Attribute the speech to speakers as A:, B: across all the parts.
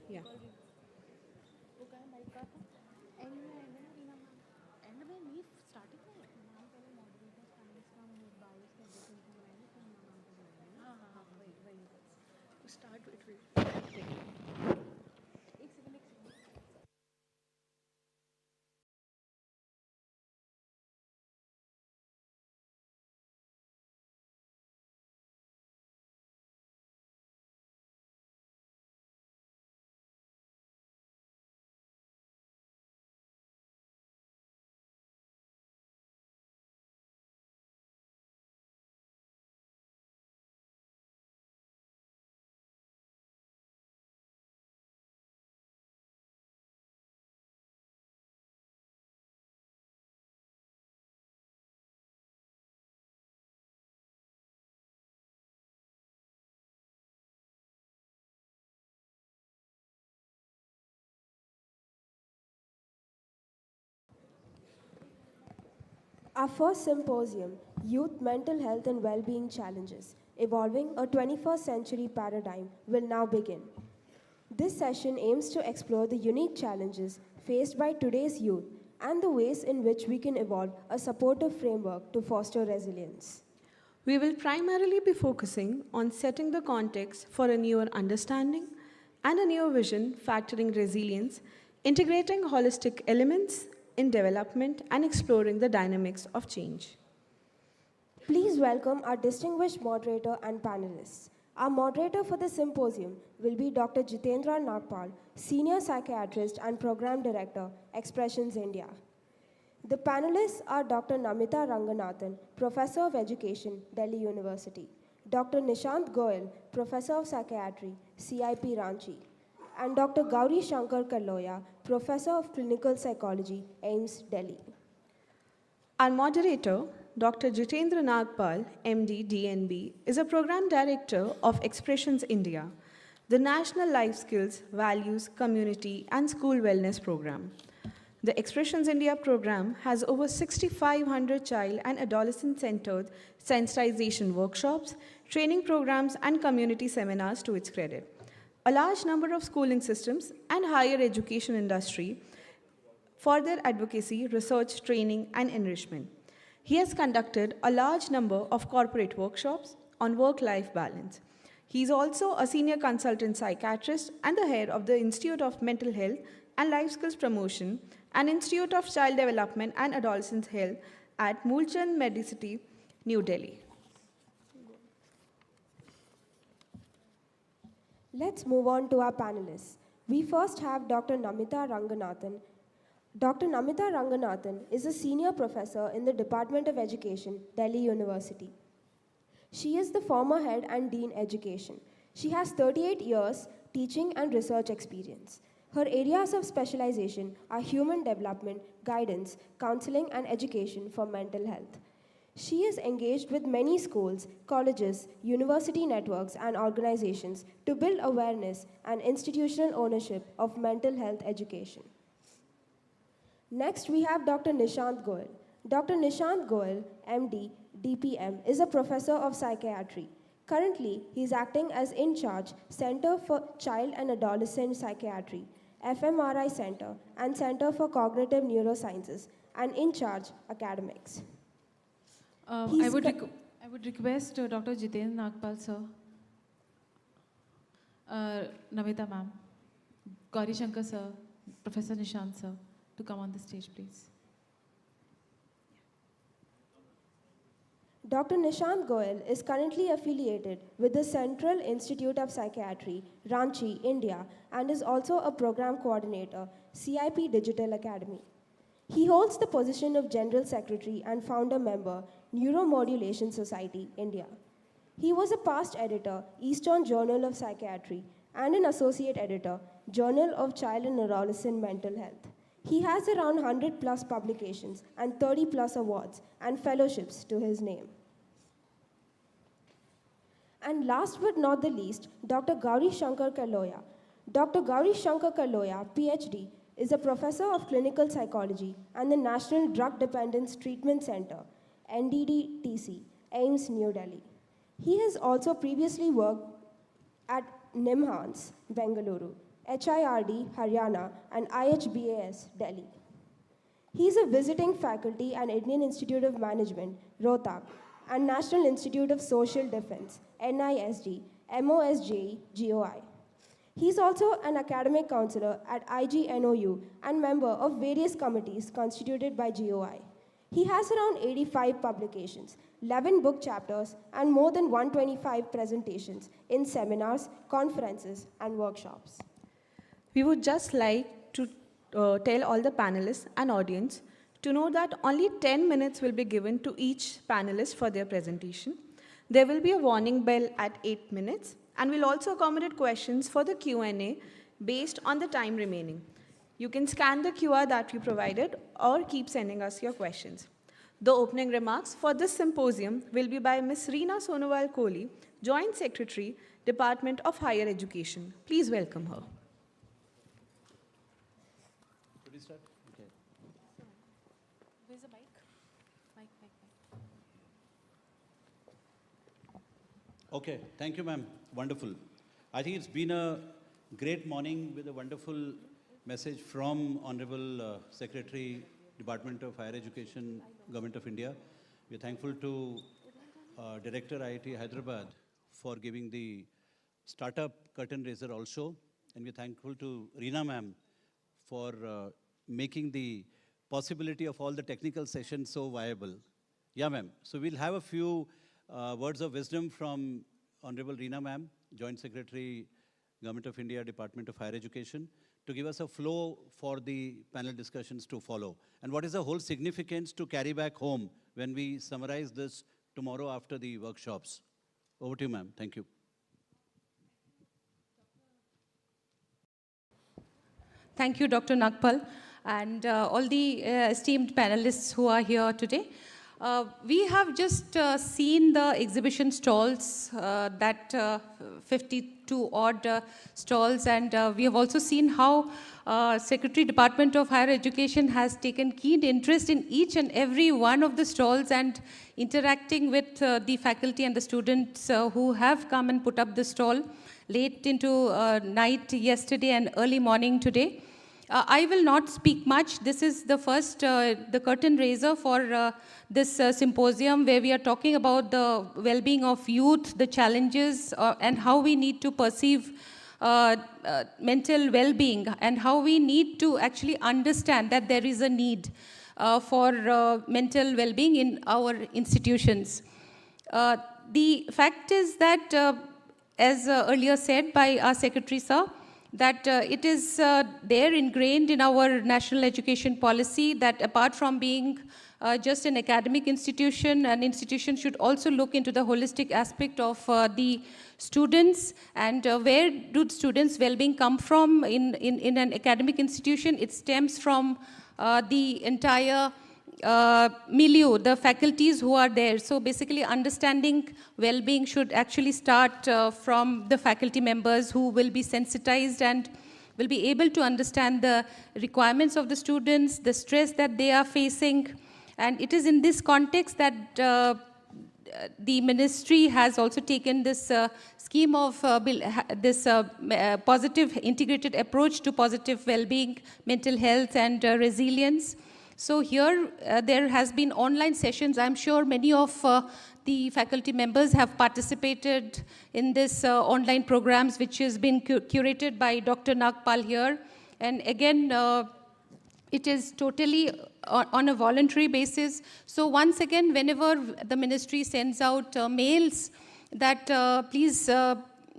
A: Yeah. Start it will take.
B: Our first symposium, Youth Mental Health and Wellbeing Challenges, Evolving a 21st Century Paradigm, will now begin. This session aims to explore the unique challenges faced by today's youth and the ways in which we can evolve a supportive framework to foster resilience.
A: We will primarily be focusing on setting the context for a newer understanding and a newer vision factoring resilience, integrating holistic elements in development and exploring the dynamics of change.
B: Please welcome our distinguished moderator and panelists. Our moderator for the symposium will be Dr. Jitendra Nagpal, Senior Psychiatrist and Program Director, Expressions India. The panelists are Dr. Namita Ranganathan, Professor of Education, Delhi University, Dr. Nishant Goyal, Professor of Psychiatry, CIP Ranchi, and Dr. Gauri Shankar Kalloya, Professor of Clinical Psychology, AIIMS, Delhi.
A: Our moderator, Dr. Jitendra Nagpal, MD, DNB, is a Program Director of Expressions India, the National Life Skills, Values, Community and School Wellness Program. The Expressions India program has over 6,500 child and adolescent-centered sensitization workshops, training programs and community seminars to its credit. A large number of schooling systems and higher education industry for their advocacy, research, training, and enrichment. He has conducted a large number of corporate workshops on work-life balance. He is also a senior consultant psychiatrist and the head of the Institute of Mental Health and Life Skills Promotion and Institute of Child Development and Adolescent Health at Moolchand Medicity, New Delhi.
B: Let's move on to our panelists. We first have Dr. Namita Ranganathan. Dr. Namita Ranganathan is a senior professor in the Department of Education, Delhi University. She is the former head and dean education. She has 38 years teaching and research experience. Her areas of specialization are human development, guidance, counseling, and education for mental health. She is engaged with many schools, colleges, university networks, and organizations to build awareness and institutional ownership of mental health education. Next, we have Dr. Nishant Goyal. Dr. Nishant Goyal, MD, DPM, is a professor of psychiatry. Currently, he is acting as in charge Center for Child and Adolescent Psychiatry, FMRI Center, and Center for Cognitive Neurosciences, and in charge academics.
C: I would request Dr. Jitendra Nagpal sir, Namita ma'am, Gauri Shankar sir, Professor Nishant sir, to come on the stage, please.
B: Dr. Nishant Goyal is currently affiliated with the Central Institute of Psychiatry, Ranchi, India, and is also a program coordinator, CIP Digital Academy. He holds the position of General Secretary and founder member, Neuromodulation Society, India. He was a past editor, Eastern Journal of Psychiatry, and an associate editor, Journal of Child and Adolescent Mental Health. He has around 100 plus publications and 30 plus awards and fellowships to his name. And last but not the least, Dr. Gauri Shankar Kalloya. Dr. Gauri Shankar Kalloya, PhD, is a professor of clinical psychology and the National Drug Dependence Treatment Center, NDDTC, AIIMS, New Delhi. He has also previously worked at NIMHANS, Bengaluru. HIRD, Haryana, and IHBAS, Delhi. He is a visiting faculty at Indian Institute of Management, Rohtak, and National Institute of Social Defense, NISD, MOSJE, GOI. He is also an academic counselor at IGNOU and member of various committees constituted by GOI. He has around 85 publications, 11 book chapters, and more than 125 presentations in seminars, conferences, and workshops.
A: We would just like to tell all the panelists and audience to know that only 10 minutes will be given to each panelist for their presentation. There will be a warning bell at 8 minutes, and we'll also accommodate questions for the Q&A based on the time remaining. You can scan the QR that we provided or keep sending us your questions. The opening remarks for this symposium will be by Ms. Reena Sonowal Kohli, Joint Secretary, Department of Higher Education. Please welcome her.
D: Should we start? Okay.
C: Where's the mic? Mic.
D: Okay, thank you, ma'am. Wonderful. I think it's been a great morning with a wonderful message from Honorable Secretary, Department of Higher Education, Government of India. We're thankful to Director IIT Hyderabad for giving the startup curtain raiser also. And we're thankful to Reena ma'am for making the possibility of all the technical sessions so viable. Yeah, ma'am. So we'll have a few words of wisdom from Honorable Reena ma'am, Joint Secretary, Government of India, Department of Higher Education, to give us a flow for the panel discussions to follow. And what is the whole significance to carry back home when we summarize this tomorrow after the workshops? Over to you, ma'am. Thank you.
E: Thank you, Dr. Nagpal, and all the esteemed panelists who are here today. We have just seen the exhibition stalls, that 52 odd stalls, and we have also seen how Secretary Department of Higher Education has taken keen interest in each and every one of the stalls and interacting with the faculty and the students who have come and put up the stall late into night yesterday and early morning today. I will not speak much. This is the first, the curtain raiser for this symposium, where we are talking about the well-being of youth, the challenges, and how we need to perceive mental well-being, and how we need to actually understand that there is a need for mental well-being in our institutions. The fact is that, as earlier said by our Secretary Sir, that it is there ingrained in our national education policy that apart from being just an academic institution, an institution should also look into the holistic aspect of the students, and where do students' well-being come from in an academic institution? It stems from the entire milieu, the faculties who are there. So basically understanding well-being should actually start from the faculty members who will be sensitized and will be able to understand the requirements of the students, the stress that they are facing. And it is in this context that the ministry has also taken this scheme of this positive integrated approach to positive well-being, mental health, and resilience. So here, there has been online sessions. I'm sure many of the faculty members have participated in this online programs, which has been curated by Dr. Nagpal here. And again, it is totally on a voluntary basis. So once again, whenever the ministry sends out mails that please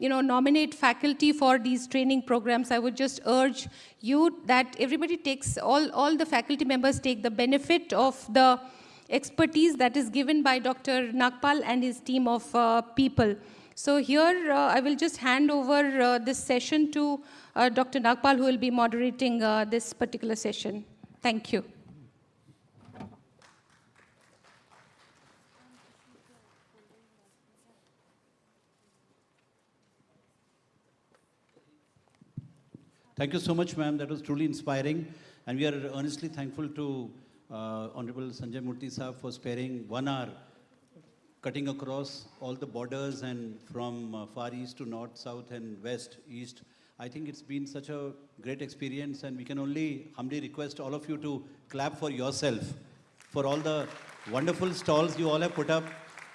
E: nominate faculty for these training programs, I would just urge you that everybody takes, all the faculty members take the benefit of the expertise that is given by Dr. Nagpal and his team of people. So here, I will just hand over this session to Dr. Nagpal, who will be moderating this particular session. Thank you.
D: Thank you so much, ma'am. That was truly inspiring. And we are earnestly thankful to Honorable Sanjay Murthy Saab for sparing 1 hour, cutting across all the borders and from Far East to North, South, and West, East. I think it's been such a great experience, and we can only humbly request all of you to clap for yourself for all the wonderful stalls you all have put up.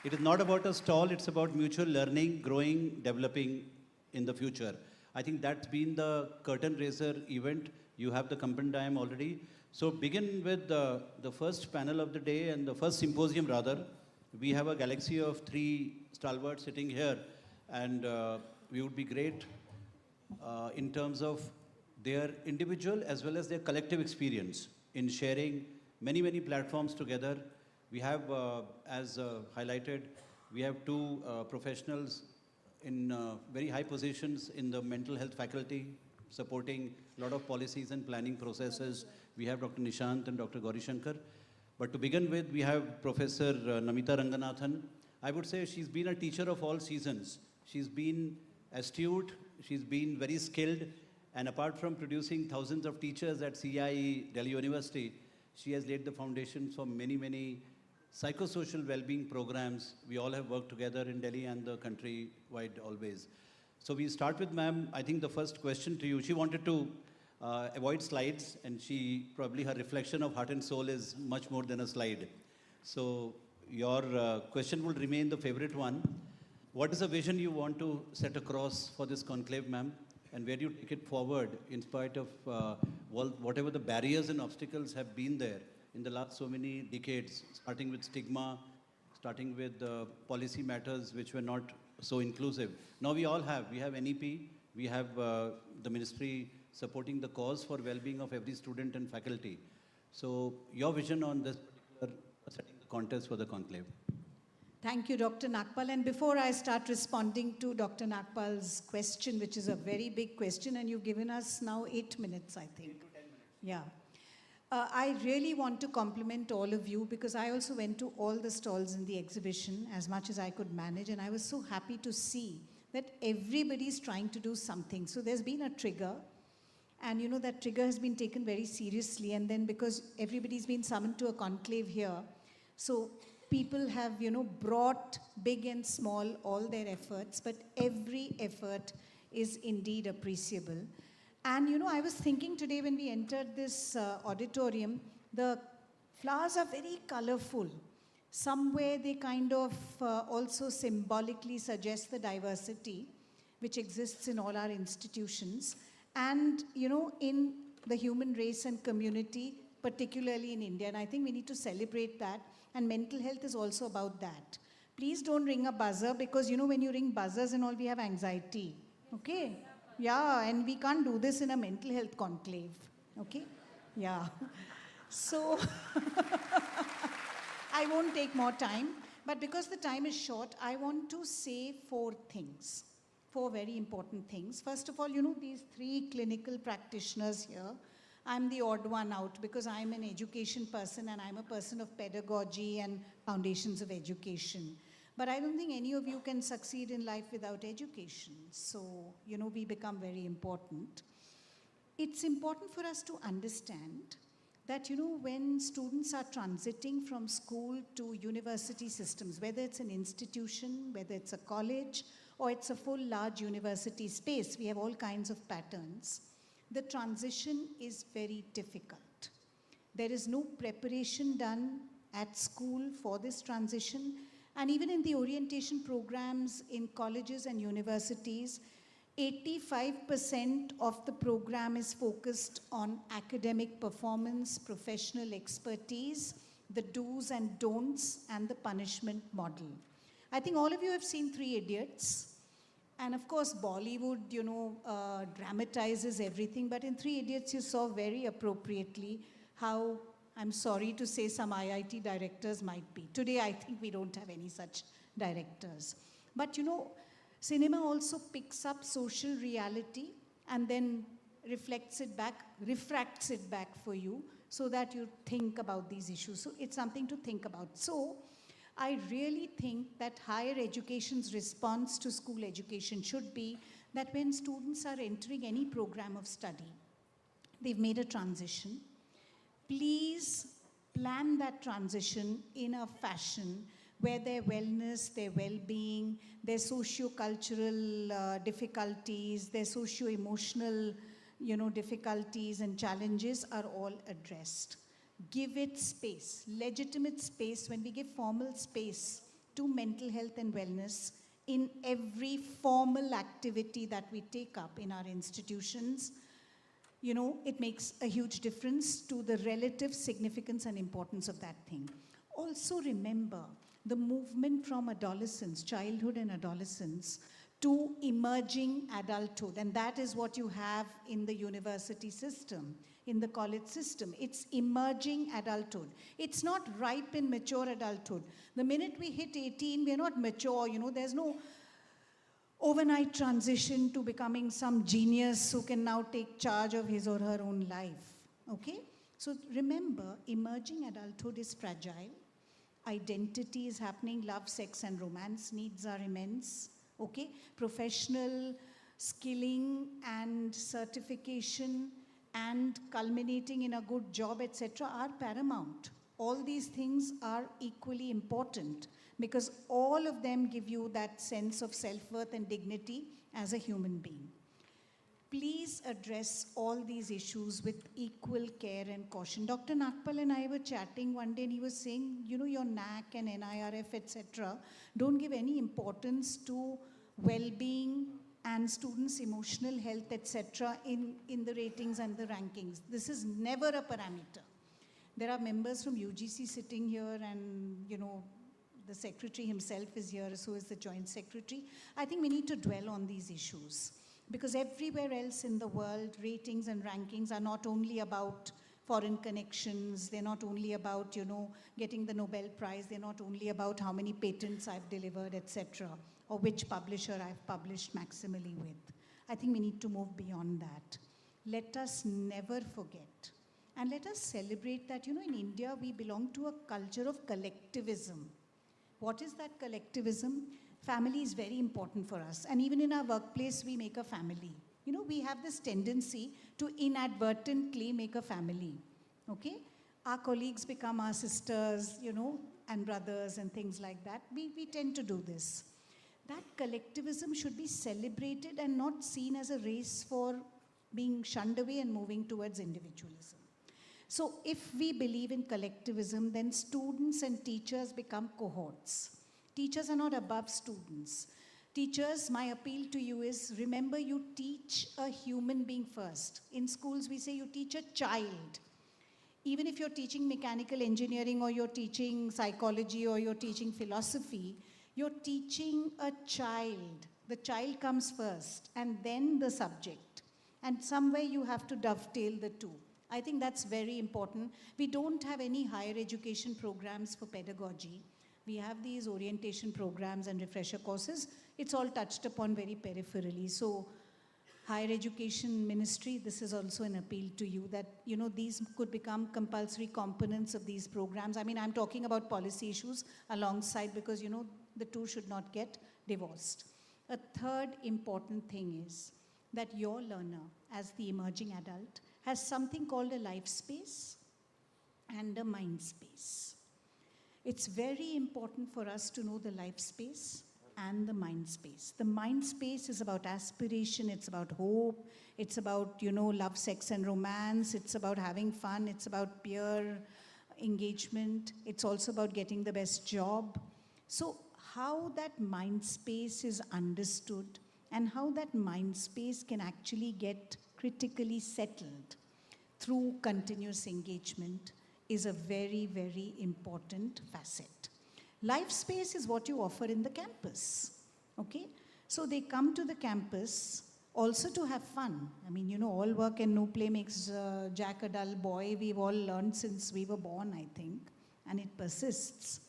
D: It is not about a stall, it's about mutual learning, growing, developing in the future. I think that's been the curtain raiser event. You have the compendium already. So begin with the first panel of the day and the first symposium rather. We have a galaxy of 3 stalwarts sitting here, and we would be great in terms of their individual as well as their collective experience in sharing many, many platforms together. We have, as highlighted, we have 2 professionals in very high positions in the mental health faculty, supporting a lot of policies and planning processes. We have Dr. Nishant and Dr. Gauri Shankar. But to begin with, we have Professor Namita Ranganathan. I would say she's been a teacher of all seasons. She's been astute, she's been very skilled, and apart from producing thousands of teachers at CIE, Delhi University, she has laid the foundations for many, many psychosocial well-being programs. We all have worked together in Delhi and the country wide always. So we start with ma'am. I think the first question to you, she wanted to avoid slides, and probably her reflection of heart and soul is much more than a slide. So your question will remain the favorite one. What is the vision you want to set across for this conclave, ma'am? And where do you take it forward in spite of whatever the barriers and obstacles have been there in the last so many decades, starting with stigma, starting with policy matters which were not so inclusive. Now we have NEP, we have the ministry supporting the cause for well-being of every student and faculty. So your vision on this particular setting the contest for the conclave.
F: Thank you, Dr. Nagpal. And before I start responding to Dr. Nagpal's question, which is a very big question, and you've given us now 8 minutes, I think.
D: 8 to 10 minutes.
F: Yeah. I really want to compliment all of you, because I also went to all the stalls in the exhibition as much as I could manage, and I was so happy to see that everybody's trying to do something. So there's been a trigger, and that trigger has been taken very seriously, and then because everybody's been summoned to a conclave here, so people have, brought big and small all their efforts, but every effort is indeed appreciable. And, I was thinking today when we entered this auditorium, the flowers are very colorful. Somewhere they kind of also symbolically suggest the diversity which exists in all our institutions. And, in the human race and community, particularly in India. And I think we need to celebrate that. And mental health is also about that. Please don't ring a buzzer, because, when you ring buzzers and all, we have anxiety. Okay? Yeah, and we can't do this in a mental health conclave. Okay? Yeah. So, I won't take more time. But because the time is short, I want to say 4 things. 4 very important things. First of all, these 3 clinical practitioners here, I'm the odd one out because I'm an education person and I'm a person of pedagogy and foundations of education. But I don't think any of you can succeed in life without education. So, we become very important. It's important for us to understand that, when students are transiting from school to university systems, whether it's an institution, whether it's a college, or it's a full large university space, we have all kinds of patterns. The transition is very difficult. There is no preparation done at school for this transition. And even in the orientation programs in colleges and universities, 85% of the program is focused on academic performance, professional expertise, the do's and don'ts, and the punishment model. I think all of you have seen 3 Idiots. And of course, Bollywood, dramatizes everything. But in 3 Idiots, you saw very appropriately how, I'm sorry to say, some IIT directors might be. Today, I think we don't have any such directors. But, cinema also picks up social reality and then refracts it back for you so that you think about these issues. So it's something to think about. So I really think that higher education's response to school education should be that when students are entering any program of study, they've made a transition. Please plan that transition in a fashion where their wellness, their well-being, their socio-cultural difficulties, their socio-emotional, difficulties and challenges are all addressed. Give it space, legitimate space. When we give formal space to mental health and wellness in every formal activity that we take up in our institutions, it makes a huge difference to the relative significance and importance of that thing. Also remember the movement from adolescence, childhood and adolescence, to emerging adulthood. And that is what you have in the university system, in the college system. It's emerging adulthood. It's not ripe and mature adulthood. The minute we hit 18, we're not mature. There's no overnight transition to becoming some genius who can now take charge of his or her own life. Okay? So remember, emerging adulthood is fragile. Identity is happening. Love, sex, and romance needs are immense. Okay? Professional skilling and certification and culminating in a good job, etc., are paramount. All these things are equally important because all of them give you that sense of self-worth and dignity as a human being. Please address all these issues with equal care and caution. Dr. Nagpal and I were chatting one day and he was saying, your NAC and NIRF, etc., don't give any importance to well-being and students' emotional health, etc., in the ratings and the rankings. This is never a parameter. There are members from UGC sitting here and, the secretary himself is here, so is the joint secretary. I think we need to dwell on these issues because everywhere else in the world, ratings and rankings are not only about foreign connections, they're not only about, getting the Nobel Prize, they're not only about how many patents I've delivered, etc., or which publisher I've published maximally with. I think we need to move beyond that. Let us never forget. And let us celebrate that, in India, we belong to a culture of collectivism. What is that collectivism? Family is very important for us. And even in our workplace, we make a family. We have this tendency to inadvertently make a family. Okay? Our colleagues become our sisters, and brothers and things like that. We tend to do this. That collectivism should be celebrated and not seen as a race for being shunned away and moving towards individualism. So if we believe in collectivism, then students and teachers become cohorts. Teachers are not above students. Teachers, my appeal to you is, remember, you teach a human being first. In schools, we say you teach a child. Even if you're teaching mechanical engineering or you're teaching psychology or you're teaching philosophy, you're teaching a child. The child comes first and then the subject. And somewhere you have to dovetail the two. I think that's very important. We don't have any higher education programs for pedagogy. We have these orientation programs and refresher courses. It's all touched upon very peripherally. So higher education ministry, this is also an appeal to you that, these could become compulsory components of these programs. I mean, I'm talking about policy issues alongside because, the two should not get divorced. A third important thing is that your learner, as the emerging adult, has something called a life space and a mind space. It's very important for us to know the life space and the mind space. The mind space is about aspiration, it's about hope, it's about, love, sex, and romance, it's about having fun, it's about peer engagement, it's also about getting the best job. So how that mind space is understood and how that mind space can actually get critically settled through continuous engagement is a very, very important facet. Life space is what you offer in the campus, okay? So they come to the campus also to have fun. I mean, all work and no play makes Jack a dull boy. We've all learned since we were born, I think, and it persists.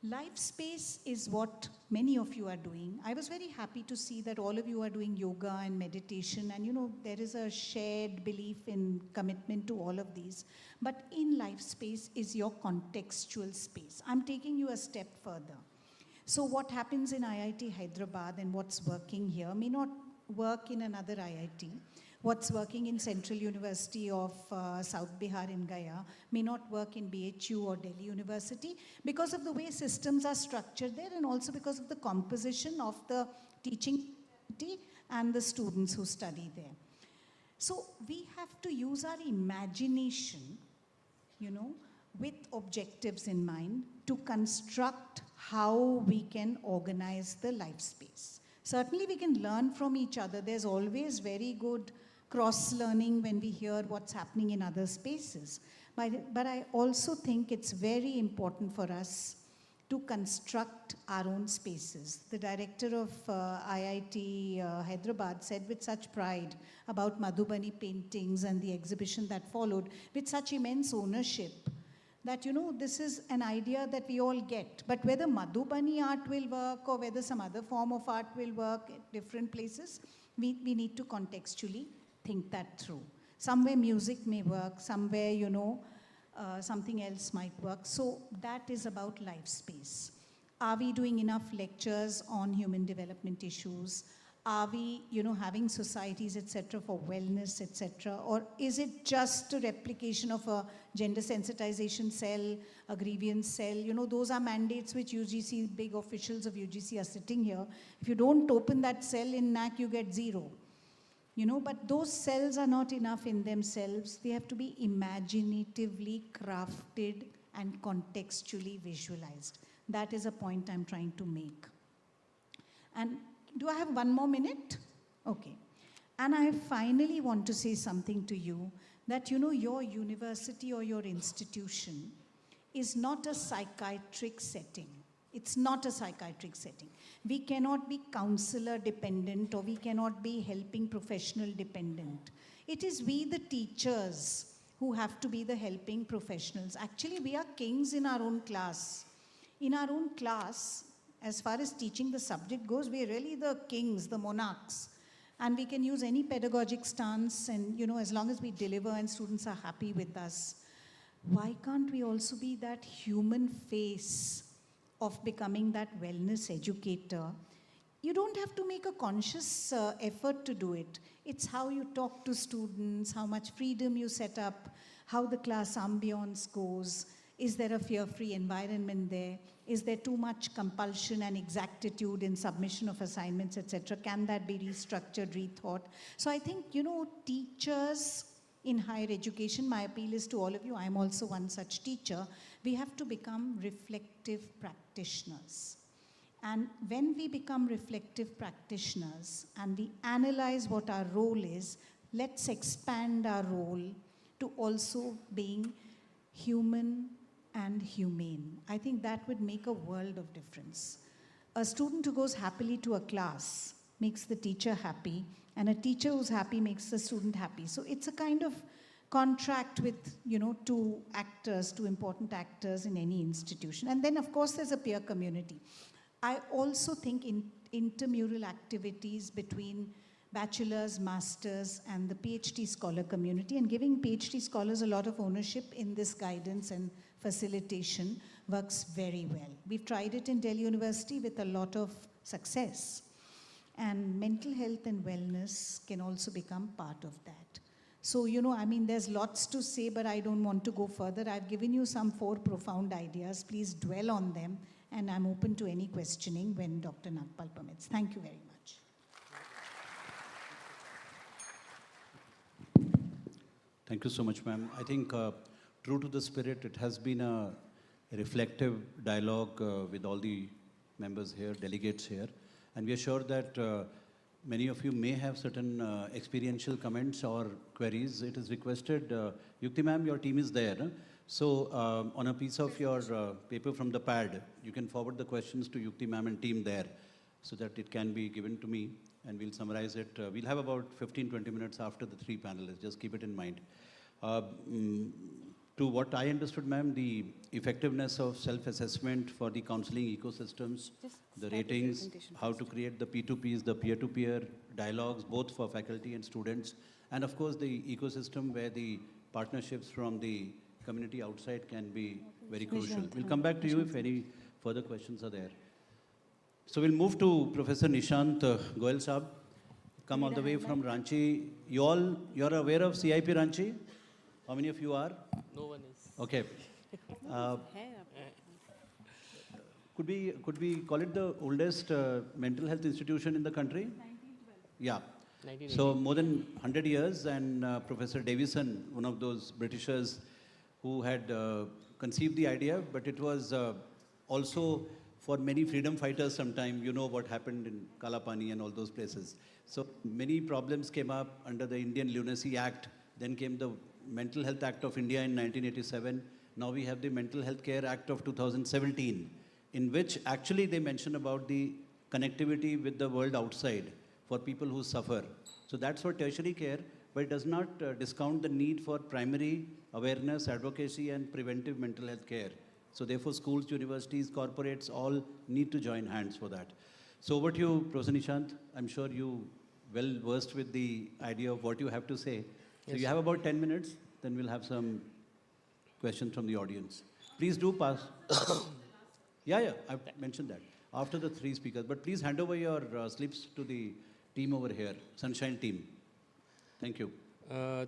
F: Life space is what many of you are doing. I was very happy to see that all of you are doing yoga and meditation, and there is a shared belief in commitment to all of these. But in life space is your contextual space. I'm taking you a step further. So what happens in IIT Hyderabad and what's working here may not work in another IIT. What's working in Central University of South Bihar in Gaya may not work in BHU or Delhi University because of the way systems are structured there, and also because of the composition of the teaching faculty and the students who study there. So we have to use our imagination, with objectives in mind to construct how we can organize the life space. Certainly we can learn from each other. There's always very good cross-learning when we hear what's happening in other spaces. But I also think it's very important for us to construct our own spaces. The director of IIT Hyderabad said with such pride about Madhubani paintings and the exhibition that followed, with such immense ownership, that, this is an idea that we all get. But whether Madhubani art will work or whether some other form of art will work at different places, we need to contextually think that through. Somewhere music may work, somewhere, something else might work. So that is about life space. Are we doing enough lectures on human development issues? Are we, having societies, etc., for wellness, etc.? Or is it just a replication of a gender sensitization cell, a grievance cell? Those are mandates which UGC, big officials of UGC are sitting here. If you don't open that cell in NAC, you get 0. But those cells are not enough in themselves. They have to be imaginatively crafted and contextually visualized. That is a point I'm trying to make. And do I have one more minute? Okay. And I finally want to say something to you, that your university or your institution is not a psychiatric setting. It's not a psychiatric setting. We cannot be counselor dependent, or we cannot be helping professional dependent. It is we, the teachers, who have to be the helping professionals. Actually, we are kings in our own class. In our own class, as far as teaching the subject goes, we are really the kings, the monarchs. And we can use any pedagogic stance, and as long as we deliver and students are happy with us. Why can't we also be that human face of becoming that wellness educator? You don't have to make a conscious effort to do it. It's how you talk to students, how much freedom you set up, how the class ambience goes. Is there a fear-free environment there? Is there too much compulsion and exactitude in submission of assignments, etc.? Can that be restructured, rethought? So I think, teachers in higher education, my appeal is to all of you, I'm also one such teacher, we have to become reflective practitioners. And when we become reflective practitioners and we analyze what our role is, let's expand our role to also being human and humane. I think that would make a world of difference. A student who goes happily to a class makes the teacher happy, and a teacher who's happy makes the student happy. So it's a kind of contract with, two important actors in any institution. And then, of course, there's a peer community. I also think intramural activities between bachelor's, master's, and the PhD scholar community, and giving PhD scholars a lot of ownership in this guidance and facilitation works very well. We've tried it in Delhi University with a lot of success. And mental health and wellness can also become part of that. So, there's lots to say, but I don't want to go further. I've given you some 4 profound ideas. Please dwell on them, and I'm open to any questioning when Dr. Nagpal permits. Thank you very much.
D: Thank you so much, ma'am. I think true to the spirit, it has been a reflective dialogue with all the members here, delegates here. And we are sure that many of you may have certain experiential comments or queries. It is requested, Yukti ma'am, your team is there. Huh? So on a piece of your paper from the pad, you can forward the questions to Yukti ma'am and team there so that it can be given to me, and we'll summarize it. We'll have about 15-20 minutes after the 3 panelists. Just keep it in mind. To what I understood, ma'am, the effectiveness of self-assessment for the counseling ecosystems, the ratings, how to create the P2Ps, the peer-to-peer dialogues, both for faculty and students, and of course the ecosystem where the partnerships from the community outside can be very crucial. We'll come back to you if any further questions are there. So we'll move to Professor Nishant Goel Saab. come all the way from Ranchi. You're aware of CIP Ranchi? How many of you are?
G: No one is.
D: Okay. Uh, could we call it the oldest mental health institution in the country? 1912. Yeah.
G: 1980.
D: So more than 100 years, and Professor Davison, one of those Britishers who had conceived the idea, but it was also for many freedom fighters sometime, you know what happened in Kalapani and all those places. So many problems came up under the Indian Lunacy Act, then came the Mental Health Act of India in 1987. Now we have the Mental Health Care Act of 2017, in which actually they mention about the connectivity with the world outside for people who suffer. So that's for tertiary care, but it does not discount the need for primary awareness, advocacy, and preventive mental health care. So therefore, schools, universities, corporates all need to join hands for that. So over to you, Professor Nishant. I'm sure you well versed with the idea of what you have to say. So
G: Yes,
D: you have about 10 minutes, then we'll have some questions from the audience. Please do pass. Yeah, I've mentioned that. After the three speakers. But please hand over your slips to the team over here, Sunshine team. Thank you.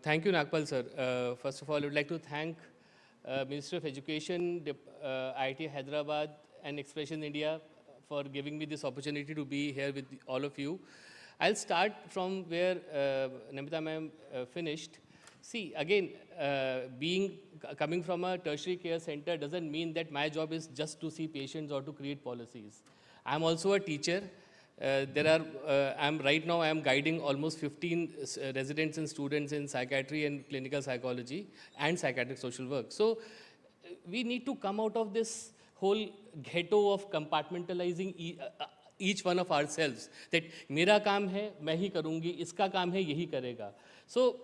G: Thank you, Nagpal sir. First of all, I would like to thank Ministry of Education, IIT Hyderabad, and Expression India for giving me this opportunity to be here with all of you. I'll start from where Namita ma'am finished. See, again, coming from a tertiary care center doesn't mean that my job is just to see patients or to create policies. I'm also a teacher. Right now I'm guiding almost 15 residents and students in psychiatry and clinical psychology and psychiatric social work. So we need to come out of this whole ghetto of compartmentalizing each one of ourselves. That mera kaam hai, main hi karungi, iska kaam hai, yehi karega. So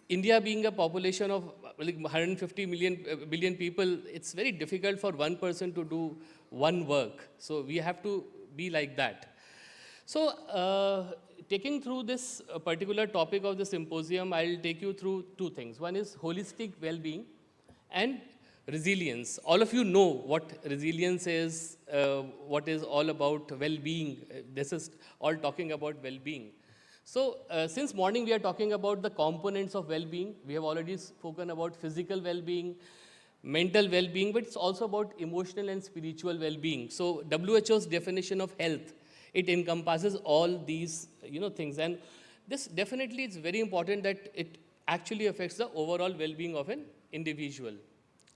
G: India being a population of like 150 billion people, it's very difficult for one person to do one work. So we have to be like that. So, taking through this particular topic of the symposium, I'll take you through two things. One is holistic well-being and resilience. All of you know what resilience is, what is all about well-being. This is all talking about well-being. So, since morning we are talking about the components of well-being. We have already spoken about physical well-being, mental well-being, but it's also about emotional and spiritual well-being. So, WHO's definition of health, it encompasses all these, things. And this definitely is very important that it actually affects the overall well-being of an individual.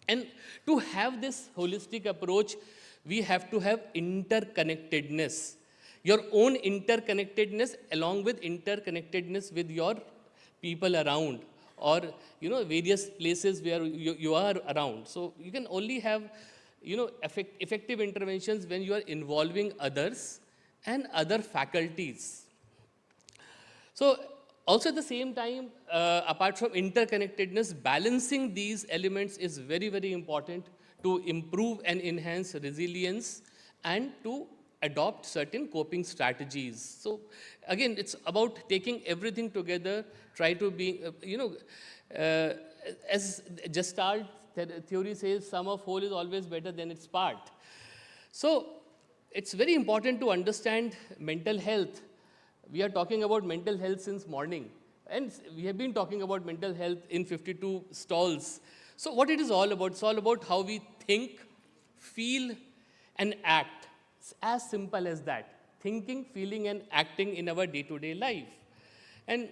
G: And to have this holistic approach, we have to have interconnectedness. Your own interconnectedness along with interconnectedness with your people around or, various places where you are around. So you can only have, effective interventions when you are involving others and other faculties. So also at the same time, apart from interconnectedness, balancing these elements is very, very important to improve and enhance resilience and to adopt certain coping strategies. So again, it's about taking everything together, try to be, as Gestalt theory says, sum of whole is always better than its part. So it's very important to understand mental health. We are talking about mental health since morning. And we have been talking about mental health in 52 stalls. So what it is all about? It's all about how we think, feel, and act. It's as simple as that. Thinking, feeling, and acting in our day-to-day life. And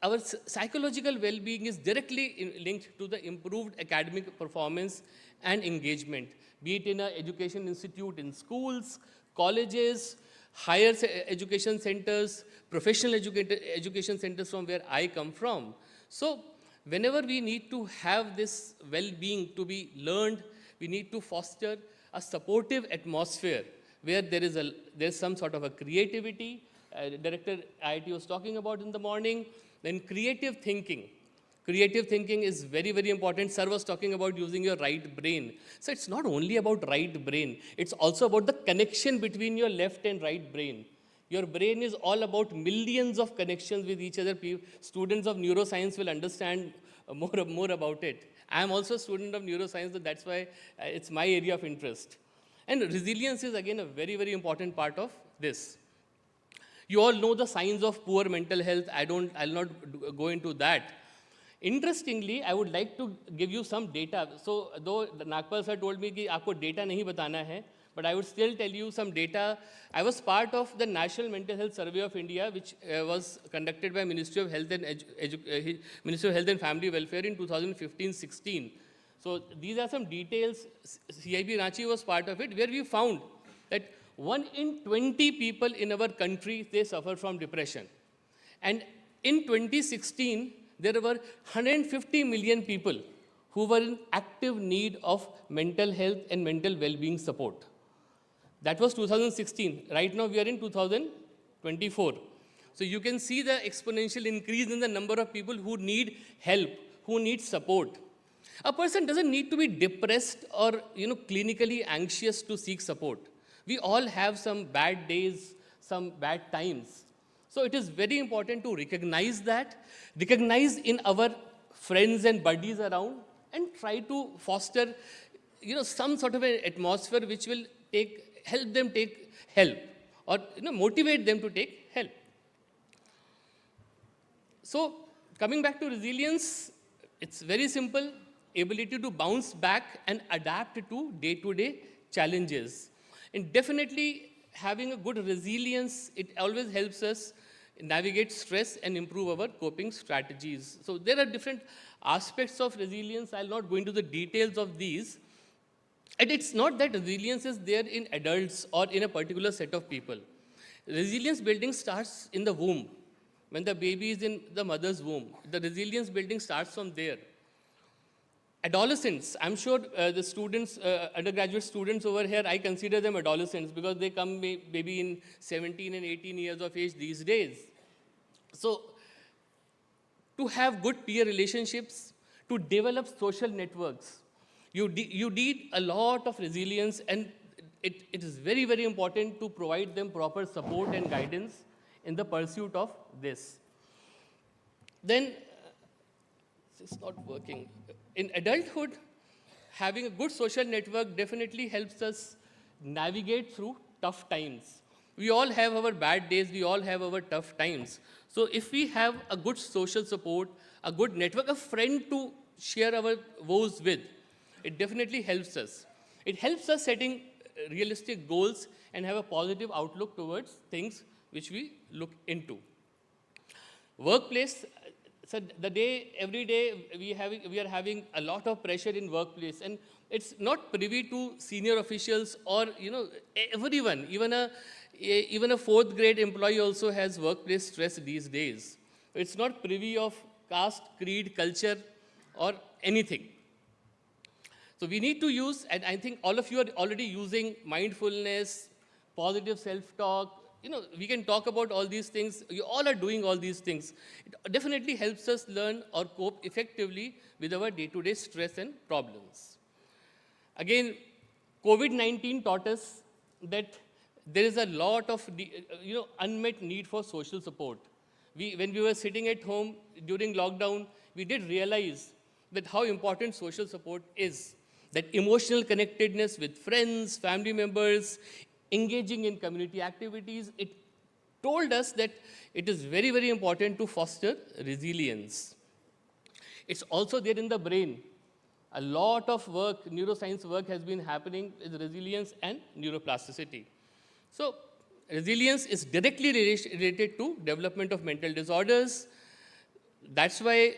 G: our psychological well-being is directly linked to the improved academic performance and engagement, be it in an education institute, in schools, colleges, higher education centers, professional education centers from where I come from. So whenever we need to have this well-being to be learned, we need to foster a supportive atmosphere where there's some sort of a creativity. Director IIT was talking about in the morning. Then creative thinking. Creative thinking is very, very important. Sir was talking about using your right brain. So it's not only about right brain. It's also about the connection between your left and right brain. Your brain is all about millions of connections with each other. Students of neuroscience will understand more about it. I am also a student of neuroscience, so that's why it's my area of interest. And resilience is again a very, very important part of this. You all know the signs of poor mental health. I'll not go into that. Interestingly, I would like to give you some data. So, though Nagpal sir told me that आपको data नहीं बताना है, but I would still tell you some data. I was part of the National Mental Health Survey of India, which was conducted by Ministry of Health and Ministry of Health and Family Welfare in 2015-16. So these are some details. CIB Ranchi was part of it, where we found that 1 in 20 people in our country, they suffer from depression. And in 2016, there were 150 million people who were in active need of mental health and mental well-being support. That was 2016. Right now, we are in 2024. So you can see the exponential increase in the number of people who need help, who need support. A person doesn't need to be depressed or clinically anxious to seek support. We all have some bad days, some bad times. So it is very important to recognize that, recognize in our friends and buddies around, and try to foster some sort of an atmosphere which will help them take help, or motivate them to take help. So coming back to resilience, it's very simple. Ability to bounce back and adapt to day-to-day challenges. And definitely having a good resilience, it always helps us navigate stress and improve our coping strategies. So there are different aspects of resilience. I'll not go into the details of these. And it's not that resilience is there in adults or in a particular set of people. Resilience building starts in the womb. When the baby is in the mother's womb, the resilience building starts from there. Adolescents, I'm sure the students, undergraduate students over here, I consider them adolescents because they come maybe in 17 and 18 years of age these days. So, to have good peer relationships, to develop social networks, you need a lot of resilience, and it is very, very important to provide them proper support and guidance in the pursuit of this. Then, it's not working. In adulthood, having a good social network definitely helps us navigate through tough times. We all have our bad days, we all have our tough times. So if we have a good social support, a good network, a friend to share our woes with, it definitely helps us. It helps us setting realistic goals and have a positive outlook towards things which we look into. Workplace, so every day we are having a lot of pressure in workplace, and it's not privy to senior officials or everyone. Even a fourth grade employee also has workplace stress these days. It's not privy of caste, creed, culture, or anything. So we need to use, and I think all of you are already using mindfulness, positive self-talk. We can talk about all these things. You all are doing all these things. It definitely helps us learn or cope effectively with our day-to-day stress and problems. Again, COVID-19 taught us that there is a lot of unmet need for social support. When we were sitting at home during lockdown, we did realize that how important social support is. That emotional connectedness with friends, family members, engaging in community activities, it told us that it is very, very important to foster resilience. It's also there in the brain. A lot of work, neuroscience work has been happening with resilience and neuroplasticity. So resilience is directly related to development of mental disorders. That's why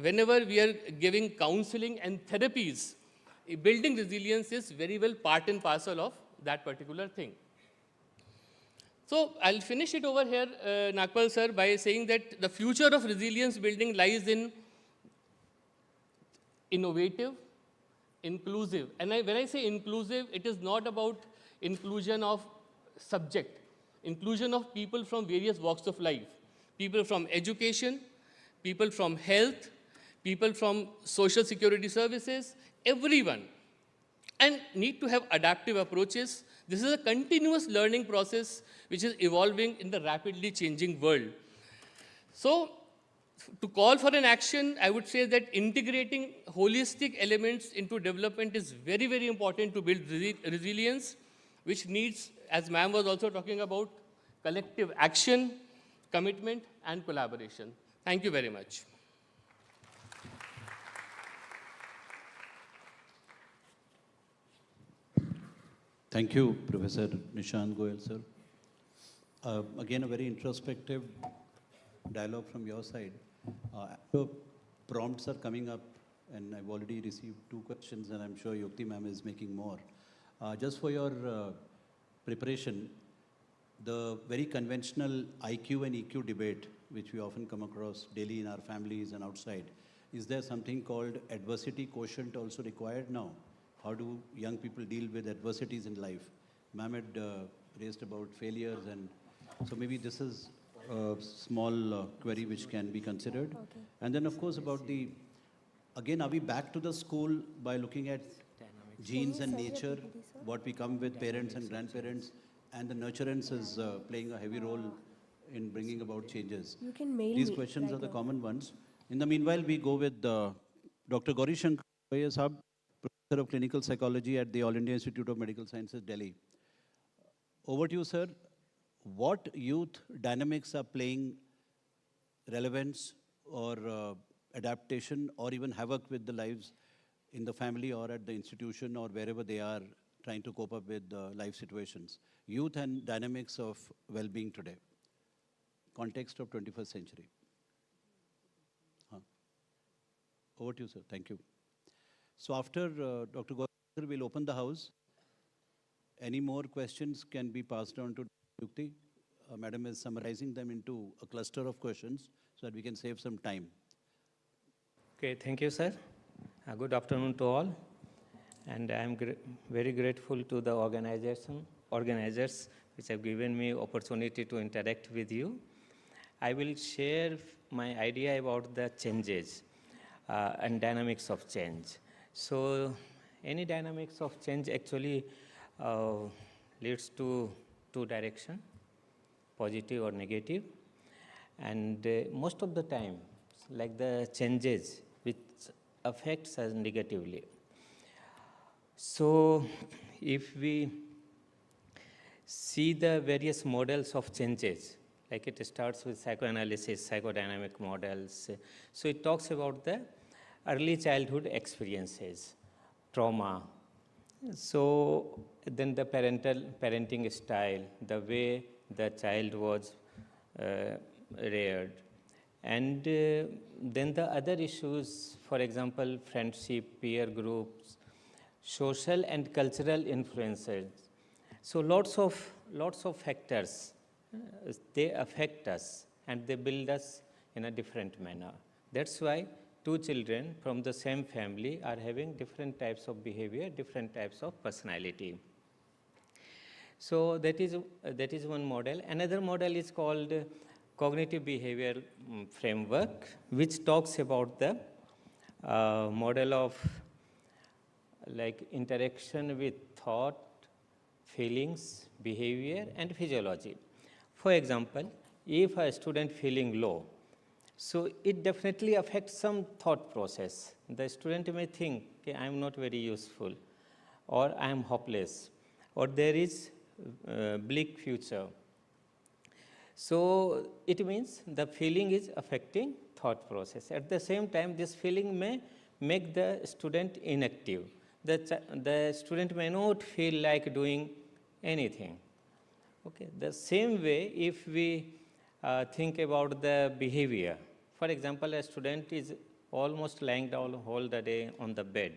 G: whenever we are giving counseling and therapies, building resilience is very well part and parcel of that particular thing. So I'll finish it over here, Nagpal sir, by saying that the future of resilience building lies in innovative, inclusive. And when I say inclusive, it is not about inclusion of subject, inclusion of people from various walks of life, people from education, people from health, people from social security services, everyone. And need to have adaptive approaches. This is a continuous learning process which is evolving in the rapidly changing world. So, to call for an action, I would say that integrating holistic elements into development is very, very important to build resilience, which needs, as ma'am was also talking about, collective action, commitment, and collaboration. Thank you very much.
D: Thank you, Professor Nishant Goyal, sir. Again, a very introspective dialogue from your side. The prompts are coming up, and I've already received 2 questions, and I'm sure Yukti ma'am is making more. Just for your preparation, the very conventional IQ and EQ debate, which we often come across daily in our families and outside, is there something called adversity quotient also required now? How do young people deal with adversities in life? Ma'am had raised about failures, and so maybe this is a small query which can be considered.
B: Okay.
D: And then, of course, about the, again, are we back to the school by looking at genes and nature, what we come with parents and grandparents, and the nurturance is playing a heavy role in bringing about changes?
B: You can mail
D: These
B: me
D: questions
B: right
D: are the
B: now.
D: common ones. In the meanwhile, we go with Dr. Gauri Shankar Sahab, Professor of Clinical Psychology at the All India Institute of Medical Sciences, Delhi. Over to you, sir. What youth dynamics are playing relevance or adaptation or even havoc with the lives in the family or at the institution or wherever they are trying to cope up with life situations? Youth and dynamics of well-being today. Context of 21st century. Over to you, sir. Thank you. So after Dr. Gauri, we'll open the house. Any more questions can be passed on to Yukti. Madam is summarizing them into a cluster of questions so that we can save some time.
H: Okay, thank you, sir. Good afternoon to all. And I am very grateful to the organizers which have given me opportunity to interact with you. I will share my idea about the changes and dynamics of change. So any dynamics of change actually leads to 2 directions, positive or negative. And most of the time, like the changes which affects us negatively. So if we see the various models of changes, like it starts with psychoanalysis, psychodynamic models. So it talks about the early childhood experiences, trauma. So then the parenting style, the way the child was reared. And then the other issues, for example, friendship, peer groups, social and cultural influences. So lots of factors, they affect us and they build us in a different manner. That's why 2 children from the same family are having different types of behavior, different types of personality. So that is one model. Another model is called cognitive behavior framework, which talks about the model of like interaction with thought, feelings, behavior, and physiology. For example, if a student feeling low, so it definitely affects some thought process. The student may think, okay, I am not very useful, or I am hopeless, or there is bleak future. So it means the feeling is affecting thought process. At the same time, this feeling may make the student inactive. The student may not feel like doing anything. Okay. The same way, if we think about the behavior. For example, a student is almost lying down all the day on the bed,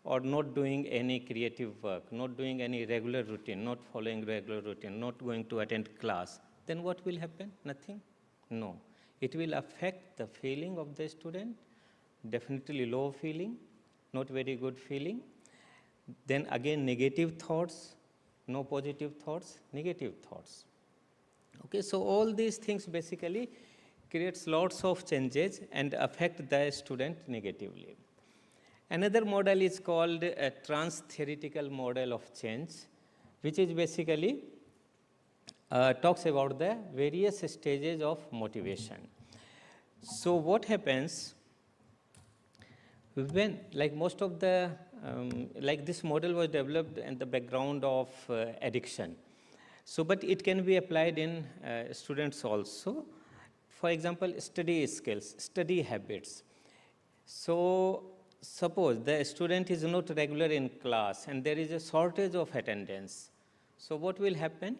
H: or not doing any creative work, not doing any regular routine, not following regular routine, not going to attend class, then what will happen? Nothing? No. It will affect the feeling of the student, definitely low feeling, not very good feeling. Then again, negative thoughts, no positive thoughts, negative thoughts. Okay, so all these things basically creates lots of changes and affect the student negatively. Another model is called a trans-theoretical model of change, which is basically talks about the various stages of motivation. So what happens when, like most of the, like this model was developed in the background of addiction. So, but it can be applied in students also. For example, study skills, study habits. So, suppose the student is not regular in class and there is a shortage of attendance. So, what will happen?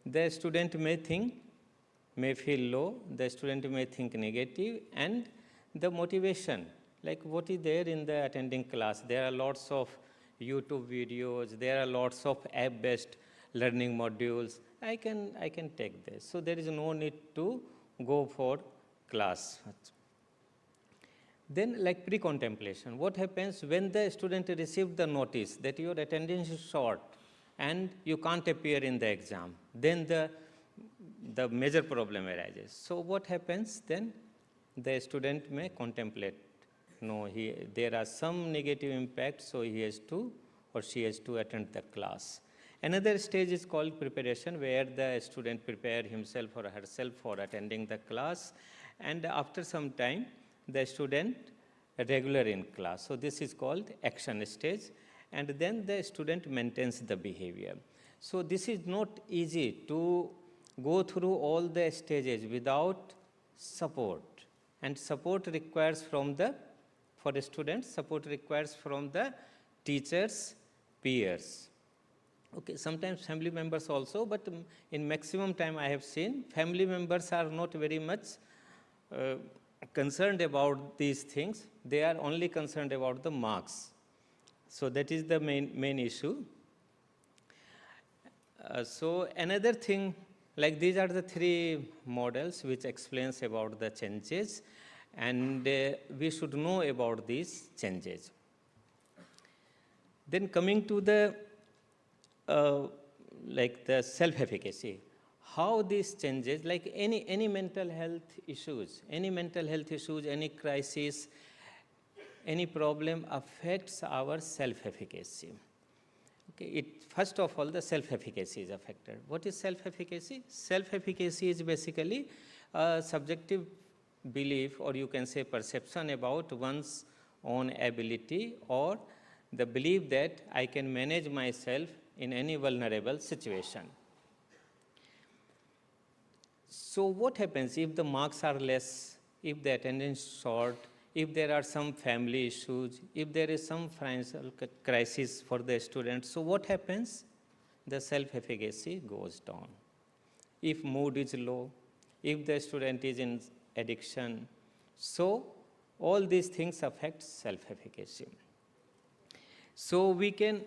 H: The student may feel low, the student may think negative, and the motivation, like what is there in the attending class? There are lots of YouTube videos, there are lots of app-based learning modules. I can take this. So there is no need to go for class. Then like pre-contemplation, what happens when the student received the notice that your attendance is short and you can't appear in the exam? Then the major problem arises. So what happens then? The student may contemplate, no, there are some negative impact, so he has to or she has to attend the class. Another stage is called preparation, where the student prepare himself or herself for attending the class, and after some time, the student regular in class. So this is called action stage, and then the student maintains the behavior. So this is not easy to go through all the stages without support, and support requires for the students, support requires from the teachers, peers. Okay, sometimes family members also, but in maximum time I have seen family members are not very much concerned about these things. They are only concerned about the marks. So that is the main issue. So another thing, like these are the three models which explains about the changes, and we should know about these changes. Then coming to the like the self-efficacy, how these changes, like any mental health issues, any crisis, any problem affects our self-efficacy. Okay, first of all, the self-efficacy is affected. What is self-efficacy? Self-efficacy is basically a subjective belief, or you can say perception about one's own ability, or the belief that I can manage myself in any vulnerable situation. So what happens if the marks are less, if the attendance is short, if there are some family issues, if there is some financial crisis for the students? So what happens? The self-efficacy goes down. If mood is low, if the student is in addiction, so all these things affect self-efficacy. So we can,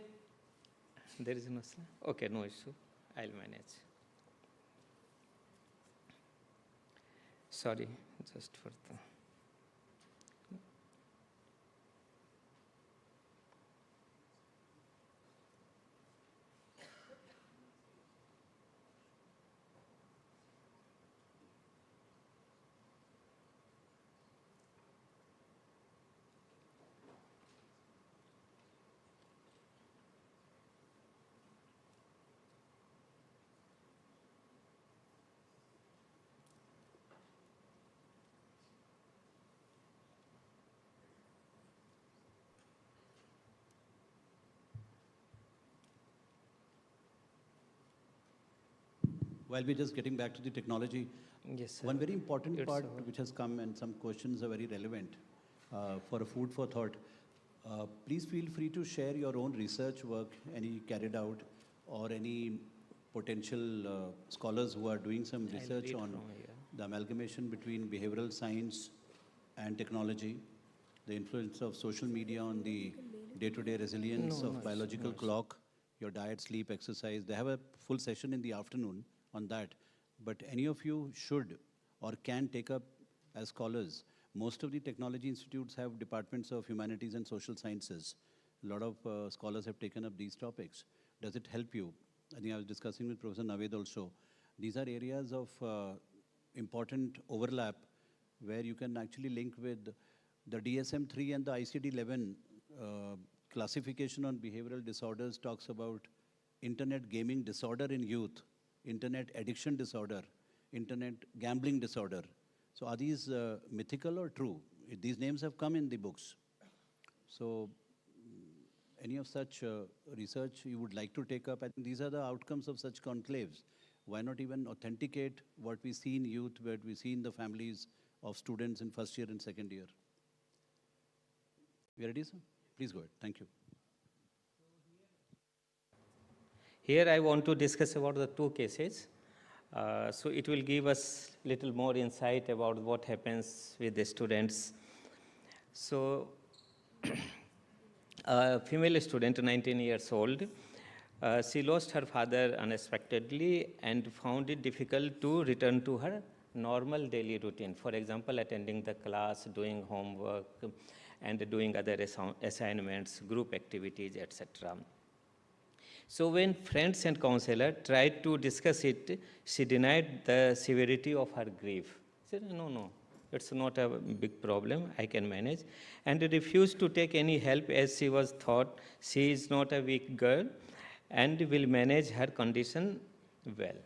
H: there is no slide? Okay, no issue, I'll manage. Sorry, just for the...
D: While we're just getting back to the technology,
H: Yes, sir.
D: one very important
H: It's
D: part
H: all.
D: which has come, and some questions are very relevant for a food for thought. Please feel free to share your own research work, any carried out, or any potential scholars who are doing some
H: I'll
D: research
H: read
D: on
H: from here.
D: the amalgamation between behavioral science and technology, the influence of social media on the day-to-day resilience of biological clock, your diet, sleep, exercise. They have a full session in the afternoon on that. But any of you should or can take up as scholars. Most of the technology institutes have departments of humanities and social sciences. A lot of scholars have taken up these topics. Does it help you? I think I was discussing with Professor Naved also. These are areas of important overlap where you can actually link with the DSM-3 and the ICD-11 classification on behavioral disorders talks about internet gaming disorder in youth, internet addiction disorder, internet gambling disorder. So are these mythical or true? These names have come in the books. So any of such research you would like to take up? I think these are the outcomes of such conclaves. Why not even authenticate what we see in youth, what we see in the families of students in first year and second year? You ready, sir? Please go ahead. Thank you.
H: Here I want to discuss about the two cases. So it will give us little more insight about what happens with the students. So a female student, 19 years old, she lost her father unexpectedly and found it difficult to return to her normal daily routine. For example, attending the class, doing homework, and doing other assignments, group activities, etc. So when friends and counselor tried to discuss it, she denied the severity of her grief. She said, no, it's not a big problem, I can manage. And refused to take any help as she was thought she is not a weak girl and will manage her condition well.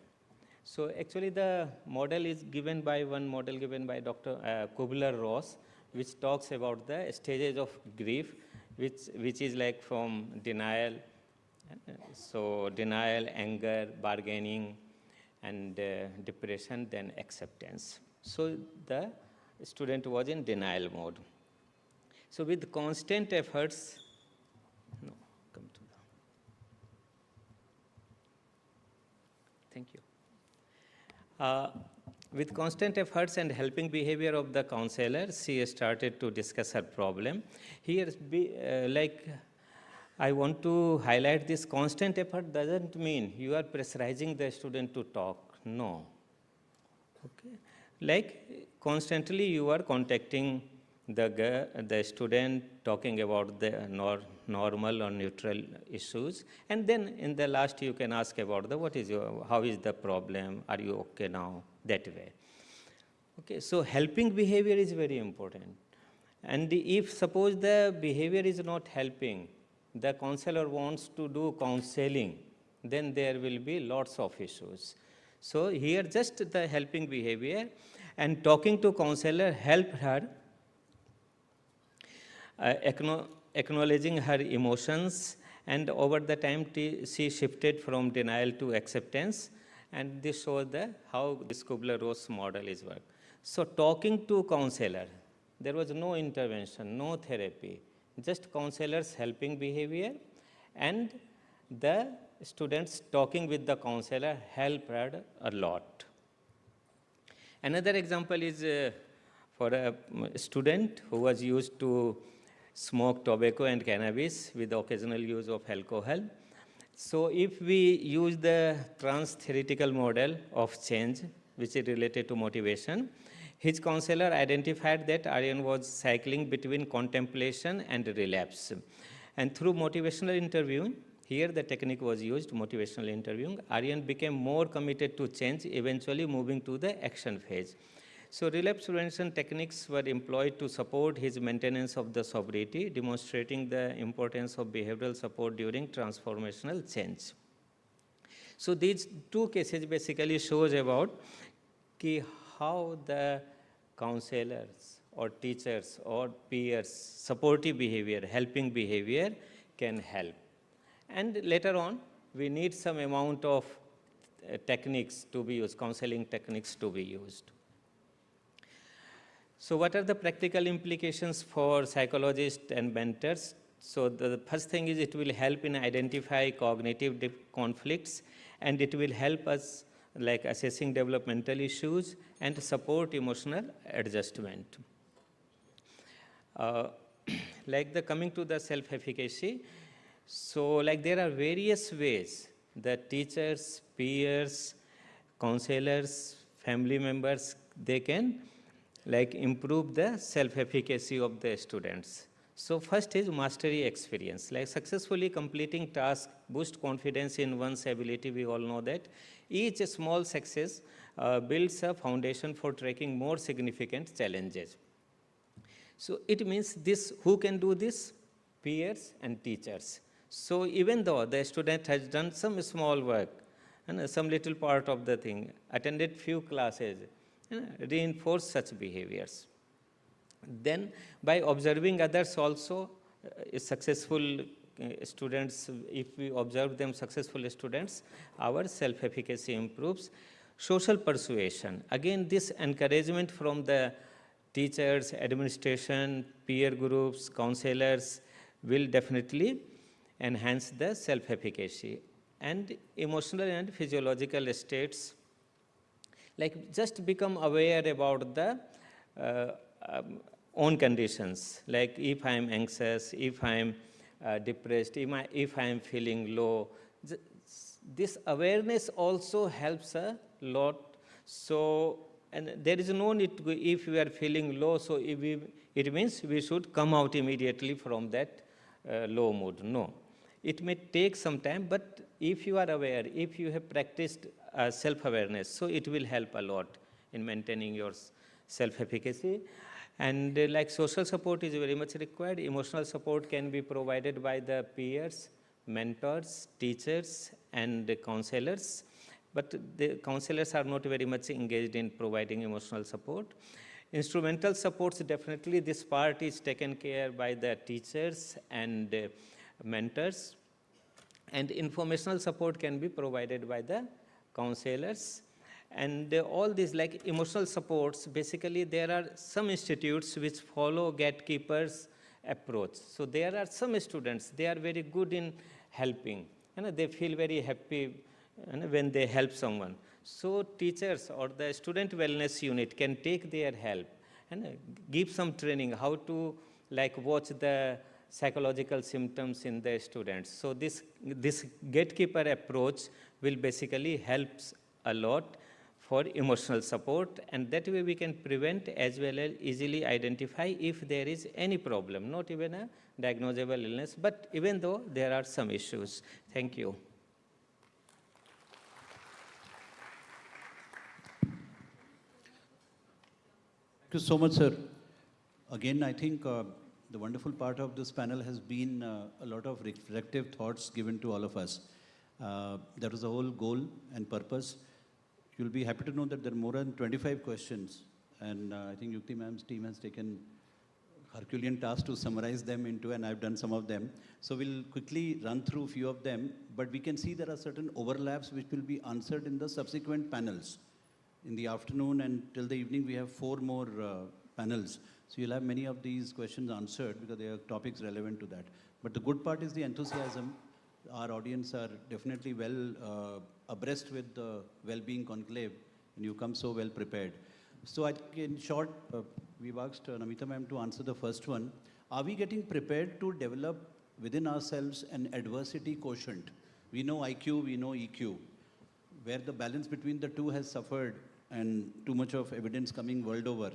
H: So actually the model is given by Dr. Kubler-Ross, which talks about the stages of grief, which is like from denial, anger, bargaining, and depression, then acceptance. So the student was in denial mode. So with constant efforts, thank you. With constant efforts and helping behavior of the counselor, she started to discuss her problem. Here, I want to highlight this: constant effort doesn't mean you are pressurizing the student to talk. No. Okay. Like constantly you are contacting the student, talking about the normal or neutral issues, and then in the last you can ask about how is the problem, are you okay now, that way. Okay, so helping behavior is very important. And if suppose the behavior is not helping, the counselor wants to do counseling, then there will be lots of issues. So here just the helping behavior and talking to counselor helped her acknowledging her emotions, and over the time she shifted from denial to acceptance, and this shows how this Kubler-Ross model is work. So talking to counselor, there was no intervention, no therapy, just counselors helping behavior, and the students talking with the counselor helped her a lot. Another example is for a student who was used to smoke tobacco and cannabis with the occasional use of alcohol. So if we use the trans-theoretical model of change, which is related to motivation, his counselor identified that Aryan was cycling between contemplation and relapse. And through motivational interviewing, here the technique was used, motivational interviewing, Aryan became more committed to change, eventually moving to the action phase. So relapse prevention techniques were employed to support his maintenance of the sobriety, demonstrating the importance of behavioral support during transformational change. So these two cases basically shows about how the counselors or teachers or peers, supportive behavior, helping behavior can help. And later on, we need some amount of techniques to be used, counseling techniques to be used. So what are the practical implications for psychologists and mentors? So the first thing is it will help in identify cognitive conflicts, and it will help us like assessing developmental issues and support emotional adjustment. Coming to the self-efficacy, so there are various ways that teachers, peers, counselors, family members, they can improve the self-efficacy of the students. So first is mastery experience, successfully completing tasks boost confidence in one's ability. We all know that each small success builds a foundation for tackling more significant challenges. So it means who can do this? Peers and teachers. So even though the student has done some small work and some little part of the thing, attended few classes, reinforce such behaviors. Then by observing others also, successful students, if we observe them successful students, our self-efficacy improves. Social persuasion, again this encouragement from the teachers, administration, peer groups, counselors will definitely enhance the self-efficacy. And emotional and physiological states, like just become aware about the own conditions, like if I am anxious, if I am depressed, if I am feeling low. This awareness also helps a lot. So, and there is no need to, if we are feeling low, so if it means we should come out immediately from that low mood. No. It may take some time, but if you are aware, if you have practiced self-awareness, so it will help a lot in maintaining your self-efficacy. And like social support is very much required. Emotional support can be provided by the peers, mentors, teachers, and counselors. But the counselors are not very much engaged in providing emotional support. Instrumental supports, definitely this part is taken care by the teachers and mentors. And informational support can be provided by the counselors. And all these like emotional supports, basically there are some institutes which follow gatekeepers approach. So there are some students, they are very good in helping, and they feel very happy when they help someone. So teachers or the student wellness unit can take their help and give some training how to like watch the psychological symptoms in the students. So this gatekeeper approach will basically helps a lot for emotional support, and that way we can prevent as well as easily identify if there is any problem, not even a diagnosable illness, but even though there are some issues. Thank you.
D: Thank you so much, sir. Again, I think the wonderful part of this panel has been a lot of reflective thoughts given to all of us. That was the whole goal and purpose. You'll be happy to know that there are more than 25 questions, and I think Yukti ma'am's team has taken Herculean task to summarize them into, and I've done some of them. So we'll quickly run through a few of them, but we can see there are certain overlaps which will be answered in the subsequent panels. In the afternoon and till the evening, we have 4 more panels. So you'll have many of these questions answered because they are topics relevant to that. But the good part is the enthusiasm. Our audience are definitely well abreast with the Wellbeing Conclave, and you come so well prepared. So I think in short, we've asked Namita ma'am to answer the first one. Are we getting prepared to develop within ourselves an adversity quotient? We know IQ, we know EQ. Where the balance between the two has suffered, and too much of evidence coming world over,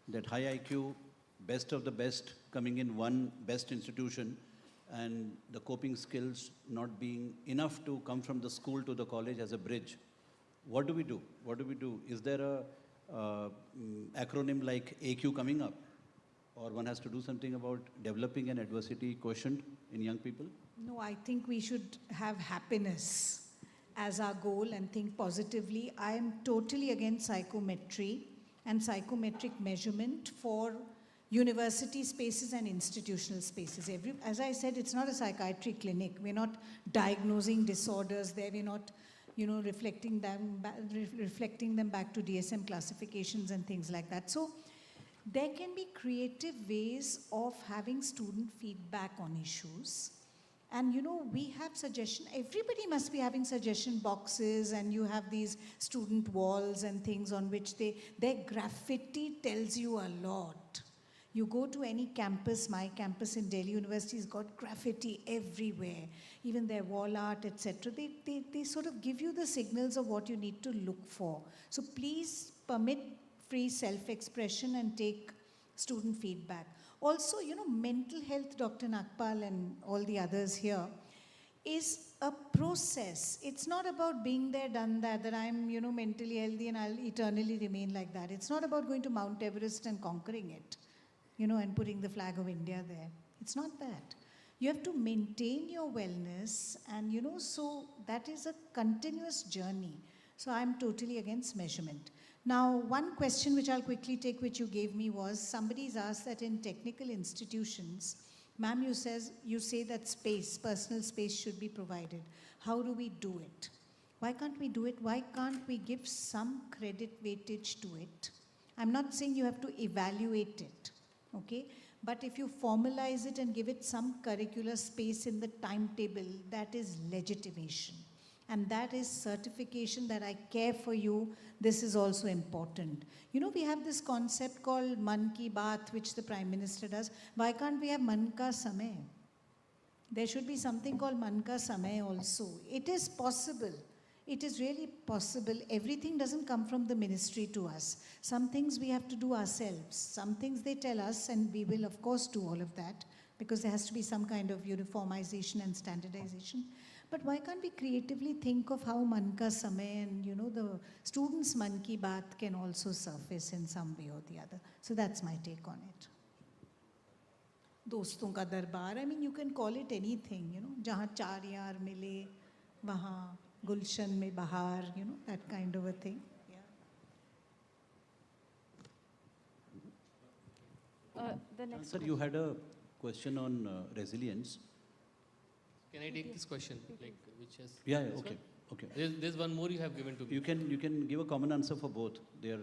D: that high IQ, best of the best coming in one best institution, and the coping skills not being enough to come from the school to the college as a bridge. What do we do? What do we do? Is there a acronym like AQ coming up? Or one has to do something about developing an adversity quotient in young people?
F: No, I think we should have happiness as our goal and think positively. I am totally against psychometry and psychometric measurement for university spaces and institutional spaces. As I said, it's not a psychiatry clinic. We're not diagnosing disorders there. We're not, reflecting them back to DSM classifications and things like that. So there can be creative ways of having student feedback on issues. And we have suggestion. Everybody must be having suggestion boxes, and you have these student walls and things on which their graffiti tells you a lot. You go to any campus, my campus in Delhi University has got graffiti everywhere, even their wall art, etc. They sort of give you the signals of what you need to look for. So please permit free self-expression and take student feedback. Also, mental health, Dr. Nagpal and all the others here, is a process. It's not about being there, done that I'm, mentally healthy and I'll eternally remain like that. It's not about going to Mount Everest and conquering it, and putting the flag of India there. It's not that. You have to maintain your wellness, and, so that is a continuous journey. So I'm totally against measurement. Now, one question which I'll quickly take, which you gave me, was somebody's asked that in technical institutions, Ma'am, you say that space, personal space should be provided. How do we do it? Why can't we do it? Why can't we give some credit weightage to it? I'm not saying you have to evaluate it, okay? But if you formalize it and give it some curricular space in the timetable, that is legitimation. And that is certification that I care for you. This is also important. You know, we have this concept called Man Ki Baat, which the Prime Minister does. Why can't we have Man Ka Samay? There should be something called Man Ka Samay also. It is possible. It is really possible. Everything doesn't come from the ministry to us. Some things we have to do ourselves. Some things they tell us, and we will, of course, do all of that, because there has to be some kind of uniformization and standardization. But why can't we creatively think of how Man Ka Samay and, you know, the students' Man Ki Baat can also surface in some way or the other? So that's my take on it. Doston ka darbar, I mean, you can call it anything, you know, jahan char yaar mile, wahan gulshan mein bahar, you know, that kind of a thing.
E: The next
D: Sir, you had a question on resilience.
G: Can I take this question? Like, which has
D: Yeah,
G: this
D: okay.
G: one?
D: Okay.
G: There's one more you have given to me.
D: You can give a common answer for both. They are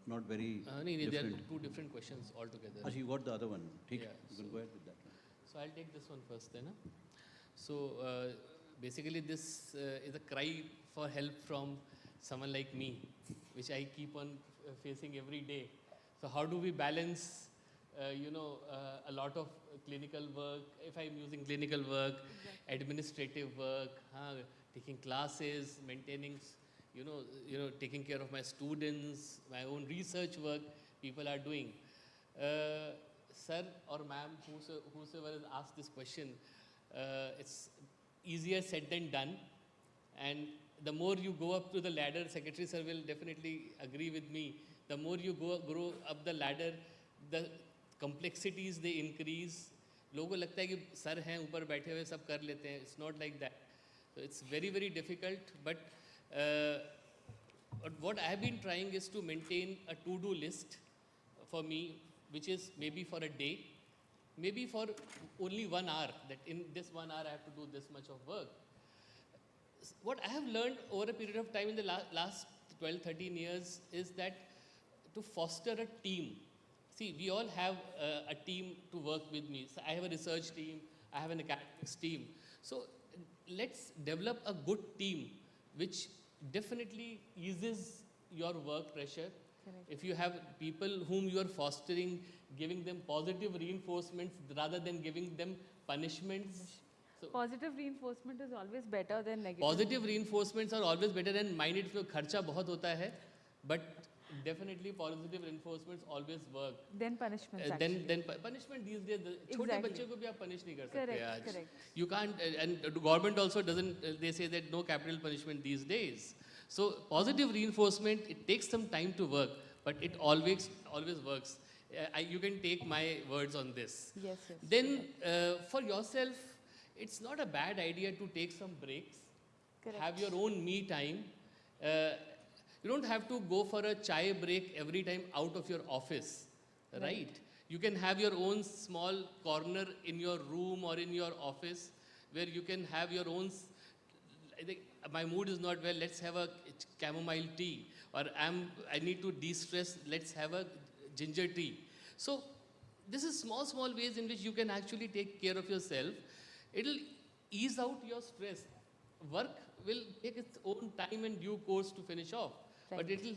D: not very
G: No, they are
D: different.
G: two different questions altogether.
D: Actually, you got the other one. Take,
G: Yeah,
D: you can go ahead with that one.
G: So I'll take this one first then. Huh? So basically this is a cry for help from someone like me, which I keep on facing every day. So how do we balance, a lot of clinical work, if I'm using clinical work, administrative work, taking classes, maintaining, taking care of my students, my own research work people are doing. Sir or ma'am, whosoever has asked this question, it's easier said than done. And the more you go up to the ladder, Secretary Sir will definitely agree with me, the more you grow up the ladder, the complexities they increase. लोगों को लगता है कि sir हैं ऊपर बैठे हुए सब कर लेते हैं. It's not like that. So it's very, very difficult. But what I have been trying is to maintain a to-do list for me, which is maybe for a day, maybe for only 1 hour, that in this 1 hour I have to do this much of work. What I have learned over a period of time in the last 12, 13 years is that to foster a team. See, we all have a team to work with me. So I have a research team, I have an academics team. So let's develop a good team which definitely eases your work pressure.
E: Correct.
G: If you have people whom you are fostering, giving them positive reinforcements rather than giving them punishments. So
E: positive reinforcement is always better than negative.
G: positive reinforcements are always better than mind it में खर्चा बहुत होता है, but definitely positive reinforcements always work.
E: Then punishments.
G: Then punishment these days, छोटे
E: Exactly.
G: बच्चे को भी आप punish नहीं कर सकते
E: Correct,
G: आज.
E: correct.
G: You can't, and the government also doesn't, they say that no capital punishment these days. So positive reinforcement, it takes some time to work, but it always works. You can take my words on this.
E: Yes, yes.
G: Then for yourself, it's not a bad idea to take some breaks.
E: Correct.
G: Have your own me time. You don't have to go for a chai break every time out of your office, right? You can have your own small corner in your room or in your office where you can have your own, I think my mood is not well, let's have a chamomile tea. Or I need to de-stress, let's have a ginger tea. So this is small ways in which you can actually take care of yourself. It'll ease out your stress. Work will take its own time and due course to finish off.
E: Right.
G: But it'll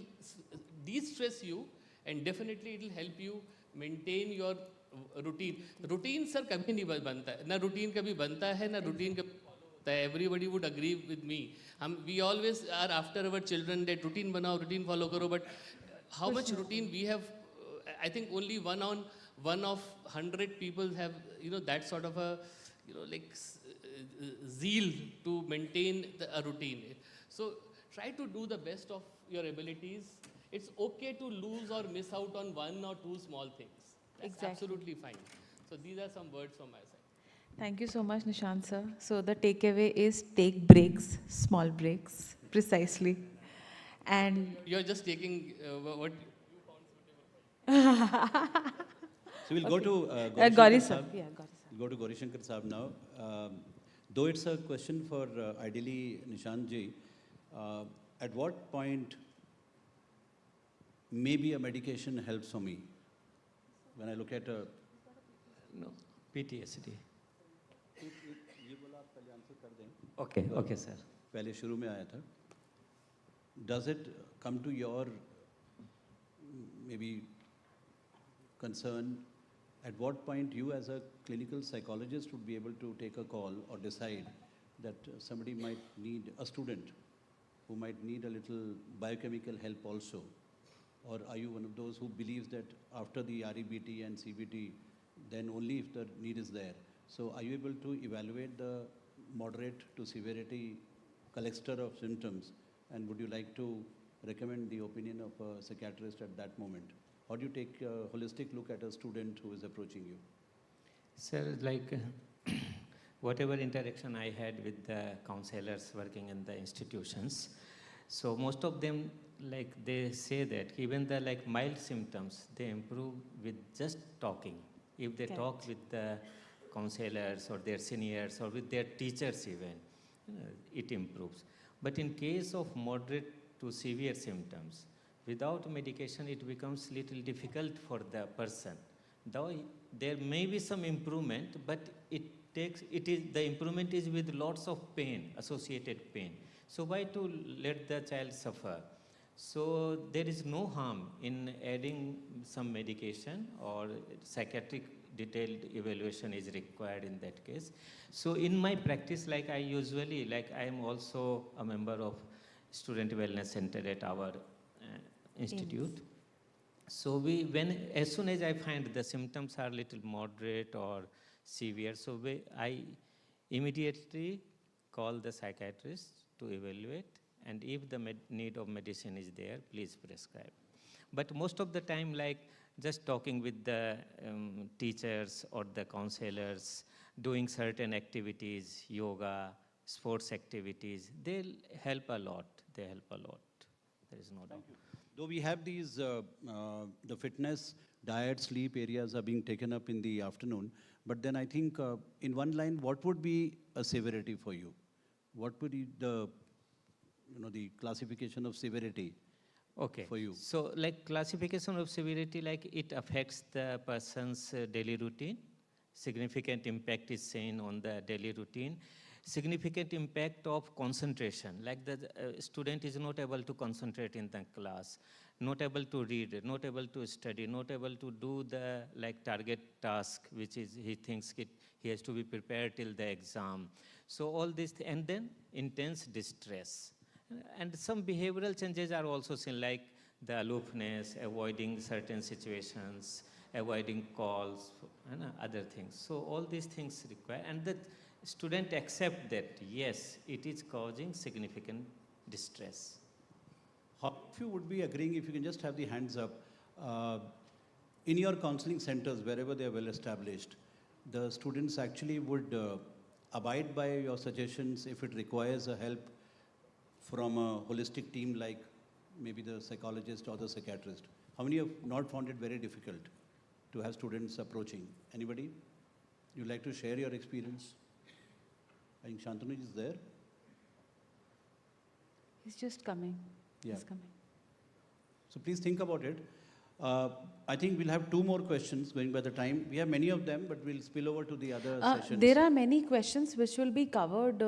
G: de-stress you and definitely it'll help you maintain your routine. Routine, sir, कभी नहीं बनता है. ना routine कभी बनता है, ना routine कभी follow होता है. Everybody would agree with me. We always are after our children that routine बनाओ, routine follow करो. But how much routine we have? I think only one of 100 people have, that sort of a, zeal to maintain a routine. So try to do the best of your abilities. It's okay to lose or miss out on 1 or 2 small things. That's
E: Exactly.
G: absolutely fine. So these are some words from my side.
C: Thank you so much, Nishant sir. So the takeaway is take breaks, small breaks, precisely. And
G: You're just taking what
D: So we'll go to
C: Gauri
D: Shankar
C: sir.
D: Saab.
C: Yeah, Gauri sir.
D: go to Gauri Shankar Saab now. Though it's a question for ideally Nishant ji, at what point maybe a medication helps for me? When I look at a...
H: No, PTSD.
D: ये बोला आप पहले answer कर दें.
H: Okay, okay, sir.
D: पहले शुरू में आया था. Does it come to your maybe concern? At what point you as a clinical psychologist would be able to take a call or decide that somebody might need, a student who might need a little biochemical help also? Or are you one of those who believes that after the REBT and CBT, then only if the need is there? So are you able to evaluate the moderate to severity cluster of symptoms? And would you like to recommend the opinion of a psychiatrist at that moment? Or do you take a holistic look at a student who is approaching you?
H: Sir, like whatever interaction I had with the counselors working in the institutions, so most of them, like they say that even the like mild symptoms, they improve with just talking. If they talk with the counselors or their seniors or with their teachers even, it improves. But in case of moderate to severe symptoms, without medication, it becomes little difficult for the person. Though there may be some improvement, but the improvement is with lots of pain, associated pain. So why to let the child suffer? So there is no harm in adding some medication, or psychiatric detailed evaluation is required in that case. So in my practice, like I usually, like I am also a member of Student Wellness Center at our institute. So as soon as I find the symptoms are little moderate or severe, so I immediately call the psychiatrist to evaluate, and if the need of medicine is there, please prescribe. But most of the time, like just talking with the teachers or the counselors, doing certain activities, yoga, sports activities, they'll help a lot. They help a lot. There is no doubt.
D: Though we have these, the fitness, diet, sleep areas are being taken up in the afternoon, but then I think in one line, what would be a severity for you? What would be the classification of severity for you?
H: So like classification of severity, like it affects the person's daily routine. Significant impact is seen on the daily routine. Significant impact of concentration, like the student is not able to concentrate in the class, not able to read, not able to study, not able to do the like target task, which is he thinks he has to be prepared till the exam. So all this, and then intense distress. And some behavioral changes are also seen, like the aloofness, avoiding certain situations, avoiding calls, and other things. So all these things require, and the student accept that, yes, it is causing significant distress.
D: How if you would be agreeing, if you can just have the hands up, in your counseling centers, wherever they are well established, the students actually would abide by your suggestions if it requires a help from a holistic team like maybe the psychologist or the psychiatrist? How many have not found it very difficult to have students approaching? Anybody? You'd like to share your experience? I think Shantanu is there.
C: He's just coming.
D: Yeah.
C: He's coming.
D: So please think about it. I think we'll have 2 more questions going by the time. We have many of them, but we'll spill over to the other sessions.
C: There are many questions which will be covered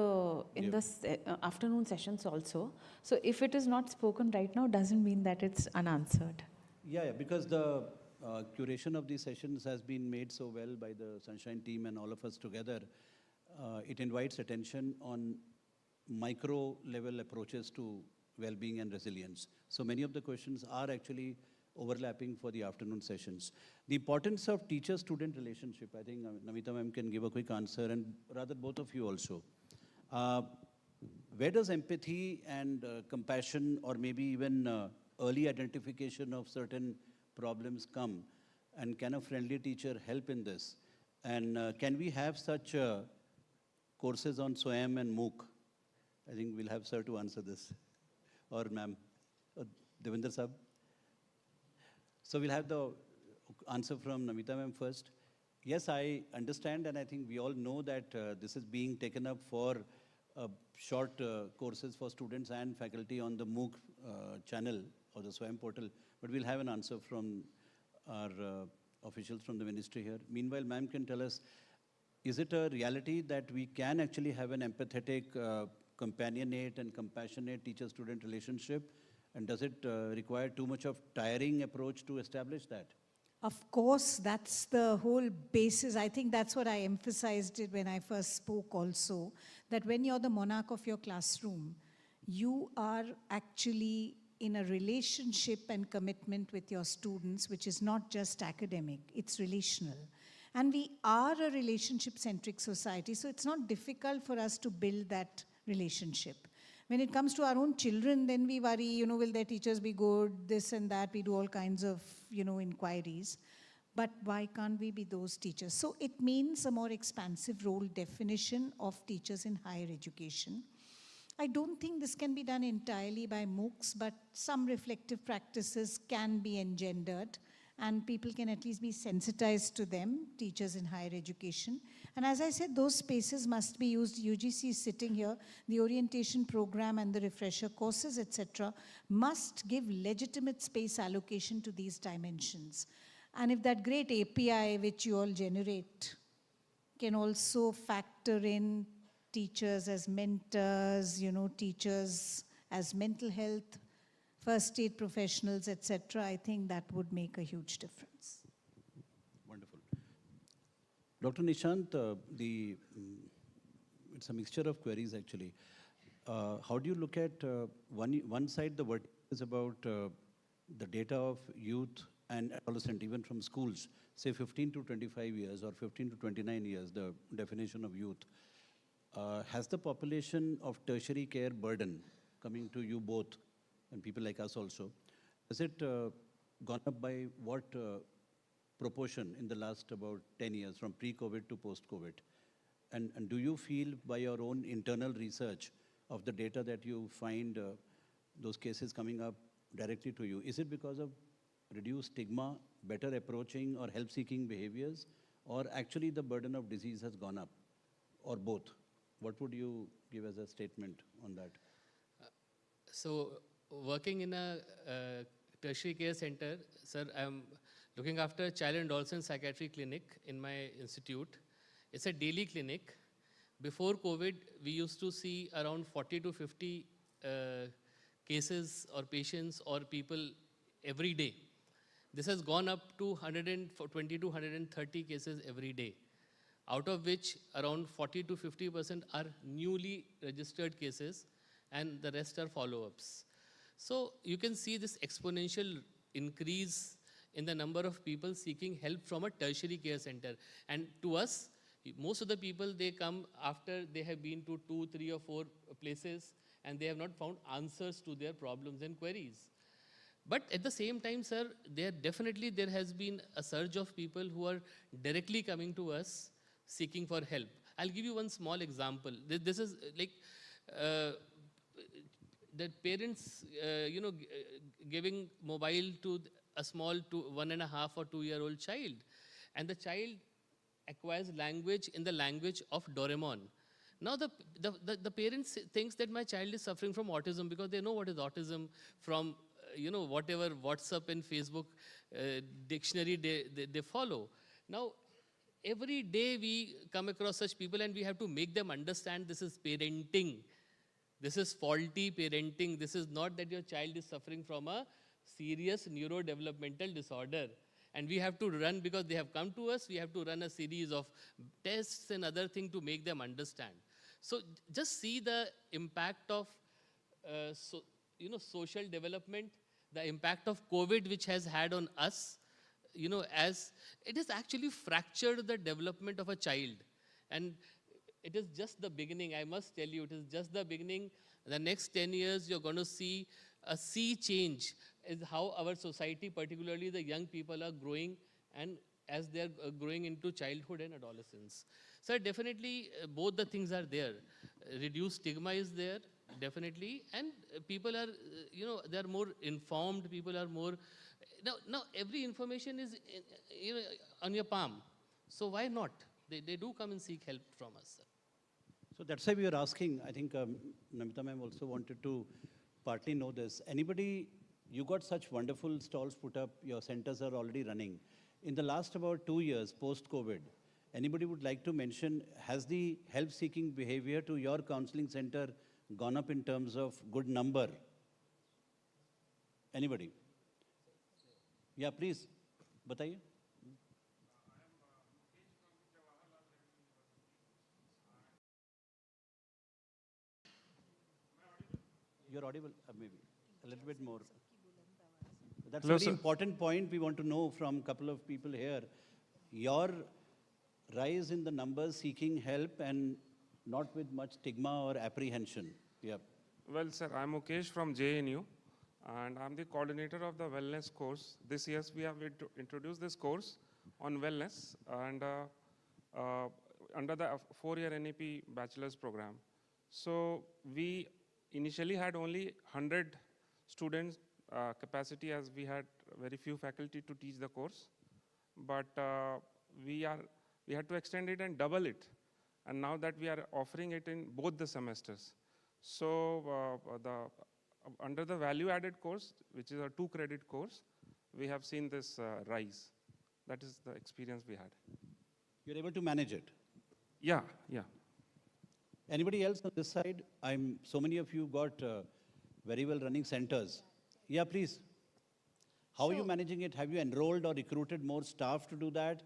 C: in the afternoon sessions also. So if it is not spoken right now, doesn't mean that it's unanswered.
D: Yeah, because the curation of these sessions has been made so well by the Sunshine team and all of us together. It invites attention on micro-level approaches to well-being and resilience. So many of the questions are actually overlapping for the afternoon sessions. The importance of teacher-student relationship, I think Namita ma'am can give a quick answer, and rather both of you also. Where does empathy and compassion, or maybe even early identification of certain problems come? And can a friendly teacher help in this? And can we have such courses on SWAYAM and MOOC? I think we'll have sir to answer this. Or ma'am, Devinder sahab. So we'll have the answer from Namita ma'am first. Yes, I understand, and I think we all know that this is being taken up for short courses for students and faculty on the MOOC channel or the SWAYAM portal, but we'll have an answer from our officials from the ministry here. Meanwhile, ma'am can tell us, is it a reality that we can actually have an empathetic, companionate and compassionate teacher-student relationship? And does it require too much of tiring approach to establish that?
F: Of course, that's the whole basis. I think that's what I emphasized it when I first spoke also, that when you're the monarch of your classroom, you are actually in a relationship and commitment with your students, which is not just academic, it's relational. And we are a relationship-centric society, so it's not difficult for us to build that relationship. When it comes to our own children, then we worry, will their teachers be good, this and that. We do all kinds of, inquiries. But why can't we be those teachers? So it means a more expansive role definition of teachers in higher education. I don't think this can be done entirely by MOOCs, but some reflective practices can be engendered, and people can at least be sensitized to them, teachers in higher education. And as I said, those spaces must be used. UGC is sitting here. The orientation program and the refresher courses, etc., must give legitimate space allocation to these dimensions. And if that great API which you all generate can also factor in teachers as mentors, teachers as mental health, first aid professionals, etc., I think that would make a huge difference.
D: Wonderful. Dr. Nishant, it's a mixture of queries actually. How do you look at one side, the vertical is about the data of youth and adolescent, even from schools, say 15 to 25 years or 15 to 29 years, the definition of youth. Has the population of tertiary care burden coming to you both and people like us also, has it gone up by what proportion in the last about 10 years from pre-COVID to post-COVID? And do you feel by your own internal research of the data that you find those cases coming up directly to you, is it because of reduced stigma, better approaching or help-seeking behaviors, or actually the burden of disease has gone up, or both? What would you give as a statement on that?
G: So, working in a tertiary care center, sir, I'm looking after child and adolescent psychiatry clinic in my institute. It's a daily clinic. Before COVID, we used to see around 40 to 50 cases or patients or people every day. This has gone up to 120 to 130 cases every day, out of which around 40 to 50% are newly registered cases and the rest are follow-ups. So you can see this exponential increase in the number of people seeking help from a tertiary care center. And to us, most of the people, they come after they have been to 2, 3 or 4 places and they have not found answers to their problems and queries. But at the same time, sir, there has been a surge of people who are directly coming to us seeking for help. I'll give you one small example. This is like the parents, giving mobile to a small 1.5 or 2-year-old child, and the child acquires language in the language of Doraemon. Now the parents thinks that my child is suffering from autism because they know what is autism from whatever WhatsApp and Facebook dictionary they follow. Now, every day we come across such people and we have to make them understand this is parenting. This is faulty parenting. This is not that your child is suffering from a serious neurodevelopmental disorder. And we have to run, because they have come to us, we have to run a series of tests and other things to make them understand. So just see the impact of social development, the impact of COVID which has had on us, as it has actually fractured the development of a child. And it is just the beginning, I must tell you, it is just the beginning. The next 10 years, you're going to see a sea change is how our society, particularly the young people, are growing, and as they're growing into childhood and adolescence. So definitely, both the things are there. Reduced stigma is there, definitely, and people are, they are more informed, people are more, now every information is, on your palm. So why not? They do come and seek help from us, sir.
D: So that's why we were asking, I think Namita ma'am also wanted to partly know this. Anybody, you got such wonderful stalls put up, your centers are already running. In the last about 2 years, post-COVID, anybody would like to mention, has the help-seeking behavior to your counseling center gone up in terms of good number? Anybody? Yeah, please, bataiye. You're audible, maybe a little bit more. That's
I: Hello,
D: a very
I: sir.
D: important point we want to know from a couple of people here. Your rise in the numbers seeking help and not with much stigma or apprehension. Yeah.
I: Well, sir, I'm Mukesh from JNU, and I'm the coordinator of the wellness course. This year, we have introduced this course on wellness and under the 4-year NEP bachelor's program. So we initially had only 100 students capacity, as we had very few faculty to teach the course. But we had to extend it and double it. And now that we are offering it in both the semesters. So under the value-added course, which is a 2-credit course, we have seen this rise. That is the experience we had.
D: You're able to manage it.
I: Yeah, yeah.
D: Anybody else on this side? So many of you got very well running centers. Yeah, please. How are you managing it? Have you enrolled or recruited more staff to do that?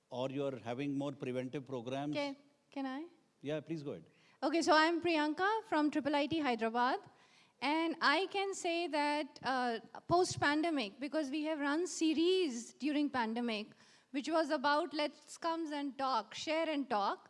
D: Or you're having more preventive programs?
J: Can I?
D: Yeah, please go ahead.
J: Okay, so I'm Priyanka from IIT Hyderabad. And I can say that post-pandemic, because we have run series during pandemic, which was about let's come and talk, share and talk.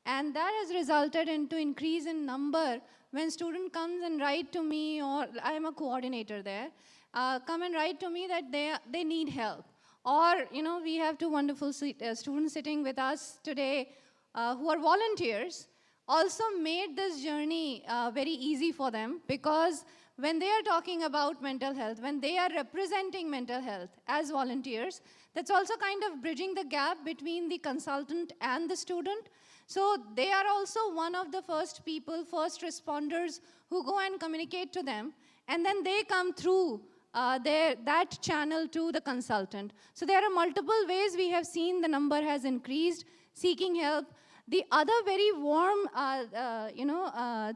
J: And that has resulted into increase in number. When student comes and write to me, or I am a coordinator there, come and write to me that they need help. Or, we have 2 wonderful students sitting with us today who are volunteers, also made this journey very easy for them, because when they are talking about mental health, when they are representing mental health as volunteers, that's also kind of bridging the gap between the consultant and the student. So they are also one of the first responders who go and communicate to them, and then they come through that channel to the consultant. So there are multiple ways we have seen the number has increased, seeking help. The other very warm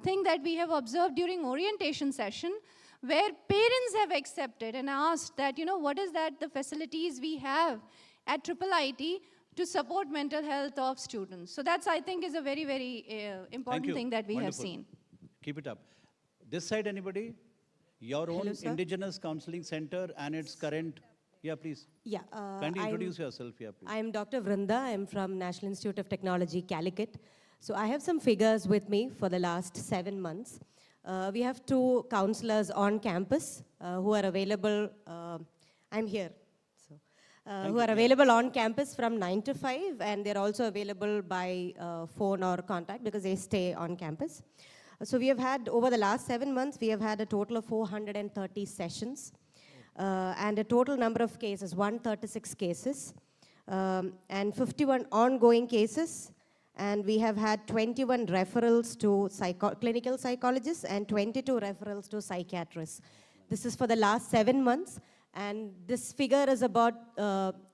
J: thing that we have observed during orientation session, where parents have accepted and asked that, what is that the facilities we have at IIT to support mental health of students. So that's, I think, is a very, very important thing that we have seen.
D: Keep it up. This side, anybody? Your own indigenous counseling center and its current, yeah, please.
K: Yeah.
D: Kindly introduce yourself, yeah, please.
K: I'm Dr. Vrinda. I'm from National Institute of Technology, Calicut. So I have some figures with me for the last 7 months. We have 2 counselors on campus who are available. I'm here. Who are available on campus from 9 to 5, and they're also available by phone or contact because they stay on campus. So we have had, over the last 7 months, we have had a total of 430 sessions and a total number of cases, 136 cases, and 51 ongoing cases. And we have had 21 referrals to clinical psychologists and 22 referrals to psychiatrists. This is for the last 7 months. And this figure is about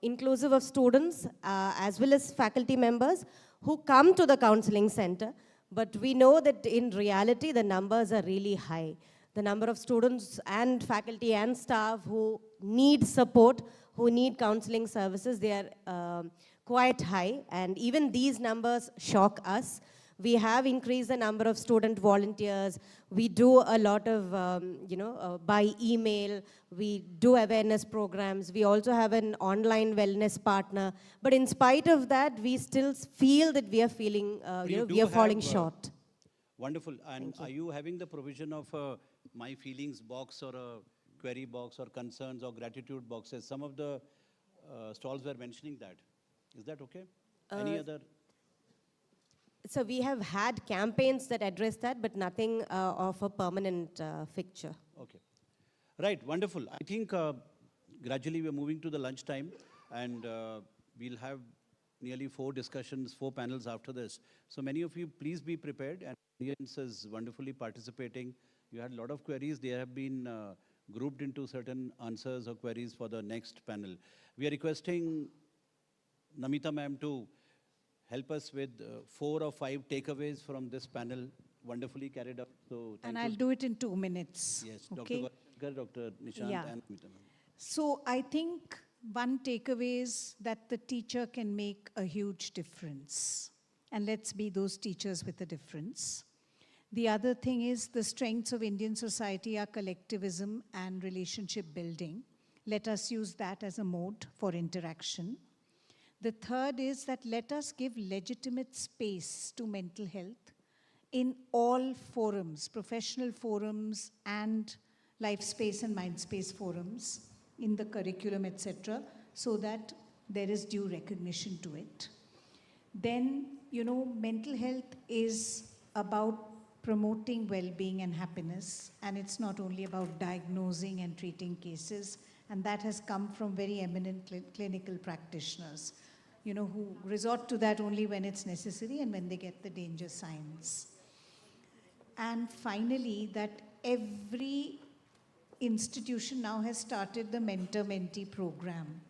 K: inclusive of students as well as faculty members who come to the counseling center. But we know that in reality, the numbers are really high. The number of students and faculty and staff who need support, who need counseling services, they are quite high. And even these numbers shock us. We have increased the number of student volunteers. We do a lot of, by email. We do awareness programs. We also have an online wellness partner. But in spite of that, we still feel that we are feeling, we are falling short.
D: Wonderful. And are you having the provision of a My Feelings box or a query box or concerns or gratitude boxes? Some of the stalls were mentioning that. Is that okay? Any other?
K: So we have had campaigns that address that, but nothing of a permanent fixture.
D: Okay. Right, wonderful. I think gradually we're moving to the lunchtime, and we'll have nearly 4 discussions, 4 panels after this. So many of you, please be prepared. And audience is wonderfully participating. You had a lot of queries. They have been grouped into certain answers or queries for the next panel. We are requesting Namita ma'am to help us with 4 or 5 takeaways from this panel, wonderfully carried out. So thank
F: And
D: you.
F: I'll do it in 2 minutes.
D: Yes,
F: Okay?
D: Dr. Gaurav, Dr. Nishant
F: Yeah.
D: and Namita ma'am.
F: So I think one takeaway is that the teacher can make a huge difference. And let's be those teachers with a difference. The other thing is the strengths of Indian society are collectivism and relationship building. Let us use that as a mode for interaction. The third is that let us give legitimate space to mental health in all forums, professional forums and life space and mind space forums, in the curriculum, etc., so that there is due recognition to it. Then, mental health is about promoting well-being and happiness, and it's not only about diagnosing and treating cases, and that has come from very eminent clinical practitioners, who resort to that only when it's necessary and when they get the danger signs. And finally, that every institution now has started the mentor-mentee program.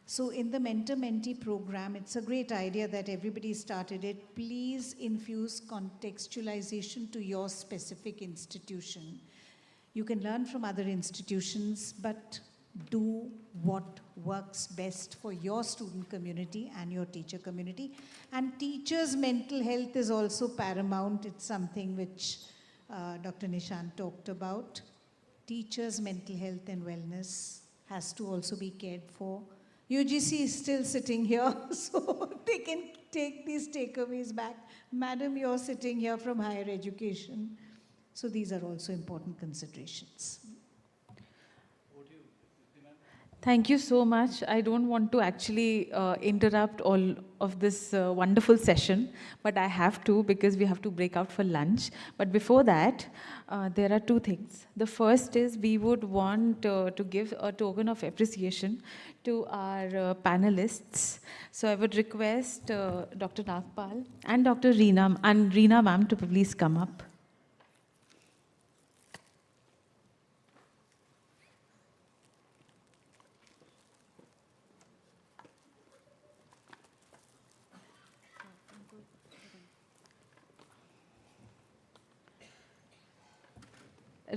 F: So in the mentor-mentee program, it's a great idea that everybody started it. Please infuse contextualization to your specific institution. You can learn from other institutions, but do what works best for your student community and your teacher community. And teachers' mental health is also paramount. It's something which Dr. Nishant talked about. Teachers' mental health and wellness has to also be cared for. UGC is still sitting here, so they can take these takeaways back. Madam, you're sitting here from higher education. So these are also important considerations.
C: Thank you so much. I don't want to actually interrupt all of this wonderful session, but I have to because we have to break out for lunch. But before that, there are 2 things. The first is we would want to give a token of appreciation to our panelists. So I would request Dr. Nagpal and Dr. Reena ma'am to please come up.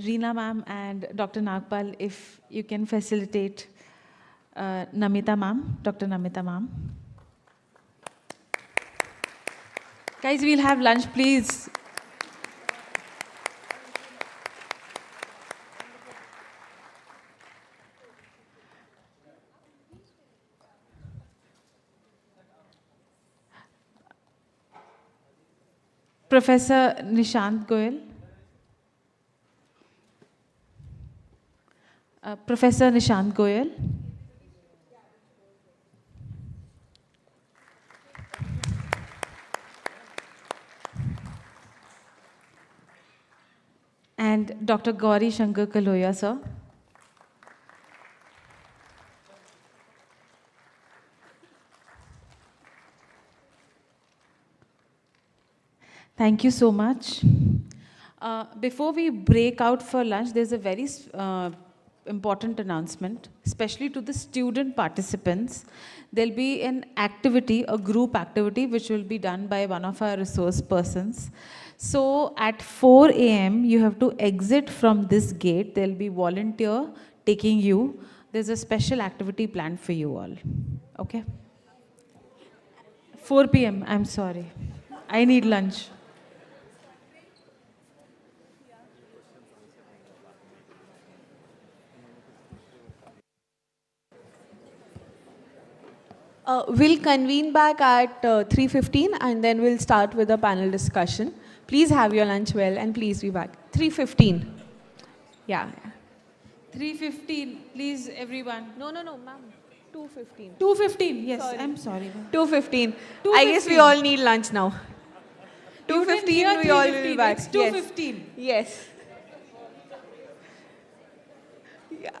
C: Reena ma'am and Dr. Nagpal, if you can facilitate Namita ma'am, Dr. Namita ma'am. Guys, we'll have lunch, please. Professor Nishant Goyal. Professor Nishant Goyal. And Dr. Gauri Shankar Kaloya, sir. Thank you so much. Before we break out for lunch, there's a very important announcement, especially to the student participants. There'll be an activity, a group activity, which will be done by one of our resource persons. So at 4 a.m., you have to exit from this gate. There'll be volunteer taking you. There's a special activity planned for you all. Okay? 4 p.m., I'm sorry. I need lunch.
A: We'll convene back at 3:15 and then we'll start with a panel discussion. Please have your lunch well and please be back. 3:15. Yeah.
C: 3:15, please, everyone.
A: No, ma'am. 2:15.
C: 2:15, yes,
A: Sorry.
C: I'm sorry.
A: 2:15.
C: 2:15.
A: I guess we all need lunch now.
C: You didn't
A: 2:15
C: hear
A: we all will
C: 3:15,
A: be back.
C: it's 2:15.
A: Yes. Yeah.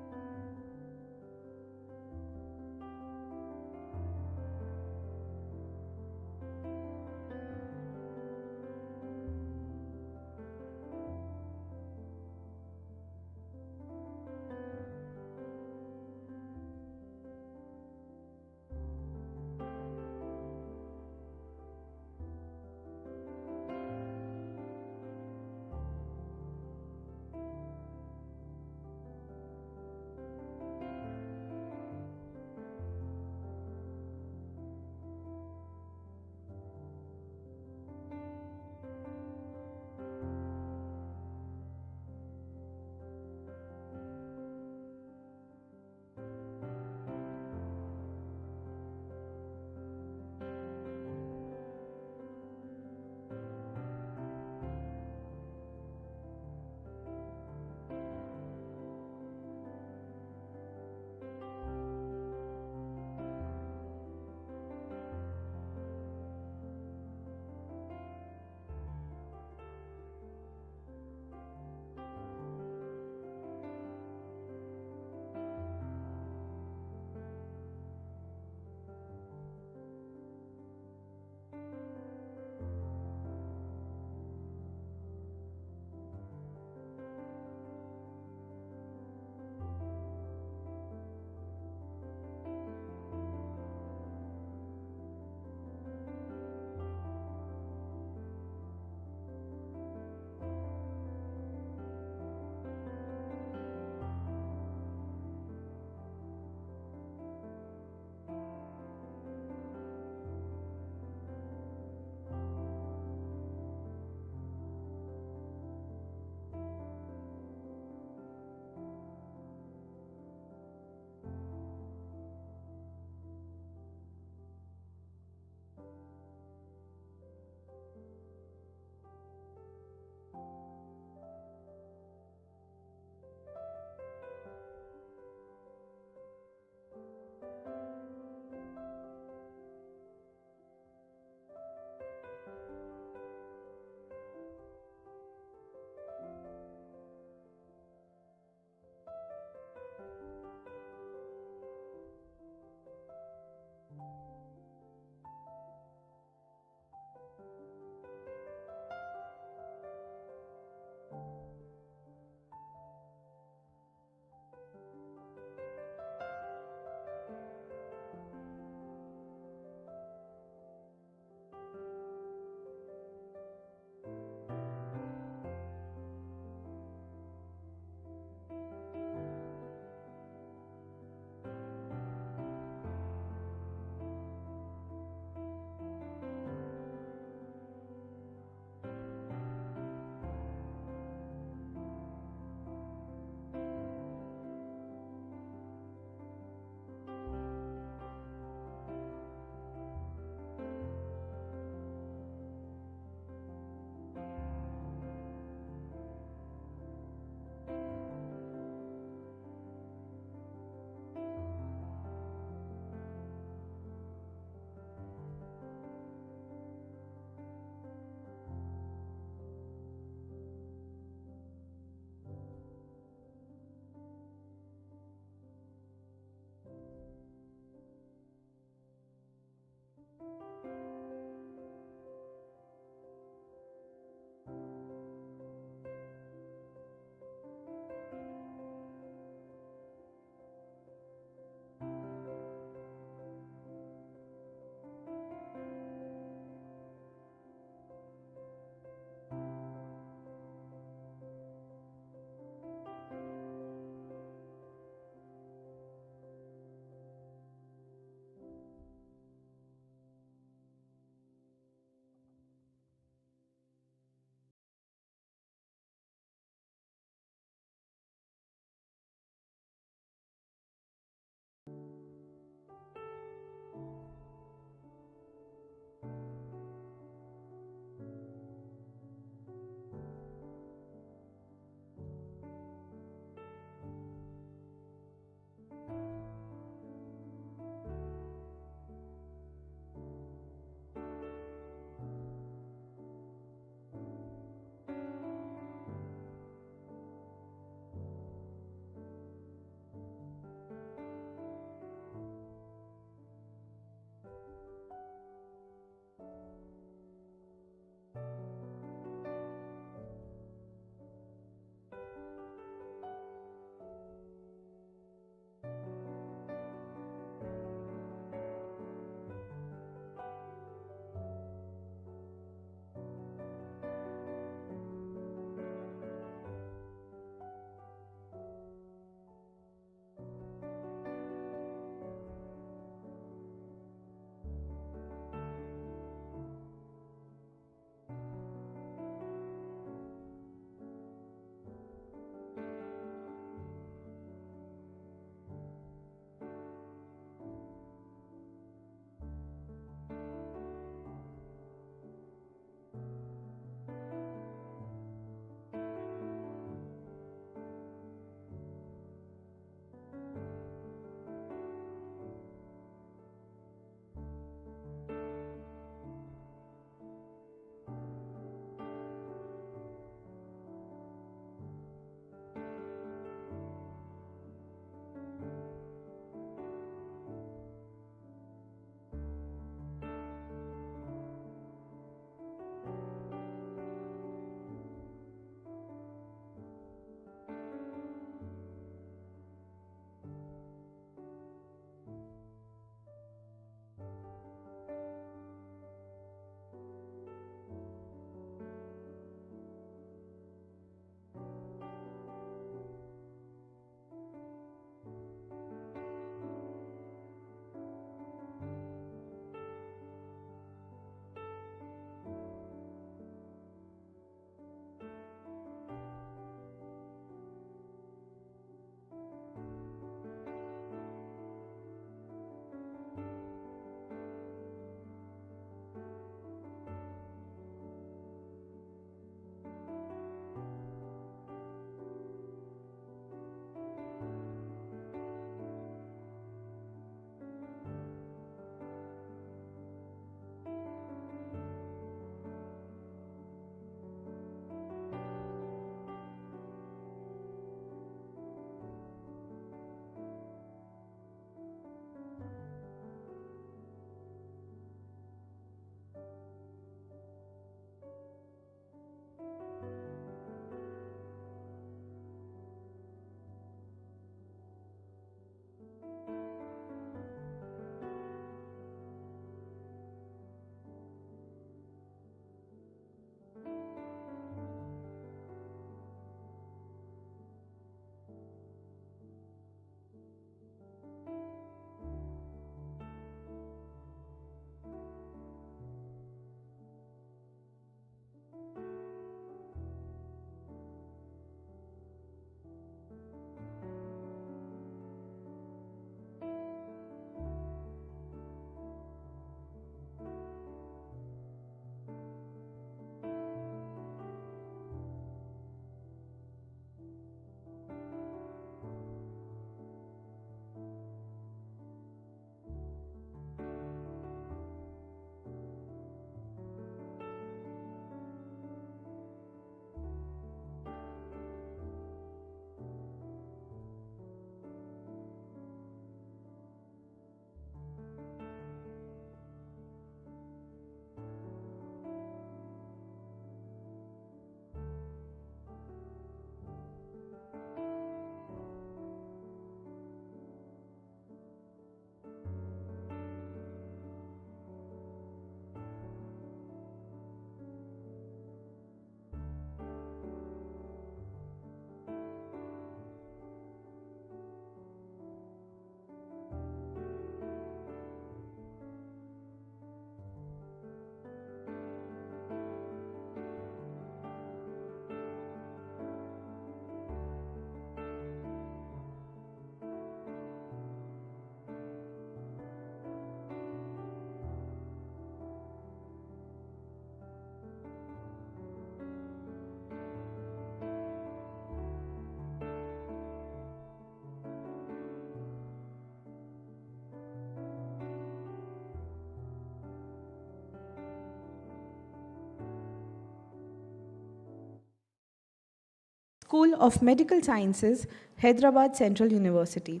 A: School of Medical Sciences, Hyderabad Central University.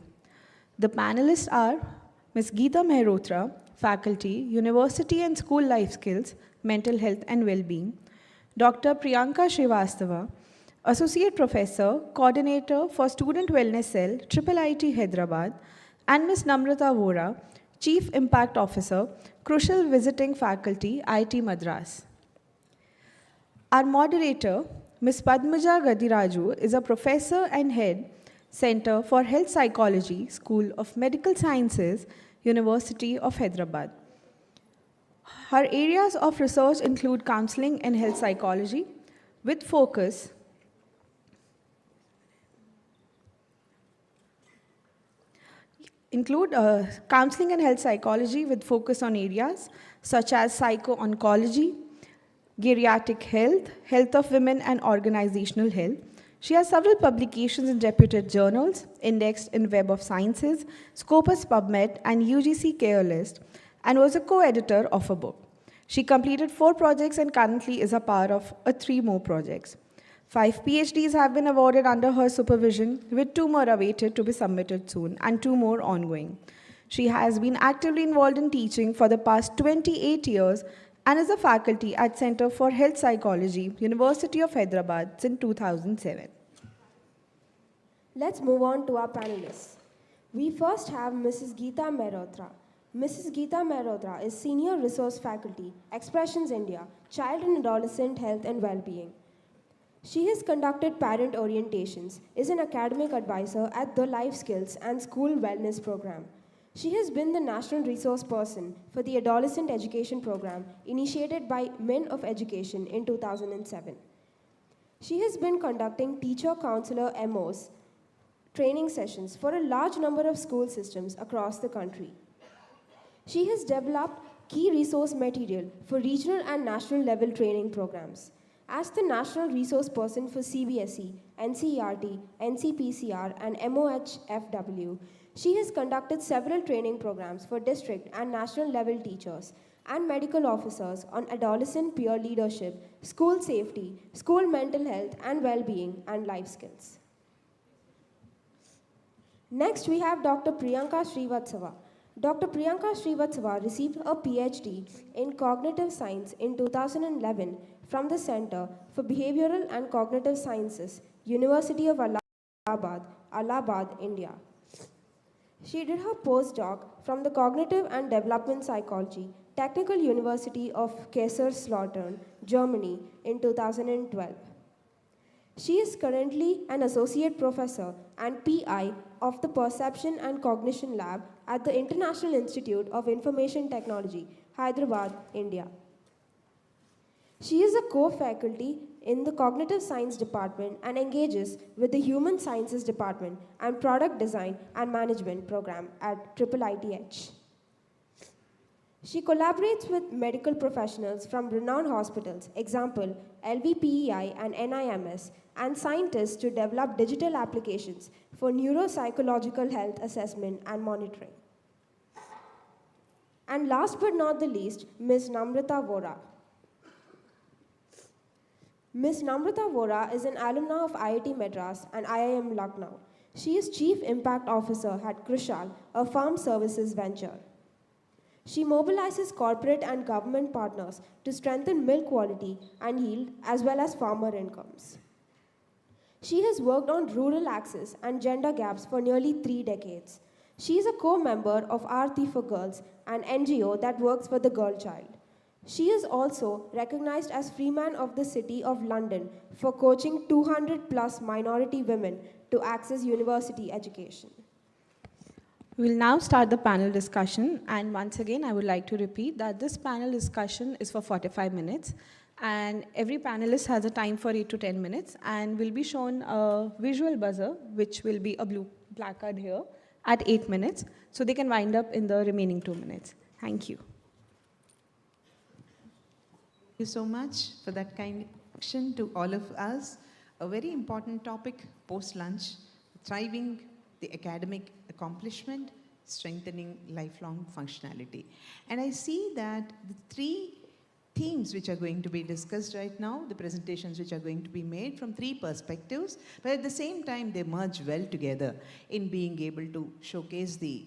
A: The panelists are Ms. Geeta Mehrotra, Faculty, University and School Life Skills, Mental Health and Wellbeing; Dr. Priyanka Srivastava, Associate Professor, Coordinator for Student Wellness Cell, IIT Hyderabad; and Ms. Namrata Vora, Chief Impact Officer, Crucial Visiting Faculty, IIT Madras. Our moderator, Ms. Padmaja Gadiraju, is a professor and head, Center for Health Psychology, School of Medical Sciences, University of Hyderabad. Her areas of research include counseling and health psychology, with focus counseling and health psychology with focus on areas such as psycho-oncology, geriatric health, health of women and organizational health. She has several publications in reputed journals, indexed in Web of Sciences, Scopus PubMed, and UGC Care List, and was a co-editor of a book. She completed 4 projects and currently is a part of 3 more projects. 5 PhDs have been awarded under her supervision, with 2 more awaited to be submitted soon, and 2 more ongoing. She has been actively involved in teaching for the past 28 years and is a faculty at Center for Health Psychology, University of Hyderabad since 2007.
B: Let's move on to our panelists. We first have Mrs. Geeta Mehrotra. Mrs. Geeta Mehrotra is Senior Resource Faculty, Expressions India, Child and Adolescent Health and Wellbeing. She has conducted parent orientations, is an academic advisor at the Life Skills and School Wellness Program. She has been the National Resource Person for the Adolescent Education Program initiated by Men of Education in 2007. She has been conducting teacher-counselor MOs training sessions for a large number of school systems across the country. She has developed key resource material for regional and national level training programs. As the National Resource Person for CBSE, NCERT, NCPCR, and MOHFW, she has conducted several training programs for district and national level teachers and medical officers on adolescent peer leadership, school safety, school mental health and well-being, and life skills. Next, we have Dr. Priyanka Srivastava. Dr. Priyanka Srivastava received a PhD in Cognitive Science in 2011 from the Center for Behavioral and Cognitive Sciences, University of Allahabad, India. She did her postdoc from the Cognitive and Development Psychology, Technical University of Kaiserslautern, Germany in 2012. She is currently an associate professor and PI of the Perception and Cognition Lab at the International Institute of Information Technology, Hyderabad, India. She is a co-faculty in the Cognitive Science Department and engages with the Human Sciences Department and Product Design and Management program at IITH. She collaborates with medical professionals from renowned hospitals, example LVPEI and NIMS, and scientists to develop digital applications for neuropsychological health assessment and monitoring. And last but not the least, Ms. Namrata Vora. Ms. Namrata Vora is an alumna of IIT Madras and IIM Lucknow. She is Chief Impact Officer at Crucial, a farm services venture. She mobilizes corporate and government partners to strengthen milk quality and yield as well as farmer incomes. She has worked on rural access and gender gaps for nearly 3 decades. She is a co-member of Aarti for Girls, an NGO that works for the girl child. She is also recognized as Freeman of the City of London for coaching 200 plus minority women to access university education.
A: We will now start the panel discussion, and once again I would like to repeat that this panel discussion is for 45 minutes and every panelist has a time for 8 to 10 minutes and will be shown a visual buzzer, which will be a blue placard here, at 8 minutes, so they can wind up in the remaining 2 minutes. Thank you.
L: Thank you so much for that kind introduction to all of us. A very important topic post-lunch, thriving the academic accomplishment, strengthening lifelong functionality. And I see that the 3 themes which are going to be discussed right now, the presentations which are going to be made from 3 perspectives, but at the same time they merge well together in being able to showcase the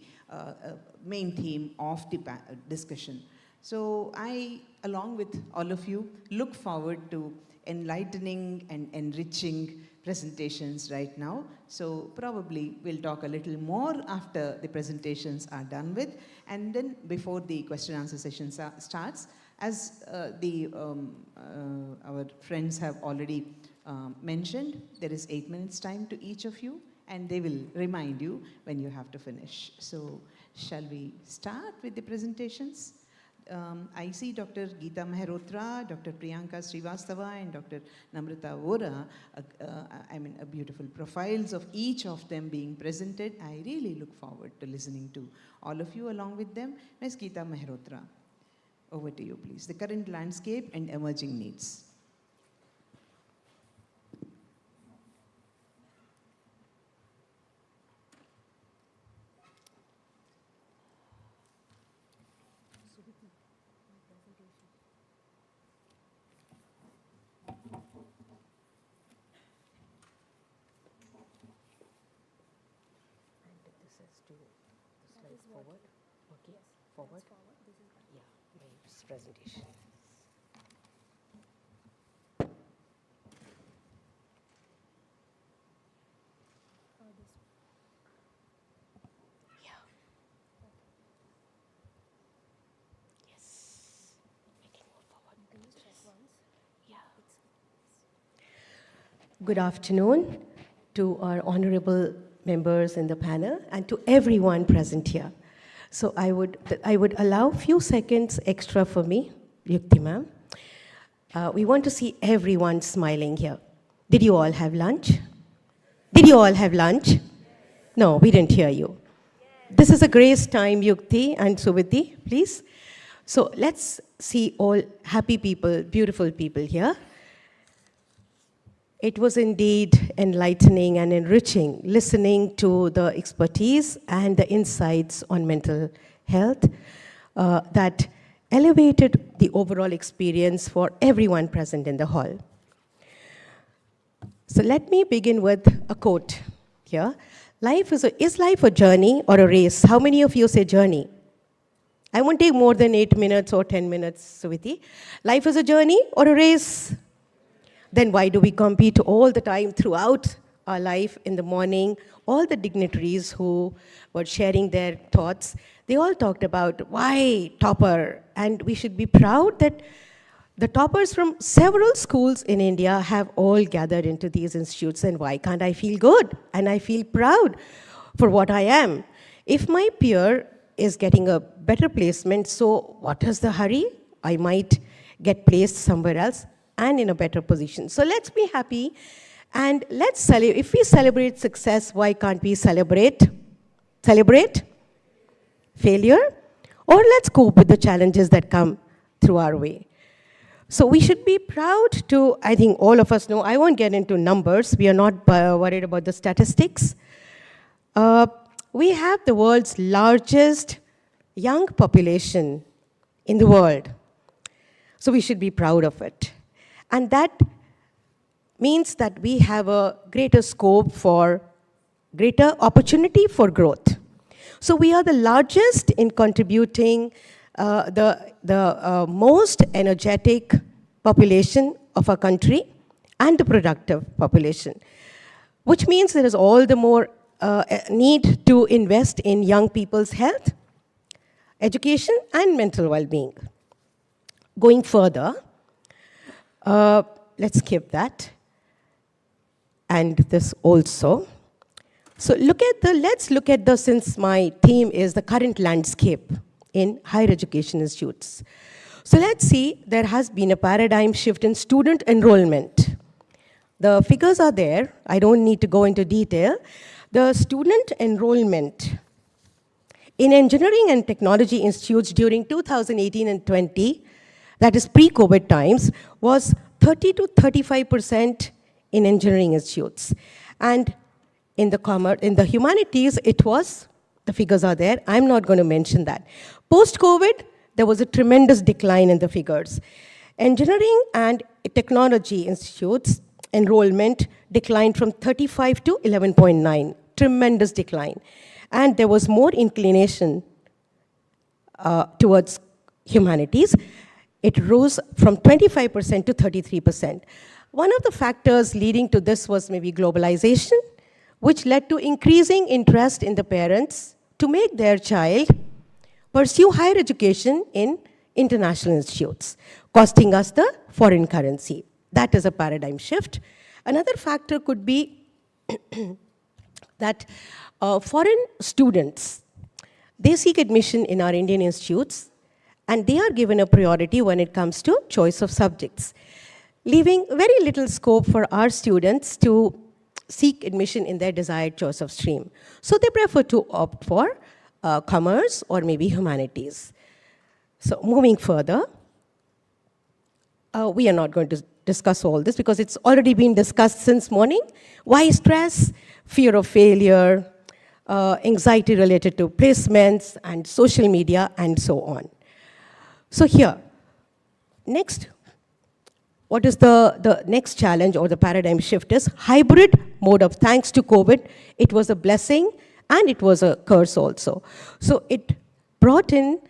L: main theme of the discussion. So I, along with all of you, look forward to enlightening and enriching presentations right now. So probably we'll talk a little more after the presentations are done with, and then before the question answer session starts, as our friends have already mentioned, there is 8 minutes time to each of you, and they will remind you when you have to finish. So shall we start with the presentations? I see Dr. Geeta Mehrotra, Dr. Priyanka Srivastava, and Dr. Namrata Vora, beautiful profiles of each of them being presented. I really look forward to listening to all of you along with them. Ms. Geeta Mehrotra, over to you, please. The current landscape and emerging needs.
M: Forward. Yeah, presentation. Yeah. Yes. Make it more forward. Can you check once? Yeah. Good afternoon to our honorable members in the panel and to everyone present here. So I would allow a few seconds extra for me, Yukti ma'am. We want to see everyone smiling here. Did you all have lunch? Did you all have lunch? No, we didn't hear you. This is a grace time, Yukti and Suviti, please. So let's see all happy people, beautiful people here. It was indeed enlightening and enriching listening to the expertise and the insights on mental health that elevated the overall experience for everyone present in the hall. So let me begin with a quote here. Is life a journey or a race? How many of you say journey? I won't take more than 8 minutes or 10 minutes, Suviti. Life is a journey or a race? Then why do we compete all the time throughout our life in the morning? All the dignitaries who were sharing their thoughts, they all talked about why topper, and we should be proud that the toppers from several schools in India have all gathered into these institutes, and why can't I feel good? And I feel proud for what I am. If my peer is getting a better placement, so what is the hurry? I might get placed somewhere else and in a better position. So let's be happy and let's celebrate. If we celebrate success, why can't we celebrate failure? Or let's cope with the challenges that come through our way. So we should be proud to, I think all of us know, I won't get into numbers, we are not worried about the statistics. We have the world's largest young population in the world. So we should be proud of it. And that means that we have a greater scope for greater opportunity for growth. So we are the largest in contributing the most energetic population of our country and the productive population, which means there is all the more need to invest in young people's health, education, and mental well-being. Going further, let's skip that, and this also. So let's look at the, since my theme is the current landscape in higher education institutes. So let's see, there has been a paradigm shift in student enrollment. The figures are there, I don't need to go into detail. The student enrollment in engineering and technology institutes during 2018 and 20, that is pre-COVID times, was 30 to 35% in engineering institutes. And in the humanities, it was, the figures are there, I'm not going to mention that. Post-COVID, there was a tremendous decline in the figures. Engineering and technology institutes enrollment declined from 35 to 11.9, tremendous decline. And there was more inclination towards humanities. It rose from 25% to 33%. One of the factors leading to this was maybe globalization, which led to increasing interest in the parents to make their child pursue higher education in international institutes, costing us the foreign currency. That is a paradigm shift. Another factor could be that foreign students, they seek admission in our Indian institutes, and they are given a priority when it comes to choice of subjects, leaving very little scope for our students to seek admission in their desired choice of stream. So they prefer to opt for commerce or maybe humanities. So moving further, we are not going to discuss all this because it's already been discussed since morning. Why stress, fear of failure, anxiety related to placements and social media and so on. So here, next, what is the next challenge or the paradigm shift is hybrid mode of, thanks to COVID, it was a blessing and it was a curse also. So it brought in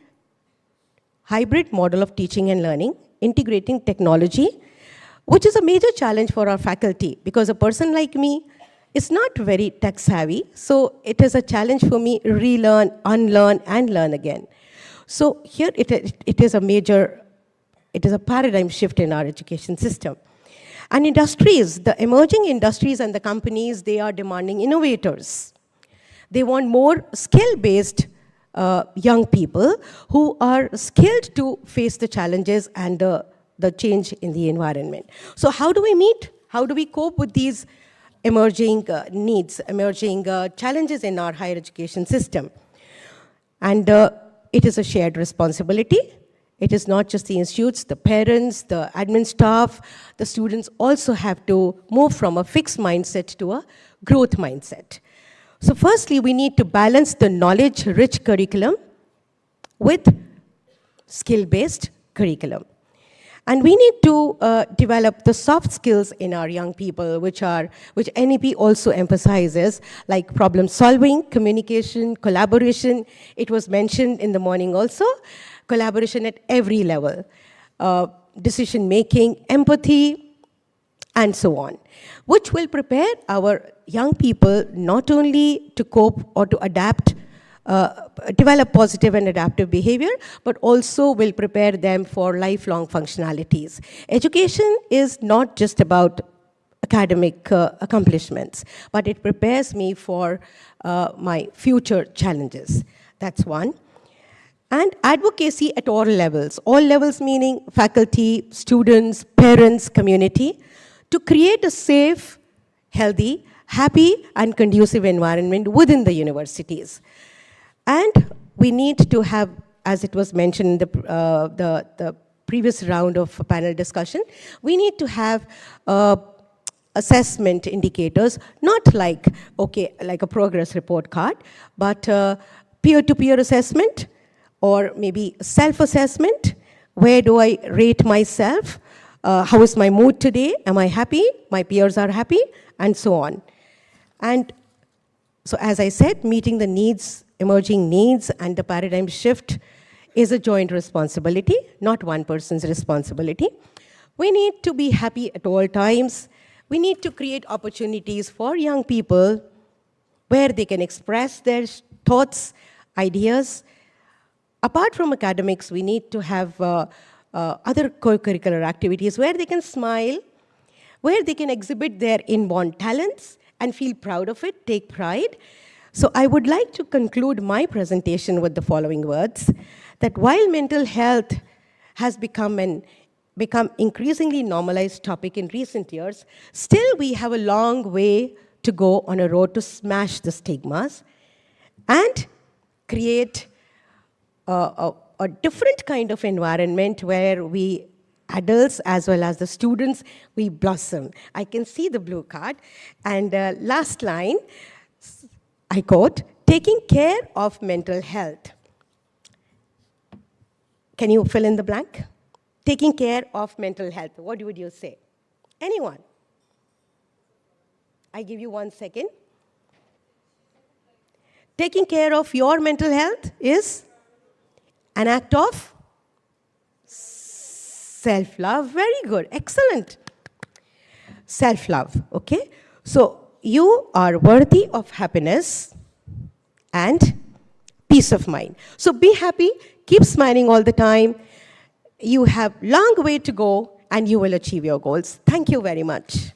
M: hybrid model of teaching and learning, integrating technology, which is a major challenge for our faculty because a person like me is not very tech savvy. So it is a challenge for me to relearn, unlearn, and learn again. So here it is a paradigm shift in our education system. And industries, the emerging industries and the companies, they are demanding innovators. They want more skill-based young people who are skilled to face the challenges and the change in the environment. So how do we meet? How do we cope with these emerging needs, emerging challenges in our higher education system? And it is a shared responsibility. It is not just the institutes, the parents, the admin staff, the students also have to move from a fixed mindset to a growth mindset. So firstly, we need to balance the knowledge-rich curriculum with skill-based curriculum. And we need to develop the soft skills in our young people, which NEP also emphasizes, like problem solving, communication, collaboration. It was mentioned in the morning also, collaboration at every level, decision making, empathy, and so on, which will prepare our young people not only to cope or to adapt, develop positive and adaptive behavior, but also will prepare them for lifelong functionalities. Education is not just about academic accomplishments, but it prepares me for my future challenges. That's one. And advocacy at all levels meaning faculty, students, parents, community, to create a safe, healthy, happy, and conducive environment within the universities. And we need to have, as it was mentioned in the previous round of panel discussion, we need to have assessment indicators, not like, like a progress report card, but peer-to-peer assessment, or maybe self-assessment. Where do I rate myself? How is my mood today? Am I happy? My peers are happy? And so on. And so as I said, meeting the needs, emerging needs, and the paradigm shift is a joint responsibility, not one person's responsibility. We need to be happy at all times. We need to create opportunities for young people where they can express their thoughts, ideas. Apart from academics, we need to have other co-curricular activities where they can smile, where they can exhibit their inborn talents and feel proud of it, take pride. So I would like to conclude my presentation with the following words, that while mental health has become increasingly normalized topic in recent years, still we have a long way to go on a road to smash the stigmas and create a different kind of environment where we adults as well as the students, we blossom. I can see the blue card. And last line, I quote, taking care of mental health. Can you fill in the blank? taking care of mental health. What would you say? Anyone? I give you 1 second. Taking care of your mental health is an act of self-love. Very good. Excellent. Self-love, okay? So you are worthy of happiness and peace of mind. So be happy, keep smiling all the time. You have long way to go and you will achieve your goals. Thank you very much.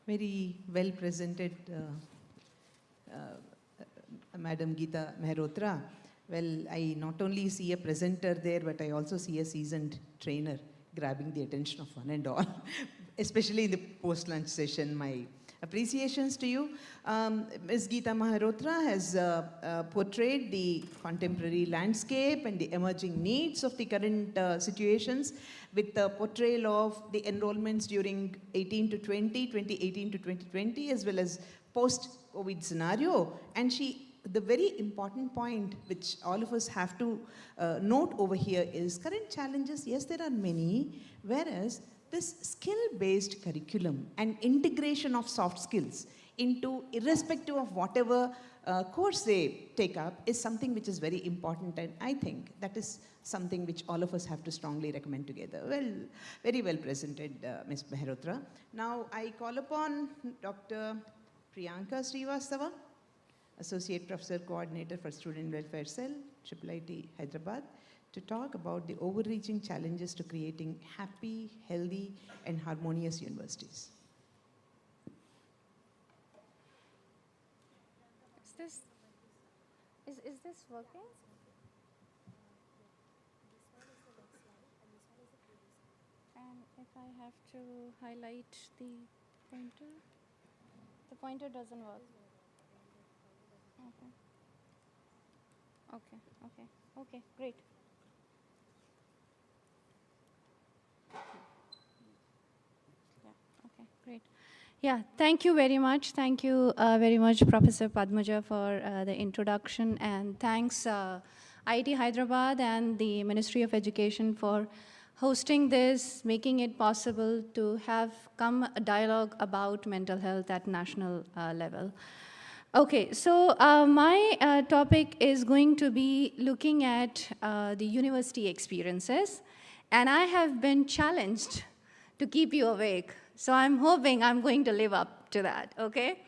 L: Very well presented, Madam Geeta Mehrotra. Well, I not only see a presenter there, but I also see a seasoned trainer grabbing the attention of one and all, especially in the post-lunch session. My appreciations to you. Ms. Geeta Mehrotra has portrayed the contemporary landscape and the emerging needs of the current situations with the portrayal of the enrollments during 18 to 20, 2018 to 2020, as well as post-COVID scenario. And the very important point which all of us have to note over here is current challenges. Yes, there are many, whereas this skill-based curriculum and integration of soft skills into, irrespective of whatever course they take up, is something which is very important, and I think that is something which all of us have to strongly recommend together. Well, very well presented, Ms. Mehrotra. Now I call upon Dr. Priyanka Srivastava, Associate Professor Coordinator for Student Welfare Cell, IIT Hyderabad, to talk about the overreaching challenges to creating happy, healthy, and harmonious universities.
J: Is this working? And if I have to highlight the pointer doesn't work. Okay, great. Great. Yeah, thank you very much. Thank you very much, Professor Padmaja, for the introduction. And thanks IIT Hyderabad and the Ministry of Education for hosting this, making it possible to have a dialogue about mental health at national level. Okay, so my topic is going to be looking at the university experiences. And I have been challenged to keep you awake. So I'm hoping I'm going to live up to that, okay?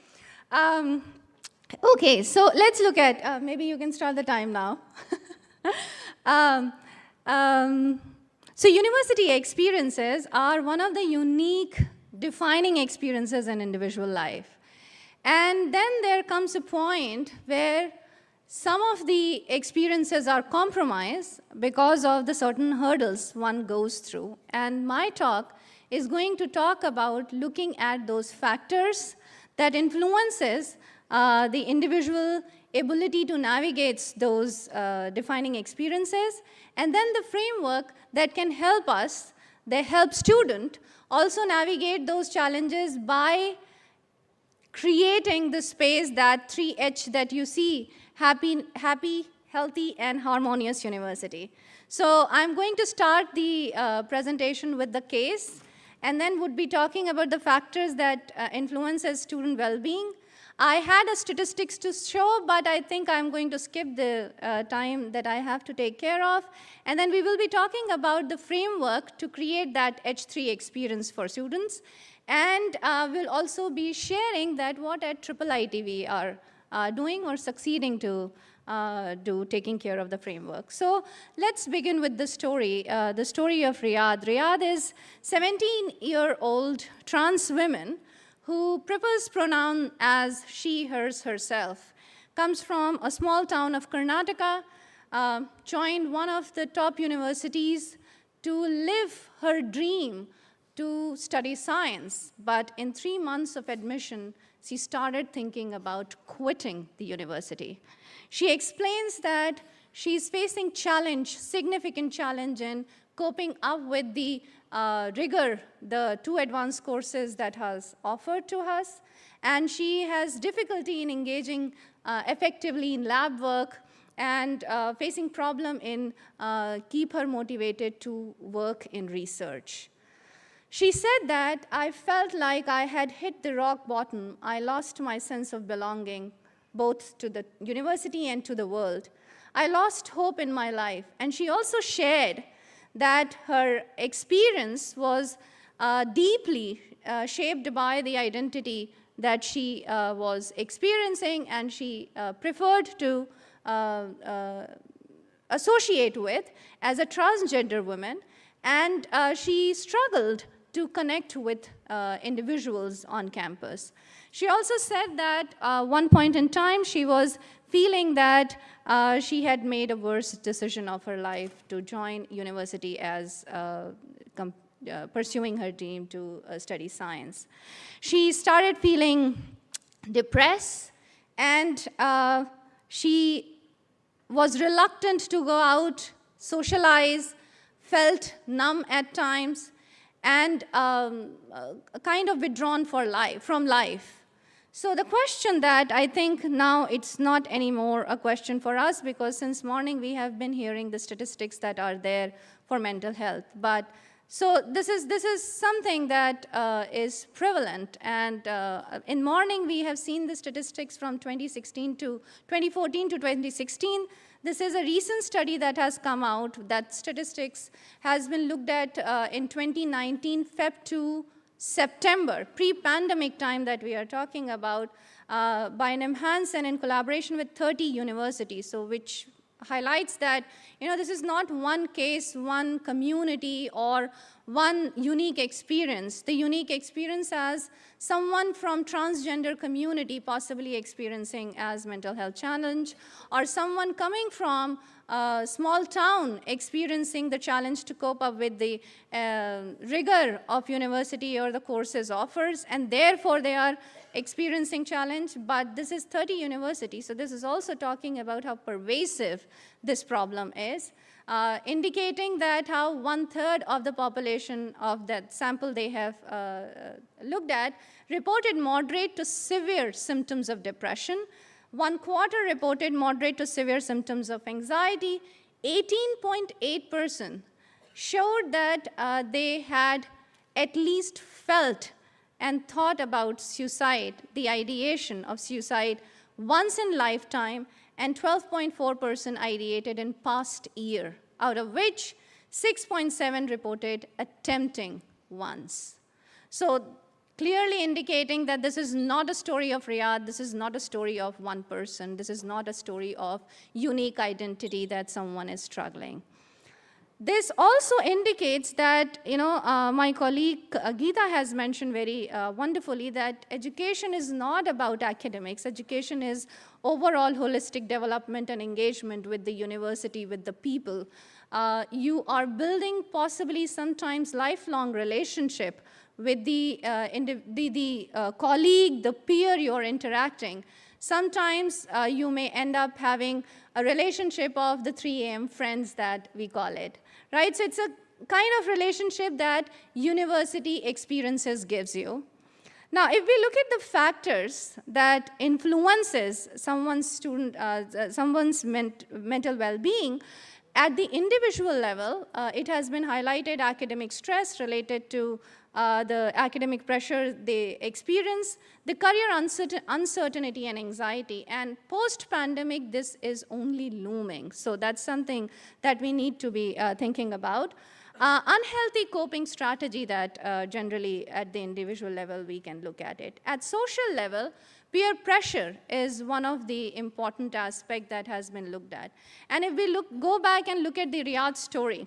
J: Okay, so let's look at, maybe you can start the time now. So university experiences are one of the unique defining experiences in individual life. And then there comes a point where some of the experiences are compromised because of the certain hurdles one goes through. And my talk is going to talk about looking at those factors that influences the individual ability to navigate those defining experiences, and then the framework that can help us, they help student also navigate those challenges by creating the space, that 3H that you see, happy, healthy, and harmonious university. So I'm going to start the presentation with the case, and then would be talking about the factors that influences student well-being. I had a statistics to show, but I think I'm going to skip the time that I have to take care of. And then we will be talking about the framework to create that H3 experience for students. And we'll also be sharing that what at IIT we are doing or succeeding to do, taking care of the framework. So let's begin with the story of Riyadh. Riyadh is 17-year-old trans woman who prefers pronoun as she, hers, herself, comes from a small town of Karnataka, joined one of the top universities to live her dream to study science. But in 3 months of admission, she started thinking about quitting the university. She explains that she's facing significant challenge in coping up with the rigor, the 2 advanced courses that has offered to us, and she has difficulty in engaging effectively in lab work, and facing problem in keep her motivated to work in research. She said that I felt like I had hit the rock bottom. I lost my sense of belonging, both to the university and to the world. I lost hope in my life. And she also shared that her experience was deeply shaped by the identity that she was experiencing, and she preferred to associate with as a transgender woman. And she struggled to connect with individuals on campus. She also said that one point in time she was feeling that she had made a worse decision of her life to join university as pursuing her dream to study science. She started feeling depressed, and she was reluctant to go out, socialize, felt numb at times, and kind of withdrawn from life. So the question that I think now it's not anymore a question for us, because since morning we have been hearing the statistics that are there for mental health. But so this is something that is prevalent, and in morning we have seen the statistics from 2014 to 2016. This is a recent study that has come out. That statistics has been looked at in 2019, Feb to September, pre-pandemic time that we are talking about, by NIMHANS and in collaboration with 30 universities, so which highlights that, this is not one case, one community, or one unique experience. The unique experience as someone from transgender community possibly experiencing as mental health challenge, or someone coming from a small town experiencing the challenge to cope up with the rigor of university or the courses offers, and therefore they are experiencing challenge. But this is 30 universities, so this is also talking about how pervasive this problem is, indicating that how 1/3 of the population of that sample they have looked at reported moderate to severe symptoms of depression. 1/4 reported moderate to severe symptoms of anxiety. 18.8% showed that they had at least felt and thought about suicide, the ideation of suicide, once in lifetime, and 12.4% ideated in past year, out of which 6.7 reported attempting once. So clearly indicating that this is not a story of Riyadh, this is not a story of one person, this is not a story of unique identity that someone is struggling. This also indicates that, my colleague Geeta has mentioned very wonderfully that education is not about academics. Education is overall holistic development and engagement with the university, with the people. You are building possibly sometimes lifelong relationship with the colleague, the peer you're interacting. Sometimes you may end up having a relationship of the 3 a.m. friends that we call it, right? So it's a kind of relationship that university experiences gives you. Now, if we look at the factors that influences someone's mental well-being, at the individual level, it has been highlighted academic stress related to the academic pressure they experience, the career uncertainty and anxiety, and post-pandemic, this is only looming. So that's something that we need to be thinking about. Unhealthy coping strategy that generally at the individual level we can look at it. At social level, peer pressure is one of the important aspects that has been looked at. And if we go back and look at the Riyadh story,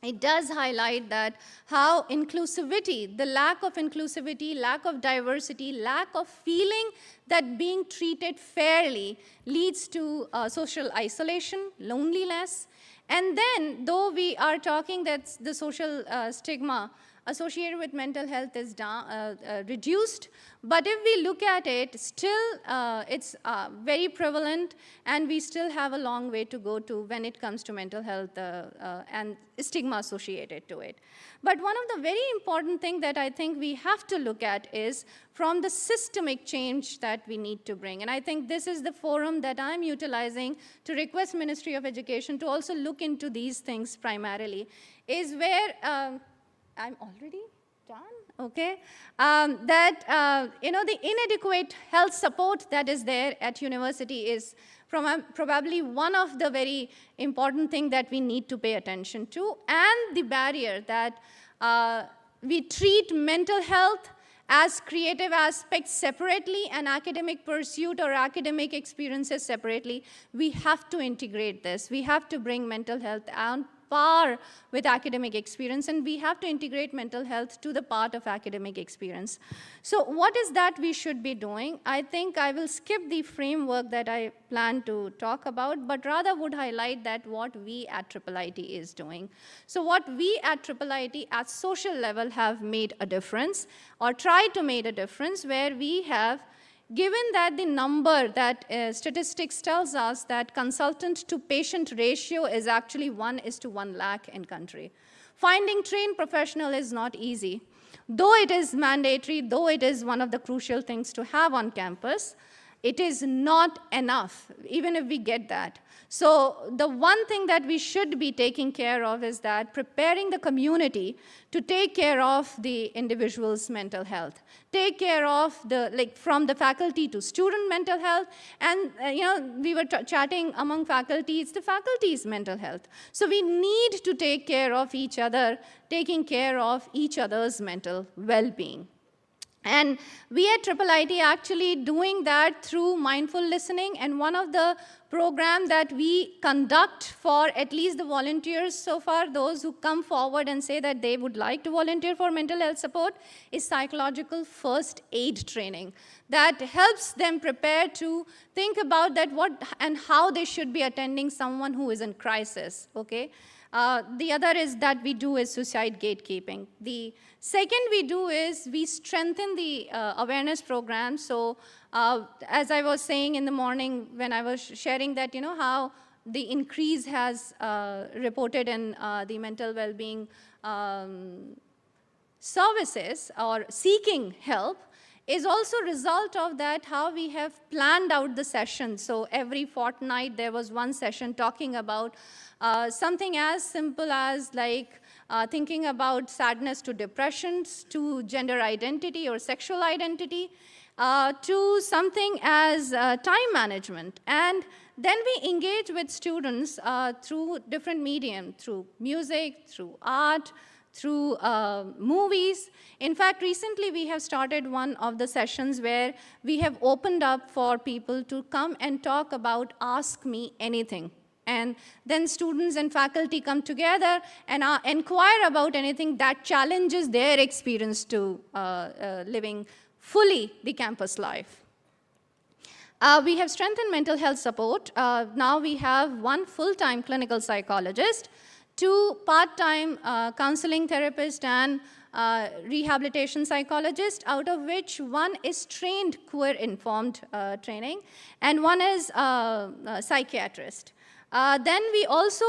J: it does highlight that how inclusivity, the lack of inclusivity, lack of diversity, lack of feeling that being treated fairly leads to social isolation, loneliness. And then, though we are talking that the social stigma associated with mental health is reduced. But if we look at it, still it's very prevalent, and we still have a long way to go to when it comes to mental health and stigma associated to it. But one of the very important things that I think we have to look at is from the systemic change that we need to bring. And I think this is the forum that I'm utilizing to request Ministry of Education to also look into these things primarily, is where I'm already done, okay? The inadequate health support that is there at university is probably one of the very important things that we need to pay attention to, and the barrier that we treat mental health as creative aspects separately and academic pursuit or academic experiences separately. We have to integrate this. We have to bring mental health on par with academic experience, and we have to integrate mental health to the part of academic experience. So what is that we should be doing? I think I will skip the framework that I plan to talk about, but rather would highlight that what we at IIIT is doing. So what we at IIIT at social level have made a difference, or tried to make a difference, where we have given that the number that statistics tells us that consultant to patient ratio is actually 1:1 lakh in country. Finding trained professional is not easy. Though it is mandatory, though it is one of the crucial things to have on campus, it is not enough, even if we get that. So the one thing that we should be taking care of is that preparing the community to take care of the individual's mental health, take care of from the faculty to student mental health, and we were chatting among faculty, it's the faculty's mental health. So we need to take care of each other, taking care of each other's mental well-being. And we at IIIT actually doing that through mindful listening, and one of the programs that we conduct for at least the volunteers so far, those who come forward and say that they would like to volunteer for mental health support, is psychological first aid training that helps them prepare to think about that what and how they should be attending someone who is in crisis, okay? The other is that we do is suicide gatekeeping. The second we do is we strengthen the awareness program. So as I was saying in the morning when I was sharing that, how the increase has reported in the mental well-being services or seeking help, is also a result of that how we have planned out the session. So every fortnight there was one session talking about something as simple as thinking about sadness to depression, to gender identity or sexual identity, to something as time management. And then we engage with students through different medium, through music, through art, through movies. In fact, recently we have started one of the sessions where we have opened up for people to come and talk about Ask Me Anything. And then students and faculty come together and inquire about anything that challenges their experience to living fully the campus life. We have strengthened mental health support. Now we have one full-time clinical psychologist, 2 part-time counseling therapists and rehabilitation psychologist, out of which one is trained queer-informed training, and one is a psychiatrist. Then we also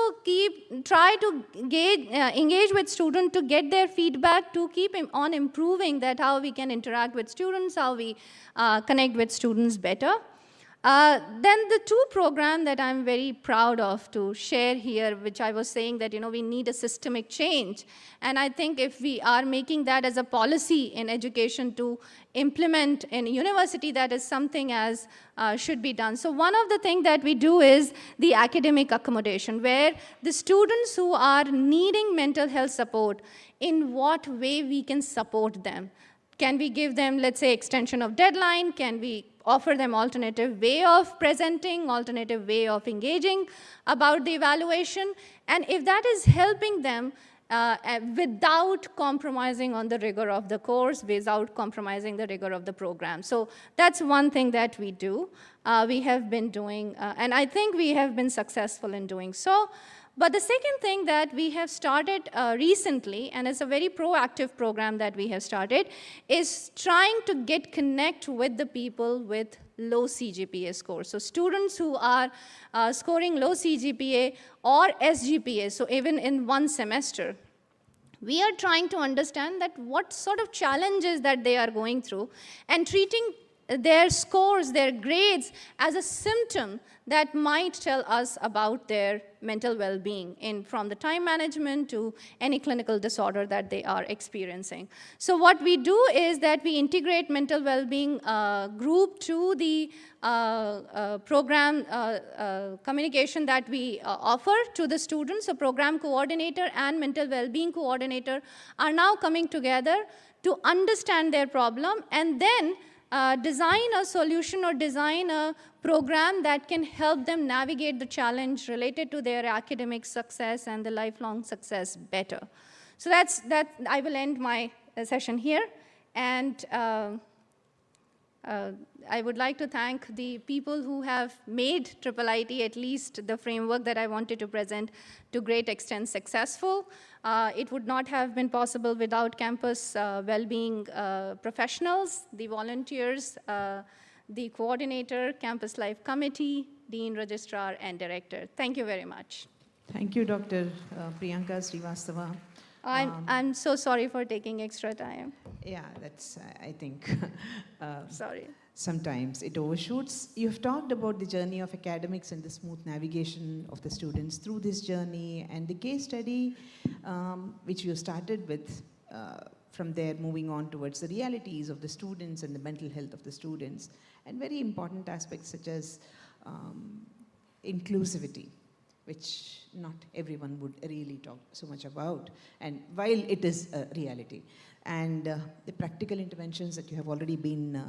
J: try to engage with students to get their feedback, to keep on improving that how we can interact with students, how we connect with students better. Then the 2 programs that I'm very proud of to share here, which I was saying that we need a systemic change. And I think if we are making that as a policy in education to implement in university, that is something as should be done. So one of the things that we do is the academic accommodation, where the students who are needing mental health support, in what way we can support them. Can we give them, let's say, extension of deadline? Can we offer them alternative way of presenting, alternative way of engaging about the evaluation? And if that is helping them without compromising on the rigor of the course, without compromising the rigor of the program. So that's one thing that we do. We have been doing, and I think we have been successful in doing so. But the second thing that we have started recently, and it's a very proactive program that we have started, is trying to connect with the people with low CGPA scores. So students who are scoring low CGPA or SGPA, so even in one semester, we are trying to understand that what sort of challenges that they are going through, and treating their scores, their grades, as a symptom that might tell us about their mental well-being, from the time management to any clinical disorder that they are experiencing. So what we do is that we integrate mental well-being group to the program communication that we offer to the students. So program coordinator and mental well-being coordinator are now coming together to understand their problem, and then design a solution or design a program that can help them navigate the challenge related to their academic success and the lifelong success better. So that. I will end my session here. And I would like to thank the people who have made IIIT, at least the framework that I wanted to present, to great extent successful. It would not have been possible without campus well-being professionals, the volunteers, the coordinator, campus life committee, dean, registrar, and director. Thank you very much.
L: Thank you, Dr. Priyanka Srivastava.
J: I'm so sorry for taking extra time.
L: Yeah, that's, I think,
J: Sorry.
L: sometimes it overshoots. You've talked about the journey of academics and the smooth navigation of the students through this journey, and the case study which you started with, from there moving on towards the realities of the students and the mental health of the students, and very important aspects such as inclusivity, which not everyone would really talk so much about, and while it is a reality. And the practical interventions that you have already been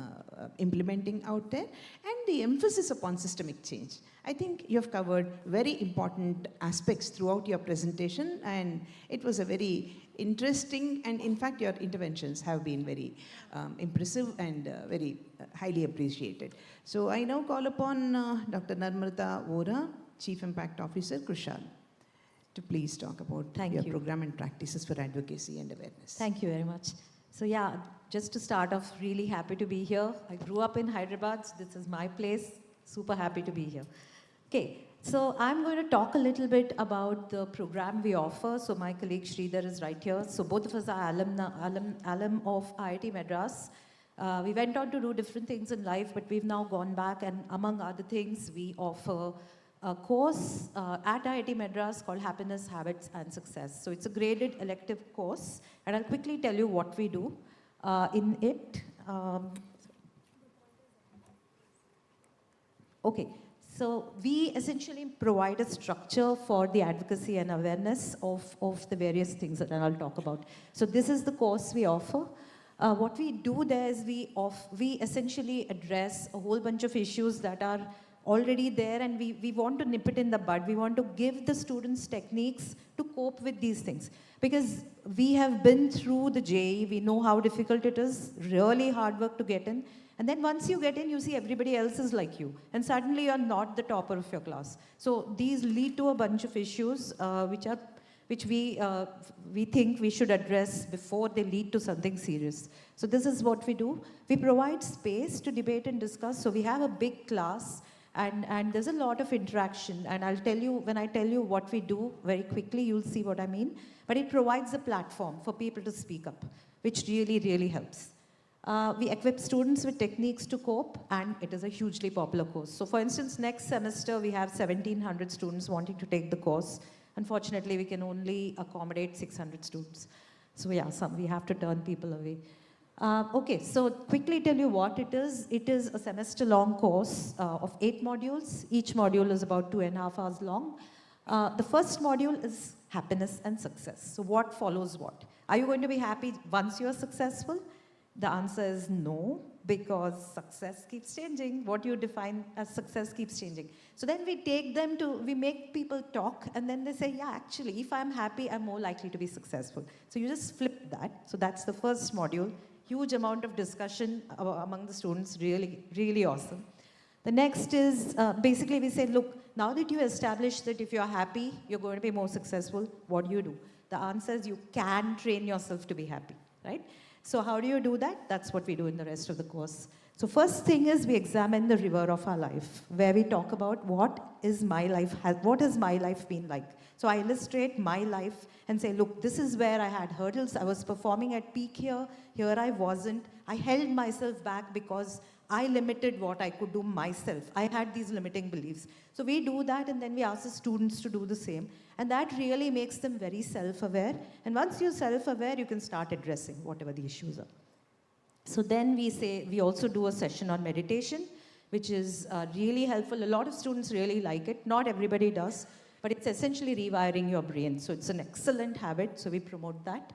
L: implementing out there, and the emphasis upon systemic change. I think you have covered very important aspects throughout your presentation, and it was a very interesting, and in fact your interventions have been very impressive and very highly appreciated. So I now call upon Dr. Narmata Vora, Chief Impact Officer, Krushal, to please talk about your program and practices for advocacy and awareness.
N: Thank you very much. So yeah, just to start off, really happy to be here. I grew up in Hyderabad, so this is my place. Super happy to be here. Okay, so I'm going to talk a little bit about the program we offer. So my colleague Sridhar is right here. So both of us are alum of IIT Madras. We went on to do different things in life, but we've now gone back, and among other things, we offer a course at IIT Madras called Happiness, Habits and Success. So it's a graded elective course, and I'll quickly tell you what we do in it. Okay, so we essentially provide a structure for the advocacy and awareness of the various things that I'll talk about. So this is the course we offer. What we do there is we essentially address a whole bunch of issues that are already there, and we want to nip it in the bud. We want to give the students techniques to cope with these things. Because we have been through the JEE, we know how difficult it is, really hard work to get in. And then once you get in, you see everybody else is like you. And suddenly you're not the topper of your class. So these lead to a bunch of issues which we think we should address before they lead to something serious. So this is what we do. We provide space to debate and discuss. So we have a big class, and there's a lot of interaction. And I'll tell you, when I tell you what we do very quickly, you'll see what I mean. But it provides a platform for people to speak up, which really, really helps. We equip students with techniques to cope, and it is a hugely popular course. So for instance, next semester, we have 1,700 students wanting to take the course. Unfortunately, we can only accommodate 600 students. So yeah, we have to turn people away. Okay, so quickly tell you what it is. It is a semester-long course of 8 modules. Each module is about 2.5 hours long. The first module is happiness and success. So what follows what? Are you going to be happy once you are successful? The answer is no, because success keeps changing. What you define as success keeps changing. So then we make people talk, and then they say, yeah, actually, if I'm happy, I'm more likely to be successful. So you just flip that. So that's the first module. Huge amount of discussion among the students, really, really awesome. The next is, basically we say, look, now that you established that if you're happy, you're going to be more successful, what do you do? The answer is you can train yourself to be happy, right? So how do you do that? That's what we do in the rest of the course. So first thing is we examine the river of our life, where we talk about what has my life been like. So I illustrate my life and say, look, this is where I had hurdles. I was performing at peak here I wasn't. I held myself back because I limited what I could do myself. I had these limiting beliefs. So we do that, and then we ask the students to do the same. And that really makes them very self-aware. And once you're self-aware, you can start addressing whatever the issues are. So then we also do a session on meditation, which is really helpful. A lot of students really like it. Not everybody does, but it's essentially rewiring your brain. So it's an excellent habit, so we promote that.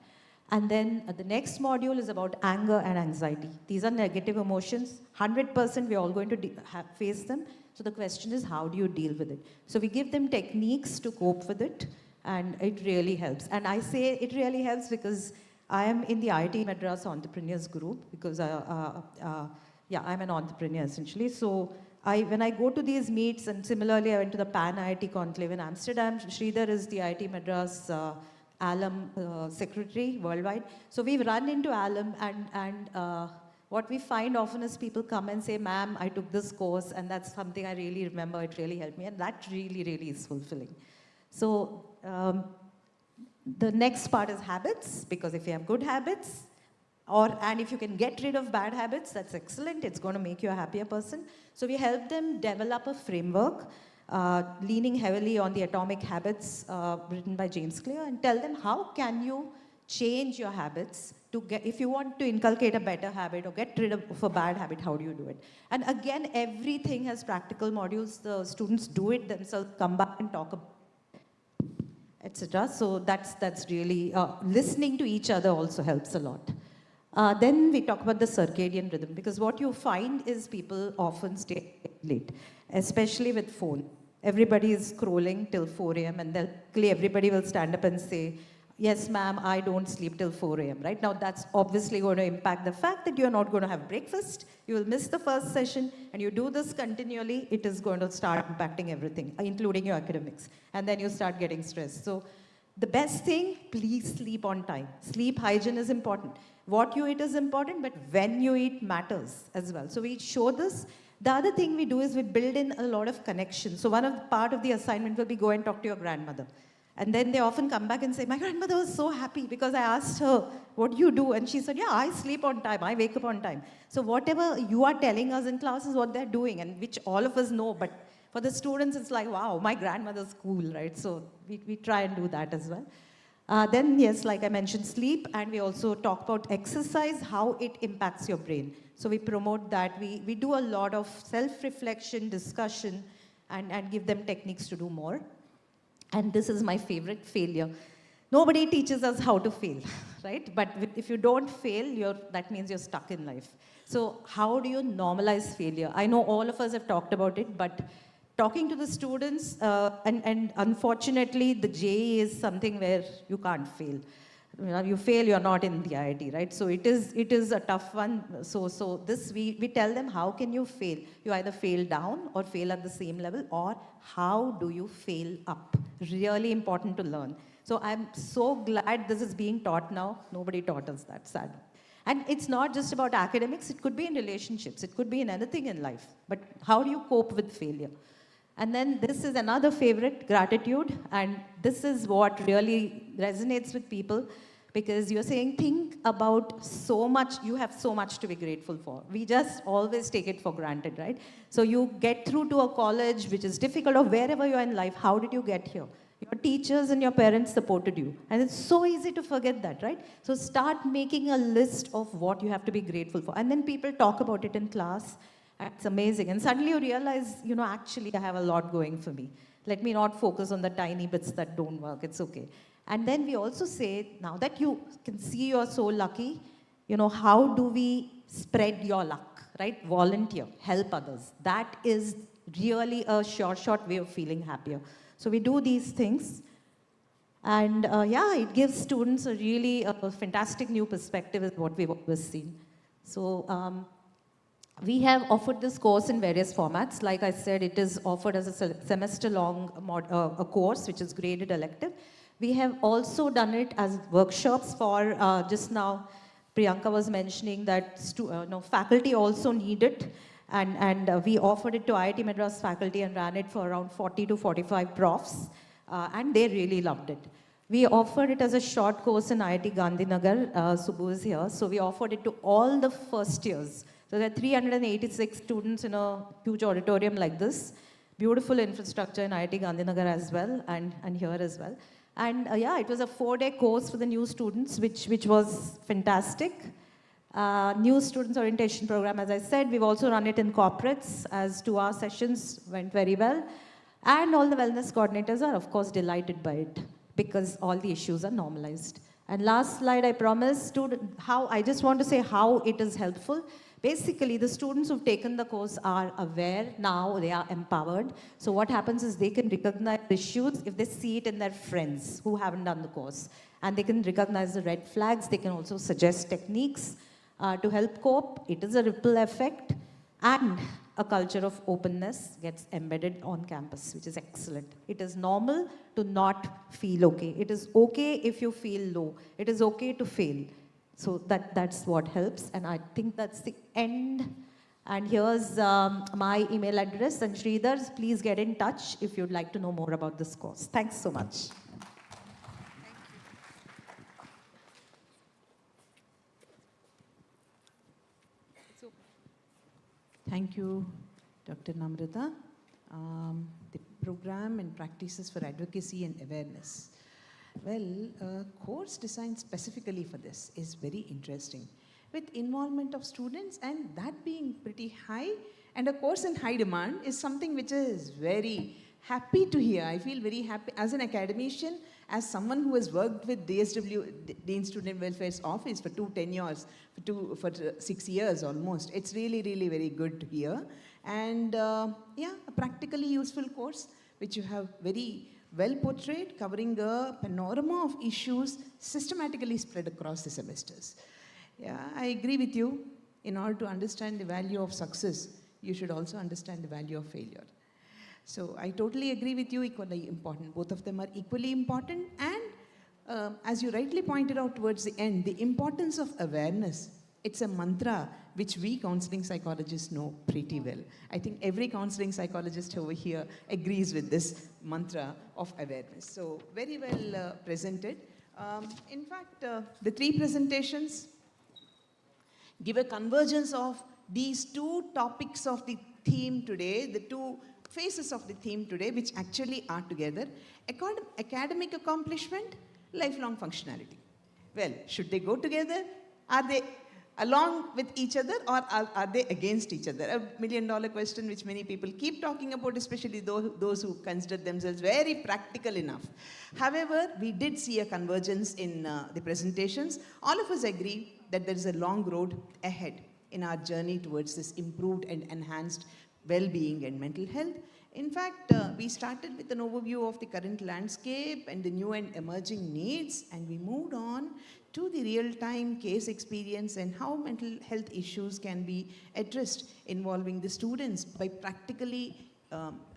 N: And then the next module is about anger and anxiety. These are negative emotions. 100% we're all going to face them. So the question is, how do you deal with it? So we give them techniques to cope with it, and it really helps. And I say it really helps because I am in the IIT Madras Entrepreneurs Group, because I'm an entrepreneur essentially. So when I go to these meets, and similarly I went to the Pan IIT Conclave in Amsterdam. Sridhar is the IIT Madras alum secretary worldwide. So we've run into alum, and what we find often is people come and say, ma'am, I took this course, and that's something I really remember, it really helped me, and that really, really is fulfilling. So the next part is habits, because if you have good habits, and if you can get rid of bad habits, that's excellent. It's going to make you a happier person. So we help them develop a framework, leaning heavily on the Atomic Habits written by James Clear, and tell them how can you change your habits to get, if you want to inculcate a better habit or get rid of a bad habit, how do you do it? And again, everything has practical modules. The students do it themselves, come back and talk about it, etc. So that's really, listening to each other also helps a lot. Then we talk about the circadian rhythm, because what you find is people often stay late, especially with phone. Everybody is scrolling till 4 a.m. and then everybody will stand up and say, yes, ma'am, I don't sleep till 4 a.m., right? Now that's obviously going to impact the fact that you're not going to have breakfast, you will miss the first session, and you do this continually, it is going to start impacting everything, including your academics. And then you start getting stressed. So the best thing, please sleep on time. Sleep hygiene is important. What you eat is important, but when you eat matters as well. So we show this. The other thing we do is we build in a lot of connections. So part of the assignment will be go and talk to your grandmother. And then they often come back and say, my grandmother was so happy because I asked her, what do you do? And she said, yeah, I sleep on time, I wake up on time. So whatever you are telling us in class is what they're doing, and which all of us know. But for the students, it's like, wow, my grandmother's cool, right? So we try and do that as well. Then, yes, like I mentioned, sleep, and we also talk about exercise, how it impacts your brain. So we promote that. We do a lot of self-reflection, discussion, and give them techniques to do more. And this is my favorite, failure. Nobody teaches us how to fail, right? But if you don't fail, that means you're stuck in life. So how do you normalize failure? I know all of us have talked about it, but talking to the students, and unfortunately, the JEE is something where you can't fail. You fail, you're not in the IIT, right? So it is a tough one. So this, we tell them, how can you fail? You either fail down or fail at the same level, or how do you fail up? Really important to learn. So I'm so glad this is being taught now. Nobody taught us that, sad. And it's not just about academics, it could be in relationships, it could be in anything in life. But how do you cope with failure? And then this is another favorite, gratitude. And this is what really resonates with people, because you're saying, think about so much, you have so much to be grateful for. We just always take it for granted, right? So you get through to a college which is difficult, or wherever you're in life, how did you get here? Your teachers and your parents supported you. And it's so easy to forget that, right? So start making a list of what you have to be grateful for. And then people talk about it in class. It's amazing. And suddenly you realize, actually I have a lot going for me. Let me not focus on the tiny bits that don't work. It's okay. And then we also say, now that you can see you're so lucky, how do we spread your luck, right? Volunteer, help others. That is really a short way of feeling happier. So we do these things. And it gives students a really fantastic new perspective is what we've always seen. So We have offered this course in various formats. Like I said, it is offered as a semester-long a course, which is graded elective. We have also done it as workshops for, just now, Priyanka was mentioning that faculty also need it. And we offered it to IIT Madras faculty and ran it for around 40 to 45 profs. And they really loved it. We offered it as a short course in IIT Gandhinagar. Subbu is here. So we offered it to all the first years. So there are 386 students in a huge auditorium like this. Beautiful infrastructure in IIT Gandhinagar as well, and here as well. And yeah, it was a 4-day course for the new students, which was fantastic. New students orientation program, as I said, we've also run it in corporates as 2-hour sessions went very well. And all the wellness coordinators are, of course, delighted by it because all the issues are normalized. And last slide, I promised, I just want to say how it is helpful. Basically, the students who've taken the course are aware now, they are empowered. So what happens is they can recognize issues if they see it in their friends who haven't done the course. And they can recognize the red flags. They can also suggest techniques to help cope. It is a ripple effect. And a culture of openness gets embedded on campus, which is excellent. It is normal to not feel okay. It is okay if you feel low. It is okay to fail. So that's what helps. And I think that's the end. And here's my email address. And Sridhar, please get in touch if you'd like to know more about this course. Thanks so much.
L: Thank you, Dr. Namrata. The program and practices for advocacy and awareness. Well, a course designed specifically for this is very interesting. With involvement of students and that being pretty high, and a course in high demand is something which is very happy to hear. I feel very happy as an academician, as someone who has worked with DSW, Dean Student Welfare's office for 10 years, for 6 years almost. It's really, really very good to hear. And yeah, a practically useful course, which you have very well portrayed, covering a panorama of issues systematically spread across the semesters. Yeah, I agree with you. In order to understand the value of success, you should also understand the value of failure. So I totally agree with you, equally important. Both of them are equally important. And as you rightly pointed out towards the end, the importance of awareness. It's a mantra which we counseling psychologists know pretty well. I think every counseling psychologist over here agrees with this mantra of awareness. So very well presented. In fact, the 3 presentations give a convergence of these 2 topics of the theme today, the 2 phases of the theme today, which actually are together. Academic accomplishment, lifelong functionality. Well, should they go together? Are they along with each other, or are they against each other? A million-dollar question which many people keep talking about, especially those who consider themselves very practical enough. However, we did see a convergence in the presentations. All of us agree that there is a long road ahead in our journey towards this improved and enhanced well-being and mental health. In fact, we started with an overview of the current landscape and the new and emerging needs, and we moved on to the real-time case experience and how mental health issues can be addressed involving the students by practically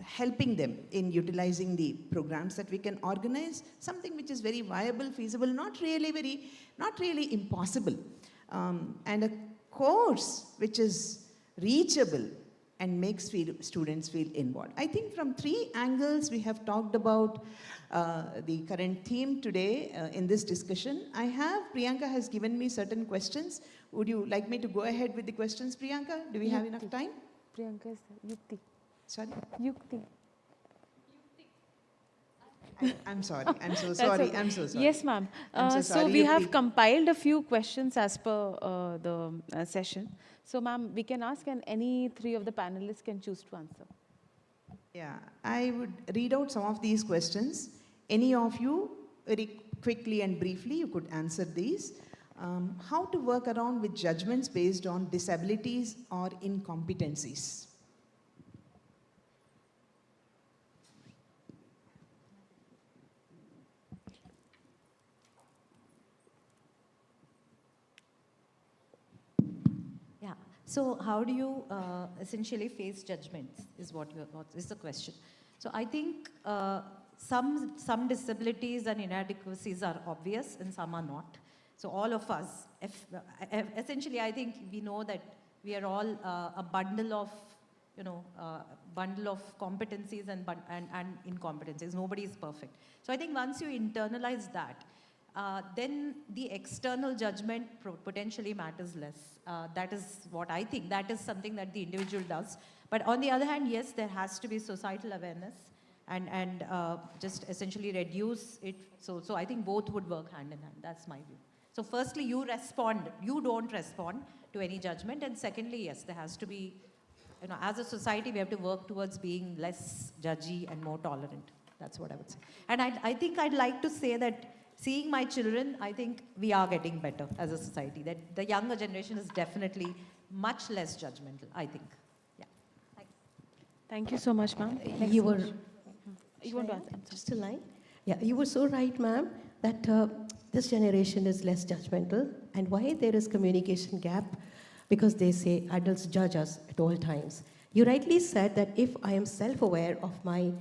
L: helping them in utilizing the programs that we can organize, something which is very viable, feasible, not really impossible, and a course which is reachable and makes students feel involved. I think from 3 angles we have talked about the current theme today in this discussion. Priyanka has given me certain questions. Would you like me to go ahead with the questions, Priyanka? Do we have enough time?
C: Priyanka is Yukti.
L: Sorry?
C: Yukti.
L: I'm sorry. I'm so sorry.
C: Okay.
L: I'm so sorry.
C: Yes, ma'am. So we have compiled a few questions as per the session. So, ma'am, we can ask, and any 3 of the panelists can choose to answer.
L: Yeah, I would read out some of these questions. Any of you, very quickly and briefly, you could answer these. How to work around with judgments based on disabilities or incompetencies?
N: So how do you essentially face judgments is what is the question. So I think some disabilities and inadequacies are obvious and some are not. So all of us, essentially I think we know that we are all a bundle of, bundle of competencies and incompetencies. Nobody is perfect. So I think once you internalize that, then the external judgment potentially matters less. That is what I think. That is something that the individual does. But on the other hand, yes, there has to be societal awareness and just essentially reduce it. So I think both would work hand in hand. That's my view. So firstly, you don't respond to any judgment. And secondly, yes, there has to be, as a society, we have to work towards being less judgy and more tolerant. That's what I would say. And I think I'd like to say that seeing my children, I think we are getting better as a society. That the younger generation is definitely much less judgmental, I think. Yeah. Thanks.
C: Thank you so much, ma'am.
M: You were...
C: You want to answer?
M: Just a line? Yeah, you were so right, ma'am, that this generation is less judgmental. And why there is communication gap? Because they say adults judge us at all times. You rightly said that if I am self-aware of my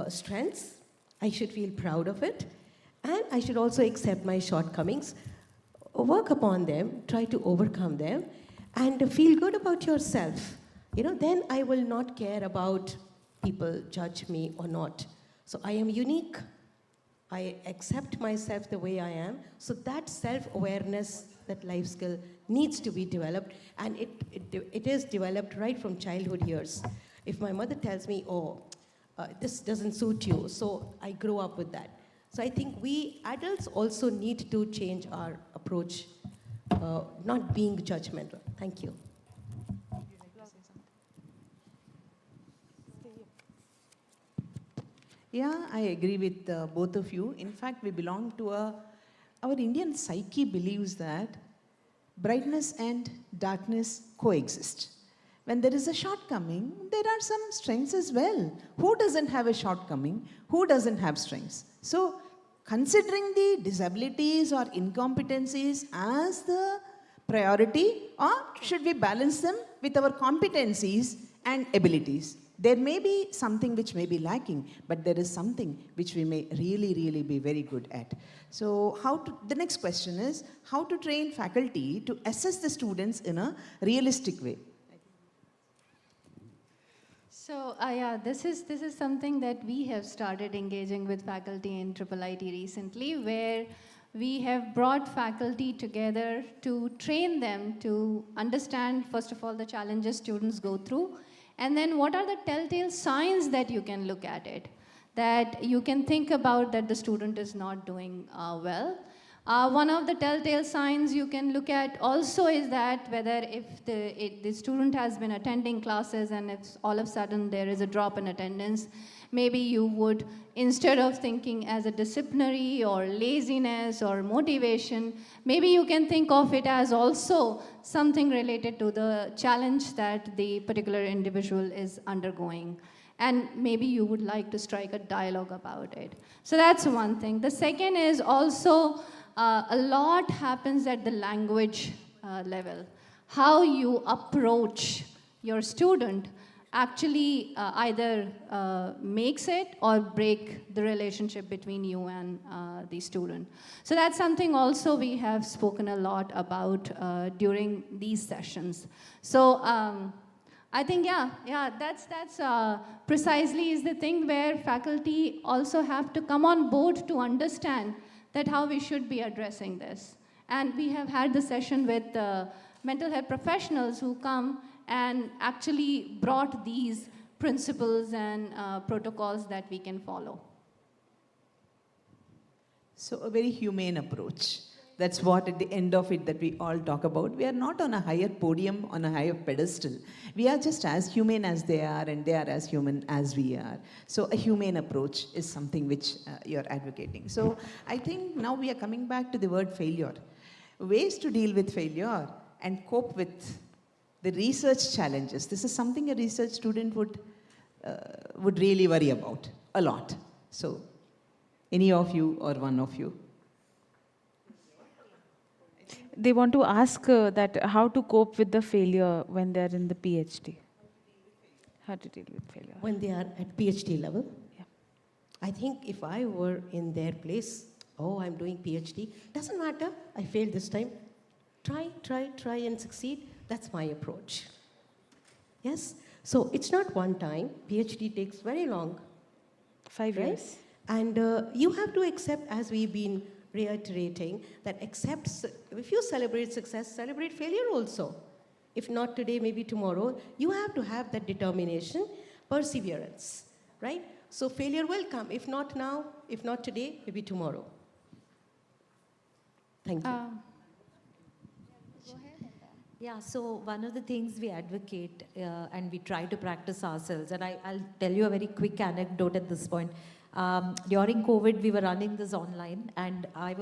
M: strengths, I should feel proud of it. And I should also accept my shortcomings, work upon them, try to overcome them, and feel good about yourself. Then I will not care about people judge me or not. So I am unique. I accept myself the way I am. So that self-awareness, that life skill needs to be developed, and it is developed right from childhood years. If my mother tells me, this doesn't suit you, so I grow up with that. So I think we adults also need to change our approach, not being judgmental. Thank you.
L: Yeah, I agree with both of you. In fact, we belong to our Indian psyche believes that brightness and darkness coexist. When there is a shortcoming, there are some strengths as well. Who doesn't have a shortcoming? Who doesn't have strengths? So, considering the disabilities or incompetencies as the priority, or should we balance them with our competencies and abilities? There may be something which may be lacking, but there is something which we may really, really be very good at. So the next question is, how to train faculty to assess the students in a realistic way?
J: So yeah, this is something that we have started engaging with faculty in IIIT recently, where we have brought faculty together to train them to understand, first of all, the challenges students go through, and then what are the telltale signs that you can look at it, that you can think about that the student is not doing well. One of the telltale signs you can look at also is that whether if the student has been attending classes and if all of a sudden there is a drop in attendance, maybe you would, instead of thinking as a disciplinary or laziness or motivation, maybe you can think of it as also something related to the challenge that the particular individual is undergoing. And maybe you would like to strike a dialogue about it. So that's one thing. The second is also a lot happens at the language level. How you approach your student actually either makes it or break the relationship between you and the student. So that's something also we have spoken a lot about during these sessions. So I think, that's precisely is the thing where faculty also have to come on board to understand that how we should be addressing this. And we have had the session with mental health professionals who come and actually brought these principles and protocols that we can follow.
L: So a very humane approach. That's what at the end of it that we all talk about. We are not on a higher podium, on a higher pedestal. We are just as humane as they are, and they are as human as we are. So a humane approach is something which you're advocating. So I think now we are coming back to the word failure. Ways to deal with failure and cope with the research challenges. This is something a research student would really worry about a lot. So any of you or one of you?
C: They want to ask that how to cope with the failure when they're in the PhD. How to deal with failure.
M: When they are at PhD level?
C: Yeah.
M: I think if I were in their place, oh, I'm doing PhD, doesn't matter, I failed this time. Try and succeed. That's my approach. Yes? So it's not one time. PhD takes very long.
C: 5
M: right?
C: years.
M: And you have to accept, as we've been reiterating, that if you celebrate success, celebrate failure also. If not today, maybe tomorrow. You have to have that determination, perseverance, right? So failure will come. If not now, if not today, maybe tomorrow. Thank you.
N: Yeah, so one of the things we advocate and we try to practice ourselves, and I'll tell you a very quick anecdote at this point. During COVID, we were running this online, and I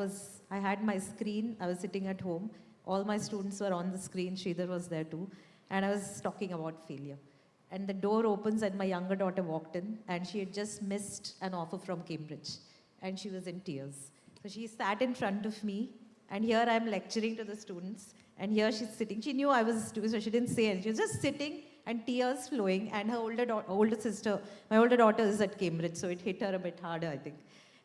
N: had my screen, I was sitting at home, all my students were on the screen, Sridhar was there too, and I was talking about failure. And the door opens and my younger daughter walked in, and she had just missed an offer from Cambridge, and she was in tears. So she sat in front of me, and here I'm lecturing to the students, and here she's sitting. She knew I was doing, so she didn't say anything. She was just sitting and tears flowing. And her older sister, my older daughter is at Cambridge, so it hit her a bit harder, I think.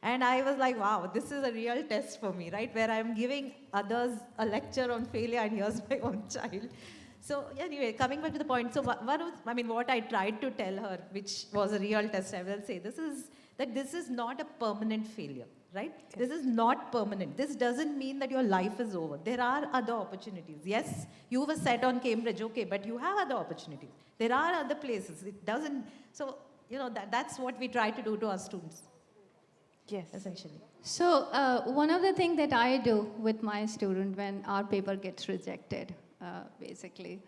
N: And I was like, wow, this is a real test for me, right? Where I'm giving others a lecture on failure, and here's my own child. So anyway, coming back to the point, so what I tried to tell her, which was a real test, I will say, this is not a permanent failure. Right? Okay. This is not permanent. This doesn't mean that your life is over. There are other opportunities. Yes, you were set on Cambridge, okay, but you have other opportunities. There are other places. It doesn't, so, that's what we try to do to our students.
C: Yes.
N: Essentially.
J: So one of the things that I do with my student when our paper gets rejected, basically,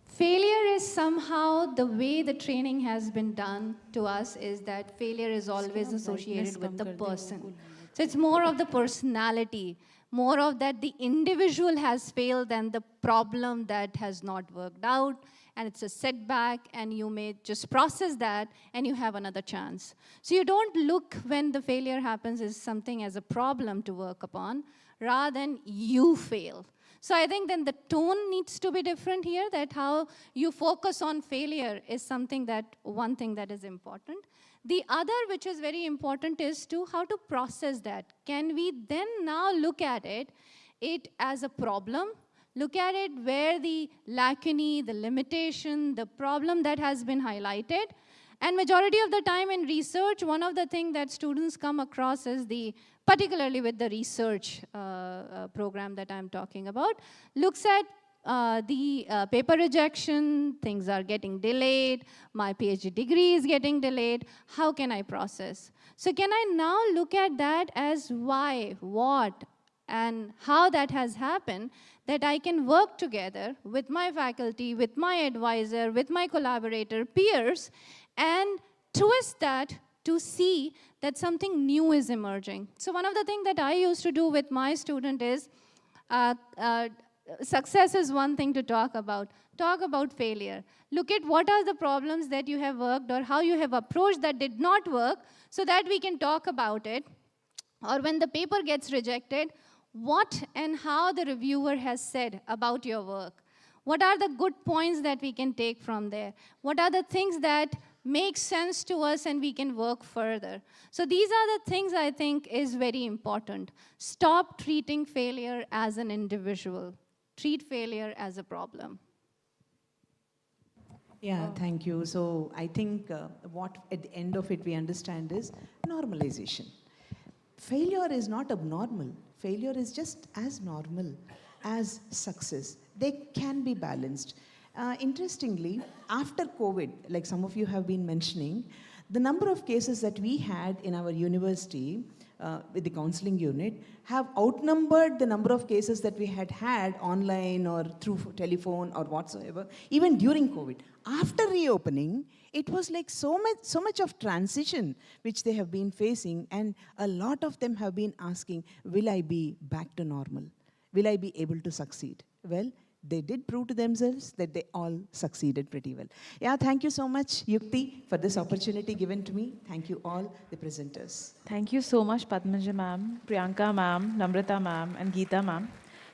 J: failure is somehow the way the training has been done to us is that failure is always associated with the person. So it's more of the personality, more of that the individual has failed than the problem that has not worked out, and it's a setback, and you may just process that and you have another chance. So you don't look when the failure happens as something as a problem to work upon, rather than you fail. So I think then the tone needs to be different here, that how you focus on failure is one thing that is important. The other, which is very important, is how to process that. Can we then now look at it as a problem, look at it where the lacunae, the limitation, the problem that has been highlighted. And majority of the time in research, one of the things that students come across is particularly with the research program that I'm talking about, looks at the paper rejection, things are getting delayed, my PhD degree is getting delayed, how can I process? So can I now look at that as why, what, and how that has happened, that I can work together with my faculty, with my advisor, with my collaborator, peers, and twist that to see that something new is emerging. So one of the things that I used to do with my student is, success is one thing to talk about failure. Look at what are the problems that you have worked or how you have approached that did not work so that we can talk about it. Or when the paper gets rejected, what and how the reviewer has said about your work. What are the good points that we can take from there? What are the things that make sense to us and we can work further? So these are the things I think is very important. Stop treating failure as an individual. Treat failure as a problem.
L: Yeah, thank you. So I think what at the end of it we understand is normalization. Failure is not abnormal. Failure is just as normal as success. They can be balanced. Interestingly, after COVID, like some of you have been mentioning, the number of cases that we had in our university with the counseling unit have outnumbered the number of cases that we had online or through telephone or whatsoever, even during COVID. After reopening, it was like so much of transition which they have been facing, and a lot of them have been asking, will I be back to normal? Will I be able to succeed? Well, they did prove to themselves that they all succeeded pretty well. Yeah, thank you so much, Yukti, for this opportunity given to me. Thank you all the presenters.
C: Thank you so much, Padmaja ma'am, Priyanka ma'am, Namrata ma'am, and Geeta ma'am.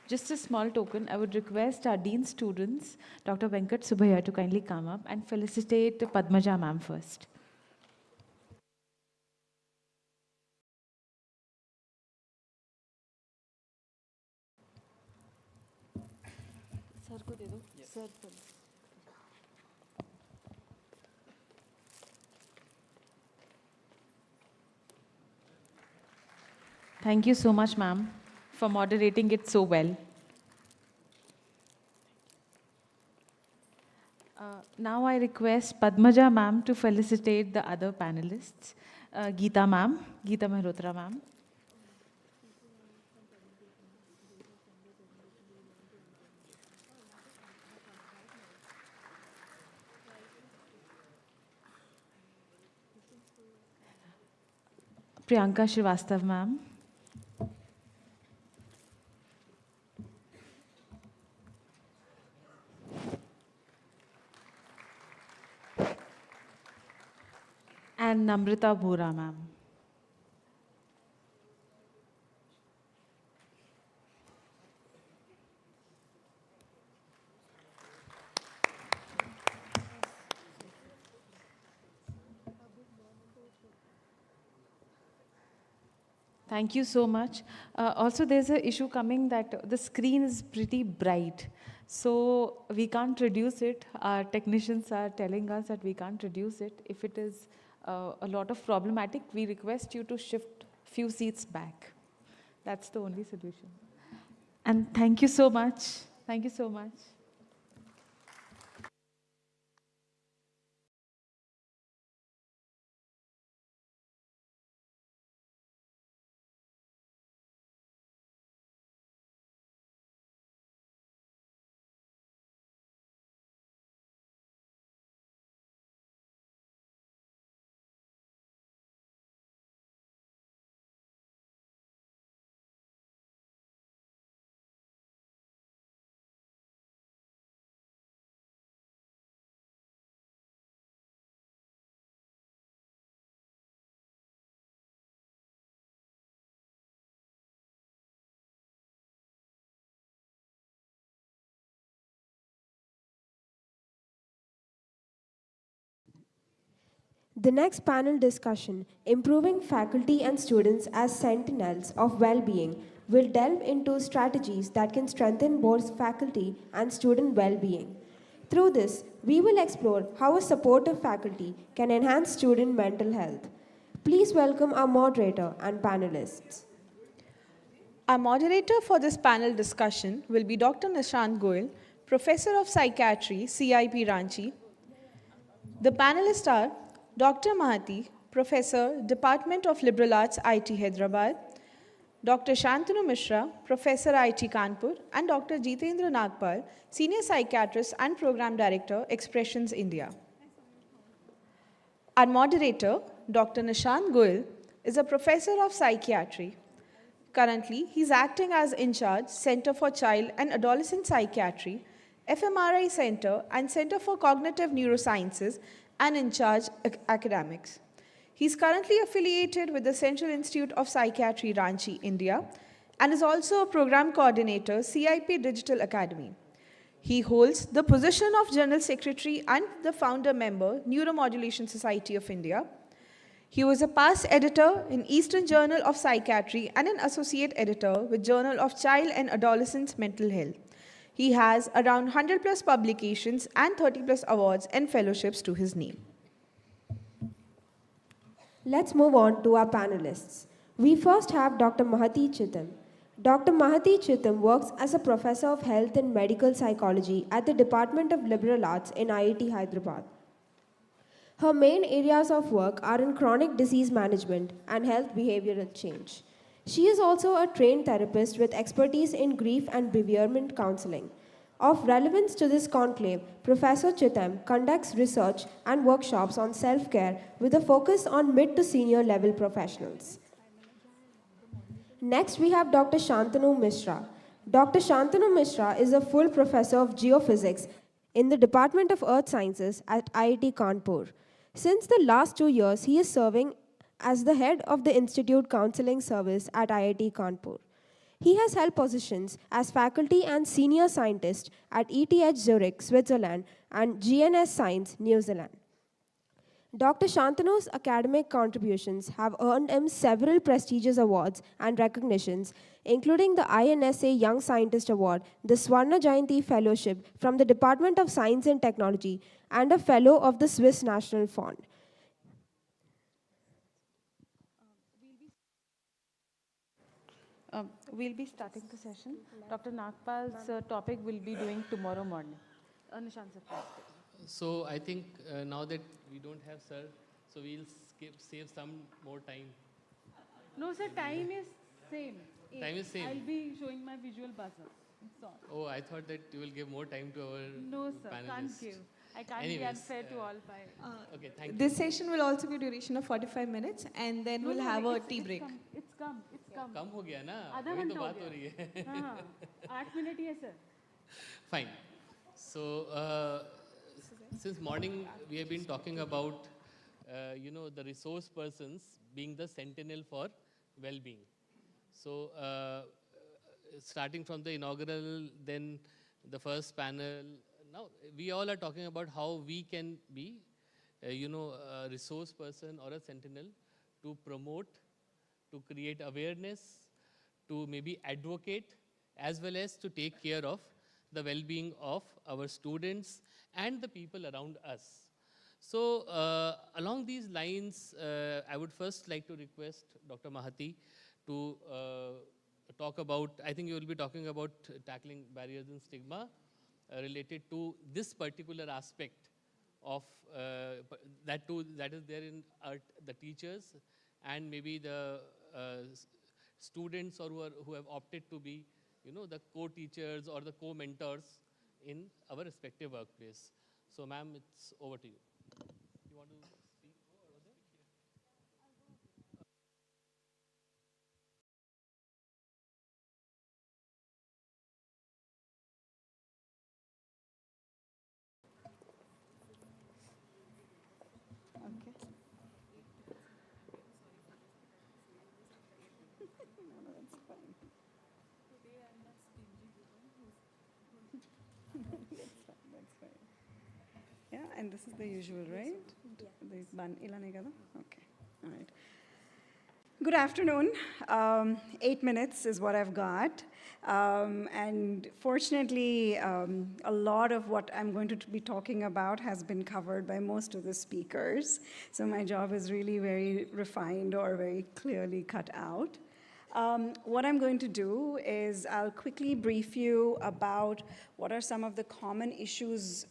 C: Just a small token, I would request our Dean students, Dr. Venkat Subhaya, to kindly come up and felicitate Padmaja ma'am first. Sir ko de do. Sir. Thank you so much, ma'am, for moderating it so well. Now I request Padmaja ma'am to felicitate the other panelists. Geeta ma'am, Geeta Mehrotra ma'am. Priyanka Srivastav ma'am. And Namrata Bhura ma'am. Thank you so much. Also, there's an issue coming that the screen is pretty bright. So we can't reduce it. Our technicians are telling us that we can't reduce it. If it is a lot of problematic, we request you to shift few seats back. That's the only solution. And thank you so much. Thank you so much.
B: The next panel discussion, Improving Faculty and Students as Sentinels of Wellbeing, will delve into strategies that can strengthen both faculty and student well-being. Through this, we will explore how a supportive faculty can enhance student mental health. Please welcome our moderator and panelists.
A: Our moderator for this panel discussion will be Dr. Nishant Goyal, Professor of Psychiatry, CIP Ranchi. The panelists are Dr. Mahati, Professor, Department of Liberal Arts, IIT Hyderabad, Dr. Shantanu Mishra, Professor, IIT Kanpur, and Dr. Jitendra Nagpal, Senior Psychiatrist and Program Director, Expressions India. Our moderator, Dr. Nishant Goyal, is a Professor of Psychiatry. Currently, he is acting as in charge Center for Child and Adolescent Psychiatry, FMRI Center, and Center for Cognitive Neurosciences, and in charge academics. He is currently affiliated with the Central Institute of Psychiatry, Ranchi, India, and is also a program coordinator, CIP Digital Academy. He holds the position of General Secretary and the founder member, Neuromodulation Society of India. He was a past editor in Eastern Journal of Psychiatry and an associate editor with Journal of Child and Adolescent Mental Health. He has around 100 plus publications and 30 plus awards and fellowships to his name.
B: Let's move on to our panelists. We first have Dr. Mahati Chittam. Dr. Mahati Chittam works as a professor of health and medical psychology at the Department of Liberal Arts in IIT Hyderabad. Her main areas of work are in chronic disease management and health behavioral change. She is also a trained therapist with expertise in grief and bereavement counseling. Of relevance to this conclave, Professor Chittam conducts research and workshops on self-care with a focus on mid to senior level professionals. Next, we have Dr. Shantanu Mishra. Dr. Shantanu Mishra is a full professor of geophysics in the Department of Earth Sciences at IIT Kanpur. Since the last 2 years, he is serving as the head of the Institute Counseling Service at IIT Kanpur. He has held positions as faculty and senior scientist at ETH Zurich, Switzerland, and GNS Science, New Zealand. Dr. Shantanu's academic contributions have earned him several prestigious awards and recognitions, including the INSA Young Scientist Award, the Swarna Jayanti Fellowship from the Department of Science and Technology, and a Fellow of the Swiss National Fund.
C: We'll be starting the session. Dr. Nagpal's topic will be doing tomorrow morning. Nishant sir, please.
G: So I think now that we don't have sir, so we'll save some more time.
C: No, sir, time is same.
G: Time is same.
C: I'll be showing my visual buzzer. It's on.
G: Oh, I thought that you will give more time to our
C: No, sir,
G: panelists.
C: can't give. I can't be
G: Anyways,
C: unfair to all five.
G: Okay, thank you.
A: This session will also be a duration of 45 minutes and then we'll have a tea break.
C: It's come.
G: कम हो गया ना
C: आधा
G: वही तो
C: घंटा हो
G: बात हो रही
C: गया
G: है
C: हाँ 8 मिनट ही है sir
G: Fine. So, since morning we have been talking about, the resource persons being the sentinel for well-being. So, starting from the inaugural, then the first panel, now we all are talking about how we can be, a resource person or a sentinel to promote, to create awareness, to maybe advocate, as well as to take care of the well-being of our students and the people around us. So along these lines, I would first like to request Dr. Mahati to talk about, I think you will be talking about tackling barriers and stigma related to this particular aspect of that is there in the teachers and maybe the students or who have opted to be, the co-teachers or the co-mentors in our respective workplace. So, ma'am, it's over to you. You want to speak over there?
A: Yeah, and this is the usual, right? Yes. Okay, all right. Good afternoon. 8 minutes is what I've got. And fortunately, a lot of what I'm going to be talking about has been covered by most of the speakers. So my job is really very refined or very clearly cut out. What I'm going to do is I'll quickly brief you about what are some of the common issues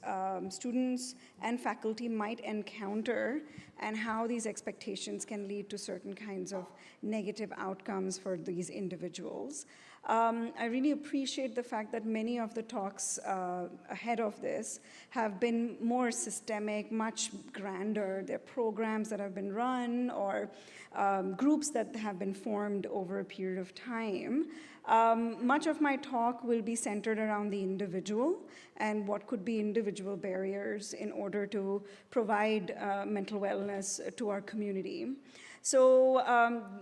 A: students and faculty might encounter and how these expectations can lead to certain kinds of negative outcomes for these individuals. I really appreciate the fact that many of the talks ahead of this have been more systemic, much grander. They're programs that have been run or groups that have been formed over a period of time. Much of my talk will be centered around the individual and what could be individual barriers in order to provide mental wellness to our community. So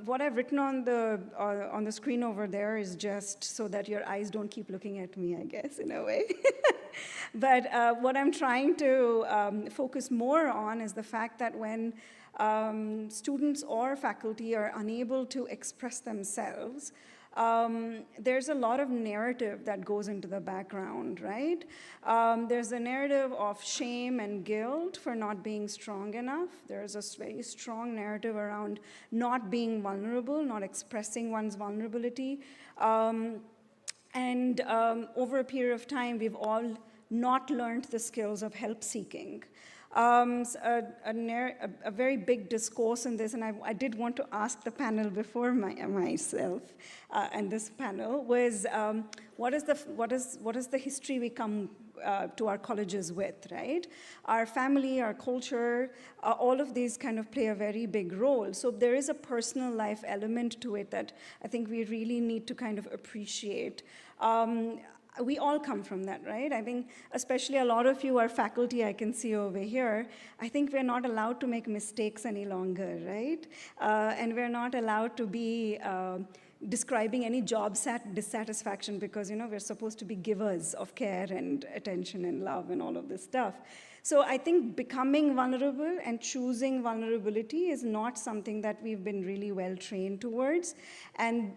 A: what I've written on the screen over there is just so that your eyes don't keep looking at me, I guess, in a way. But what I'm trying to focus more on is the fact that when students or faculty are unable to express themselves, there's a lot of narrative that goes into the background, right? There's a narrative of shame and guilt for not being strong enough. There's a very strong narrative around not being vulnerable, not expressing one's vulnerability. And over a period of time, we've all not learned the skills of help seeking. A very big discourse in this, and I did want to ask the panel before myself and this panel was, what is the history we come
O: to our colleges with, right? Our family, our culture, all of these kind of play a very big role. So there is a personal life element to it that I think we really need to kind of appreciate. We all come from that, right? I think especially a lot of you are faculty, I can see over here. I think we're not allowed to make mistakes any longer, right? And we're not allowed to be describing any job dissatisfaction because, you know, we're supposed to be givers of care and attention and love and all of this stuff. So I think becoming vulnerable and choosing vulnerability is not something that we've been really well trained towards. And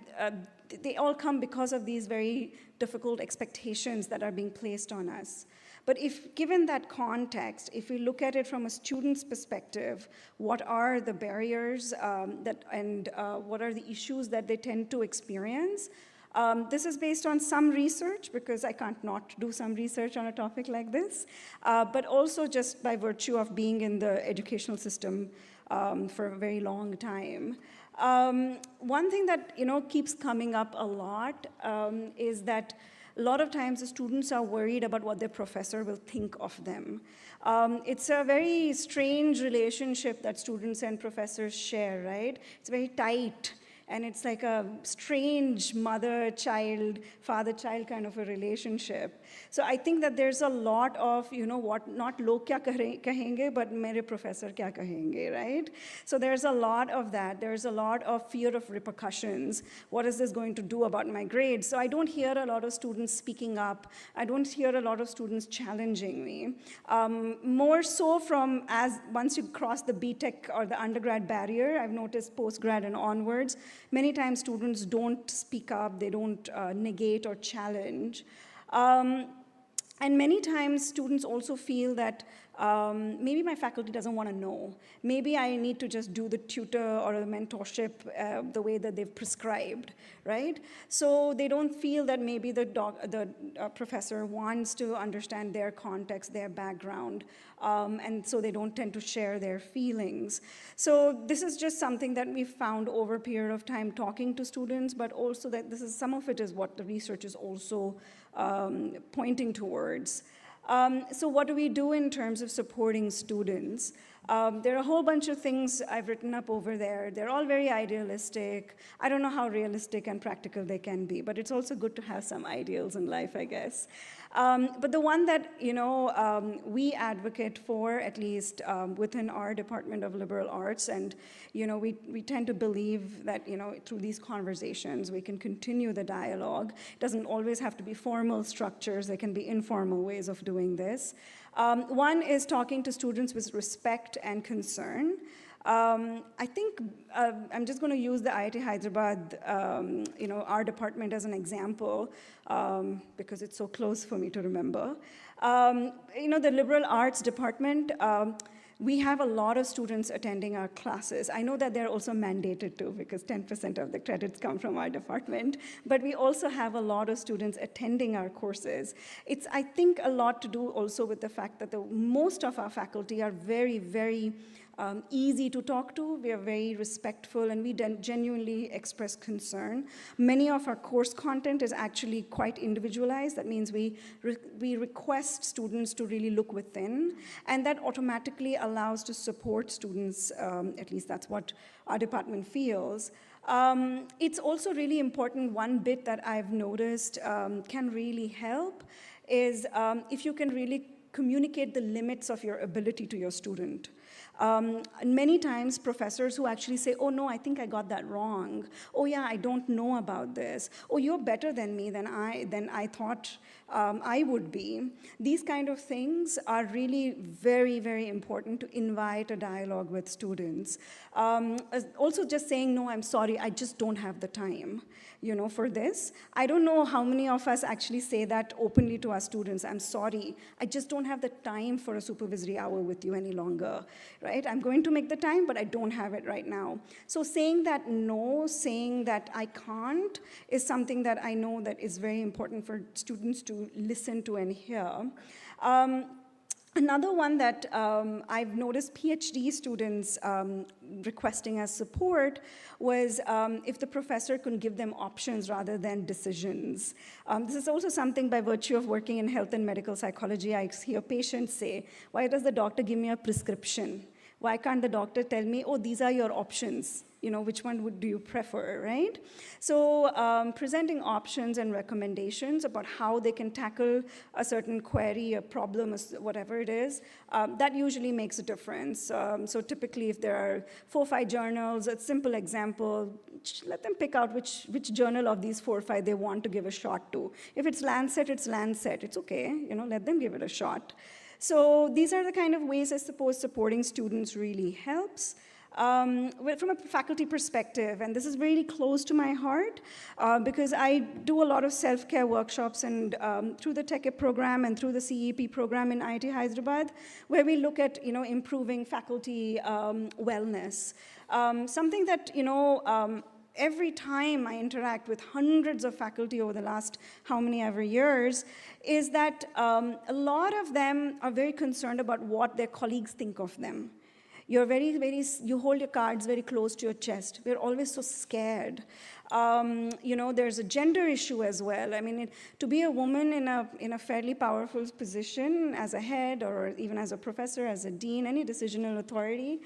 O: they all come because of these very difficult expectations that are being placed on us. But if given that context, if we look at it from a student's perspective, what are the barriers what are the issues that they tend to experience? This is based on some research, because I can't not do some research on a topic like this, but also just by virtue of being in the educational system for a very long time. One thing that, you know, keeps coming up a lot is that a lot of times the students are worried about what their professor will think of them. It's a very strange relationship that students and professors share, right? It's very tight. And it's like a strange mother-child, father-child kind of a relationship. So I think that there's a lot of, you know, what, not log kya kahenge, but mere professor kya kahenge, right? So there's a lot of that. There's a lot of fear of repercussions. What is this going to do about my grades? So I don't hear a lot of students speaking up. I don't hear a lot of students challenging me. More so from once you cross the BTech or the undergrad barrier, I've noticed postgrad and onwards, many times students don't speak up, they don't negate or challenge. And many times students also feel that maybe my faculty doesn't want to know. Maybe I need to just do the tutor or the mentorship the way that they've prescribed, right? So they don't feel that maybe the professor wants to understand their context, their background, and so they don't tend to share their feelings. So this is just something that we've found over a period of time talking to students, but also that some of it is what the research is also pointing towards. So what do we do in terms of supporting students? There are a whole bunch of things I've written up over there. They're all very idealistic. I don't know how realistic and practical they can be, but it's also good to have some ideals in life, I guess. But the one that, you know, we advocate for, at least within our Department of Liberal Arts, and, you know, we tend to believe that, you know, through these conversations, we can continue the dialogue. It doesn't always have to be formal structures. There can be informal ways of doing this. One is talking to students with respect and concern. I think I'm just going to use the IIT Hyderabad, you know, our department as an example, because it's so close for me to remember. You know, the liberal arts department, we have a lot of students attending our classes. I know that they're also mandated to, because 10% of the credits come from our department, but we also have a lot of students attending our courses. It's, I think, a lot to do also with the fact that most of our faculty are very, very easy to talk to. We are very respectful, and we genuinely express concern. Many of our course content is actually quite individualized. That means we request students to really look within, and that automatically allows to support students, at least that's what our department feels. It's also really important, one bit that I've noticed can really help is if you can really communicate the limits of your ability to your student. And many times professors who actually say, oh no, I think I got that wrong. Oh yeah, I don't know about this. Oh, you're better than me than I thought I would be. These kind of things are really very, very important to invite a dialogue with students. Also just saying, no, I'm sorry, I just don't have the time, you know, for this. I don't know how many of us actually say that openly to our students. I'm sorry, I just don't have the time for a supervisory hour with you any longer, right? I'm going to make the time, but I don't have it right now. So saying that no, saying that I can't is something that I know that is very important for students to listen to and hear. Another one that I've noticed PhD students requesting as support was if the professor could give them options rather than decisions. This is also something by virtue of working in health and medical psychology. I hear patients say, why does the doctor give me a prescription? Why can't the doctor tell me, oh, these are your options? You know, which one do you prefer, right? So presenting options and recommendations about how they can tackle a certain query, a problem, whatever it is, that usually makes a difference. So typically if there are 4 or 5 journals, a simple example, let them pick out which journal of these 4 or 5 they want to give a shot to. If it's Lancet, it's Lancet. It's okay, you know, let them give it a shot. So these are the kind of ways I suppose supporting students really helps. From a faculty perspective, and this is really close to my heart because I do a lot of self-care workshops and through the TechEp program and through the CEP program in IIT Hyderabad, where we look at, you know, improving faculty wellness. Something that, you know, every time I interact with hundreds of faculty over the last how many ever years, is that a lot of them are very concerned about what their colleagues think of them. You're you hold your cards very close to your chest. We're always so scared. You know, there's a gender issue as well. I mean, to be a woman in a fairly powerful position as a head or even as a professor, as a dean, any decisional authority,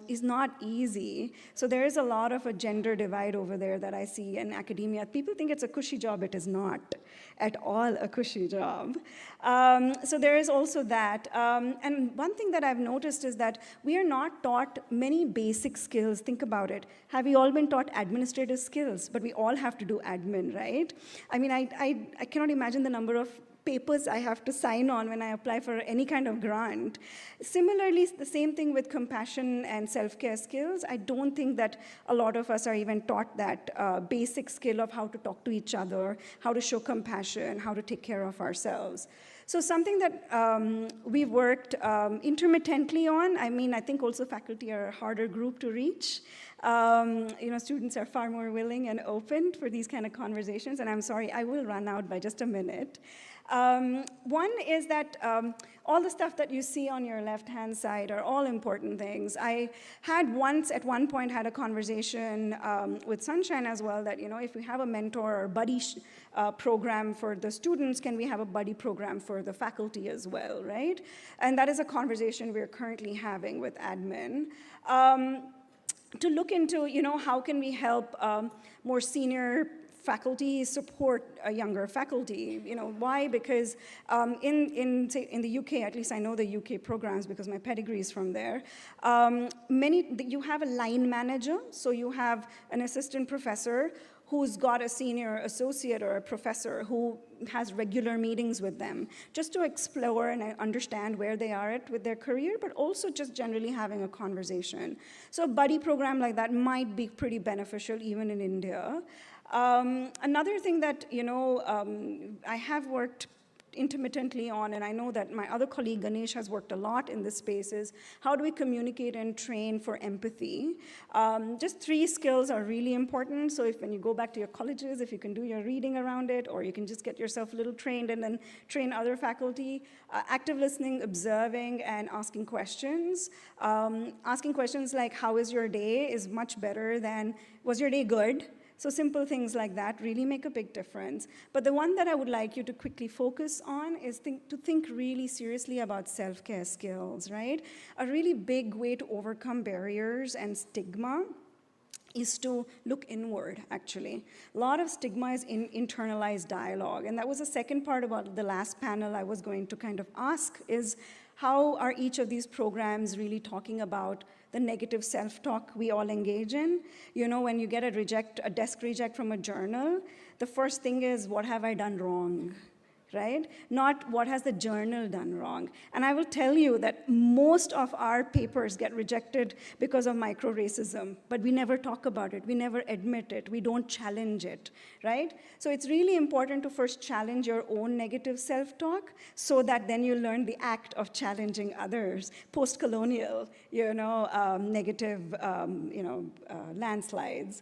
O: is not easy. So there is a lot of a gender divide over there that I see in academia. People think it's a cushy job. It is not at all a cushy job. So there is also that. And one thing that I've noticed is that we are not taught many basic skills. Think about it. Have we all been taught administrative skills? But we all have to do admin, right? I mean, I cannot imagine the number of papers I have to sign on when I apply for any kind of grant. Similarly, the same thing with compassion and self-care skills. I don't think that a lot of us are even taught that basic skill of how to talk to each other, how to show compassion, how to take care of ourselves. So something that we've worked intermittently on, I mean, I think also faculty are a harder group to reach. You know, students are far more willing and open for these kind of conversations, and I'm sorry, I will run out by just a minute. One is that all the stuff that you see on your left-hand side are all important things. I had at one point had a conversation with Sunshine as well that, you know, if we have a mentor or buddy program for the students, can we have a buddy program for the faculty as well, right? And that is a conversation we're currently having with admin. To look into, you know, how can we help more senior faculty support a younger faculty. You know, why? Because in the UK, at least I know the UK programs because my pedigree is from there, you have a line manager, so you have an assistant professor who's got a senior associate or a professor who has regular meetings with them, just to explore and understand where they are at with their career, but also just generally having a conversation. So a buddy program like that might be pretty beneficial even in India. Another thing that, you know, I have worked intermittently on, and I know that my other colleague Ganesh has worked a lot in this space, is how do we communicate and train for empathy? Just 3 skills are really important. So when you go back to your colleges, if you can do your reading around it, or you can just get yourself a little trained and then train other faculty, active listening, observing, and asking questions. Asking questions like, how is your day, is much better than, was your day good? So simple things like that really make a big difference. But the one that I would like you to quickly focus on is to think really seriously about self-care skills, right? A really big way to overcome barriers and stigma is to look inward, actually. A lot of stigma is in internalized dialogue. And that was the second part about the last panel I was going to kind of ask is, how are each of these programs really talking about the negative self-talk we all engage in? You know, when you get a desk reject from a journal, the first thing is, what have I done wrong? Right? Not what has the journal done wrong. And I will tell you that most of our papers get rejected because of micro-racism, but we never talk about it, we never admit it, we don't challenge it, right? So it's really important to first challenge your own negative self-talk so that then you learn the act of challenging others, post-colonial, you know, negative, you know, landslides.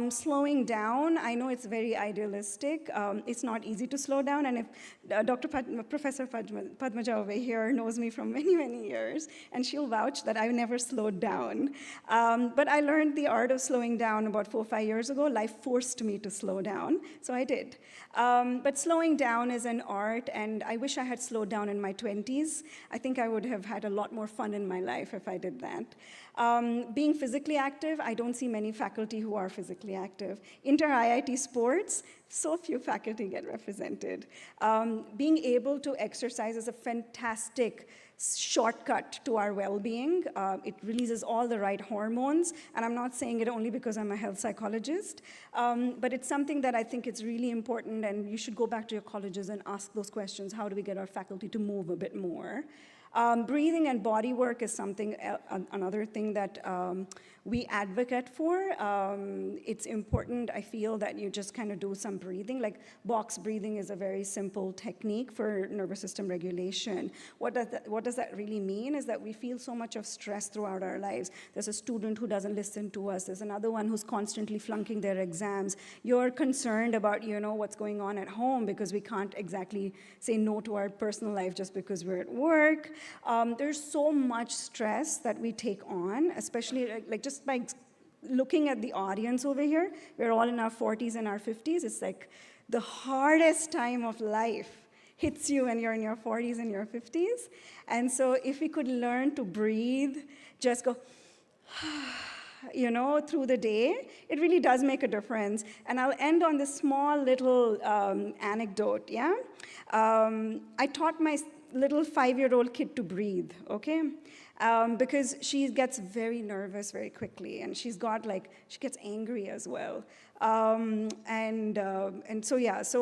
O: Slowing down, I know it's very idealistic. It's not easy to slow down, and if Professor Padmaja over here knows me from many, many years, and she'll vouch that I've never slowed down. But I learned the art of slowing down about 4 or 5 years ago. Life forced me to slow down, so I did. But slowing down is an art, and I wish I had slowed down in my 20s. I think I would have had a lot more fun in my life if I did that. Being physically active, I don't see many faculty who are physically active. Inter-IIT sports, so few faculty get represented. Being able to exercise is a fantastic shortcut to our well-being. It releases all the right hormones, and I'm not saying it only because I'm a health psychologist, but it's something that I think it's really important, and you should go back to your colleges and ask those questions. How do we get our faculty to move a bit more? Breathing and body work is something, another thing that we advocate for. It's important, I feel, that you just kind of do some breathing. Like box breathing is a very simple technique for nervous system regulation. What does that really mean is that we feel so much of stress throughout our lives. There's a student who doesn't listen to us. There's another one who's constantly flunking their exams. You're concerned about, what's going on at home because we can't exactly say no to our personal life just because we're at work. There's so much stress that we take on, especially like just by looking at the audience over here. We're all in our 40s and our 50s. It's like the hardest time of life hits you when you're in your 40s and your 50s. And so if we could learn to breathe, just go, through the day, it really does make a difference. And I'll end on this small little anecdote, yeah? I taught my little 5-year-old kid to breathe, okay? Because she gets very nervous very quickly, and she gets angry as well. So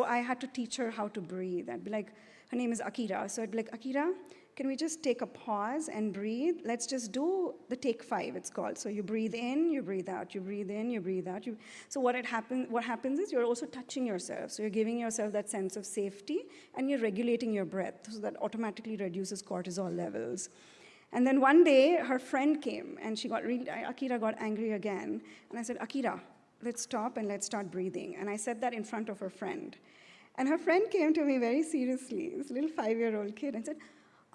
O: I had to teach her how to breathe. I'd be like, her name is Akira, so I'd be like, Akira, can we just take a pause and breathe? Let's just do the take 5, it's called. So you breathe in, you breathe out, you breathe in, you breathe out. So what happens is you're also touching yourself. So you're giving yourself that sense of safety, and you're regulating your breath, so that automatically reduces cortisol levels. And then one day, her friend came, and Akira got angry again. And I said, Akira, let's stop and let's start breathing. And I said that in front of her friend. And her friend came to me very seriously, this little 5-year-old kid, and said,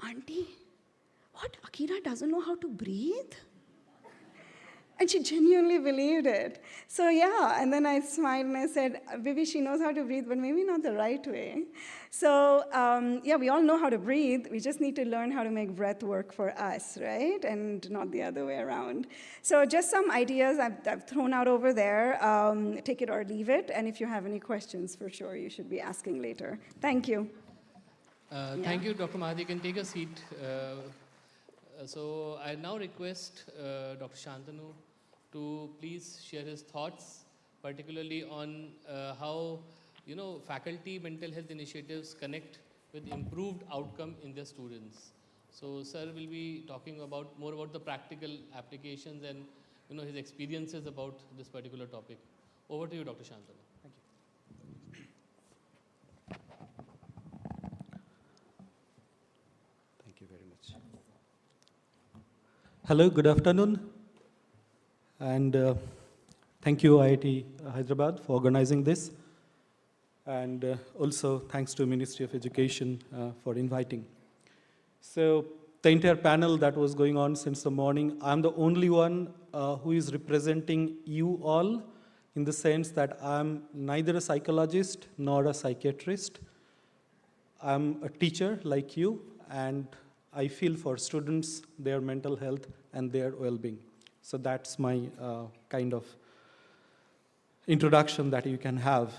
O: Auntie, what, Akira doesn't know how to breathe? And she genuinely believed it. So yeah, and then I smiled and I said, maybe she knows how to breathe, but maybe not the right way. So yeah, we all know how to breathe. We just need to learn how to make breath work for us, right? And not the other way around. So just some ideas I've thrown out over there. Take it or leave it. And if you have any questions, for sure, you should be asking later. Thank you.
G: Thank you, Dr. Mahadi. You can take a seat. So I now request Dr. Shantanu to please share his thoughts, particularly on how faculty mental health initiatives connect with improved outcome in their students. So sir will be talking more about the practical applications and his experiences about this particular topic. Over to you, Dr. Shantanu. Thank you.
P: Thank you very much. Hello, good afternoon. And thank you, IIT Hyderabad, for organizing this. And also thanks to Ministry of Education for inviting. So the entire panel that was going on since the morning, I'm the only one who is representing you all, in the sense that I'm neither a psychologist nor a psychiatrist. I'm a teacher like you, and I feel for students, their mental health and their well-being. So that's my kind of introduction that you can have.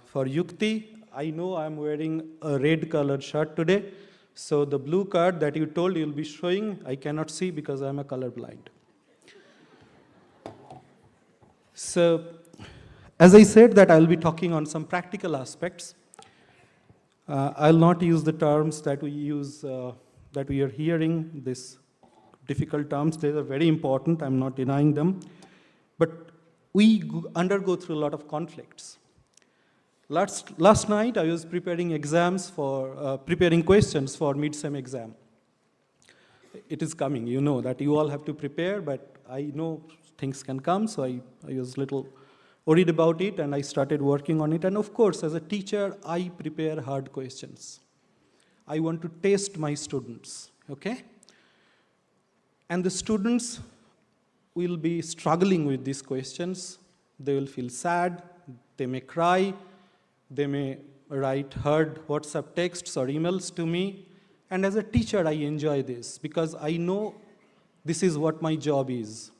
P: For Yukti, I know I'm wearing a red colored shirt today. So the blue card that you told you'll be showing, I cannot see because I'm a colorblind. So as I said that I'll be talking on some practical aspects. I'll not use the terms that we use, that we are hearing, these difficult terms. They are very important, I'm not denying them. But we undergo through a lot of conflicts. Last night, I was preparing preparing questions for mid-sem exam. It is coming, you know that you all have to prepare, but I know things can come, so I was a little worried about it, and I started working on it. And of course, as a teacher, I prepare hard questions. I want to test my students, okay? And the students will be struggling with these questions. They will feel sad, they may cry, they may write hard WhatsApp texts or emails to me. And as a teacher, I enjoy this because I know this is what my job is.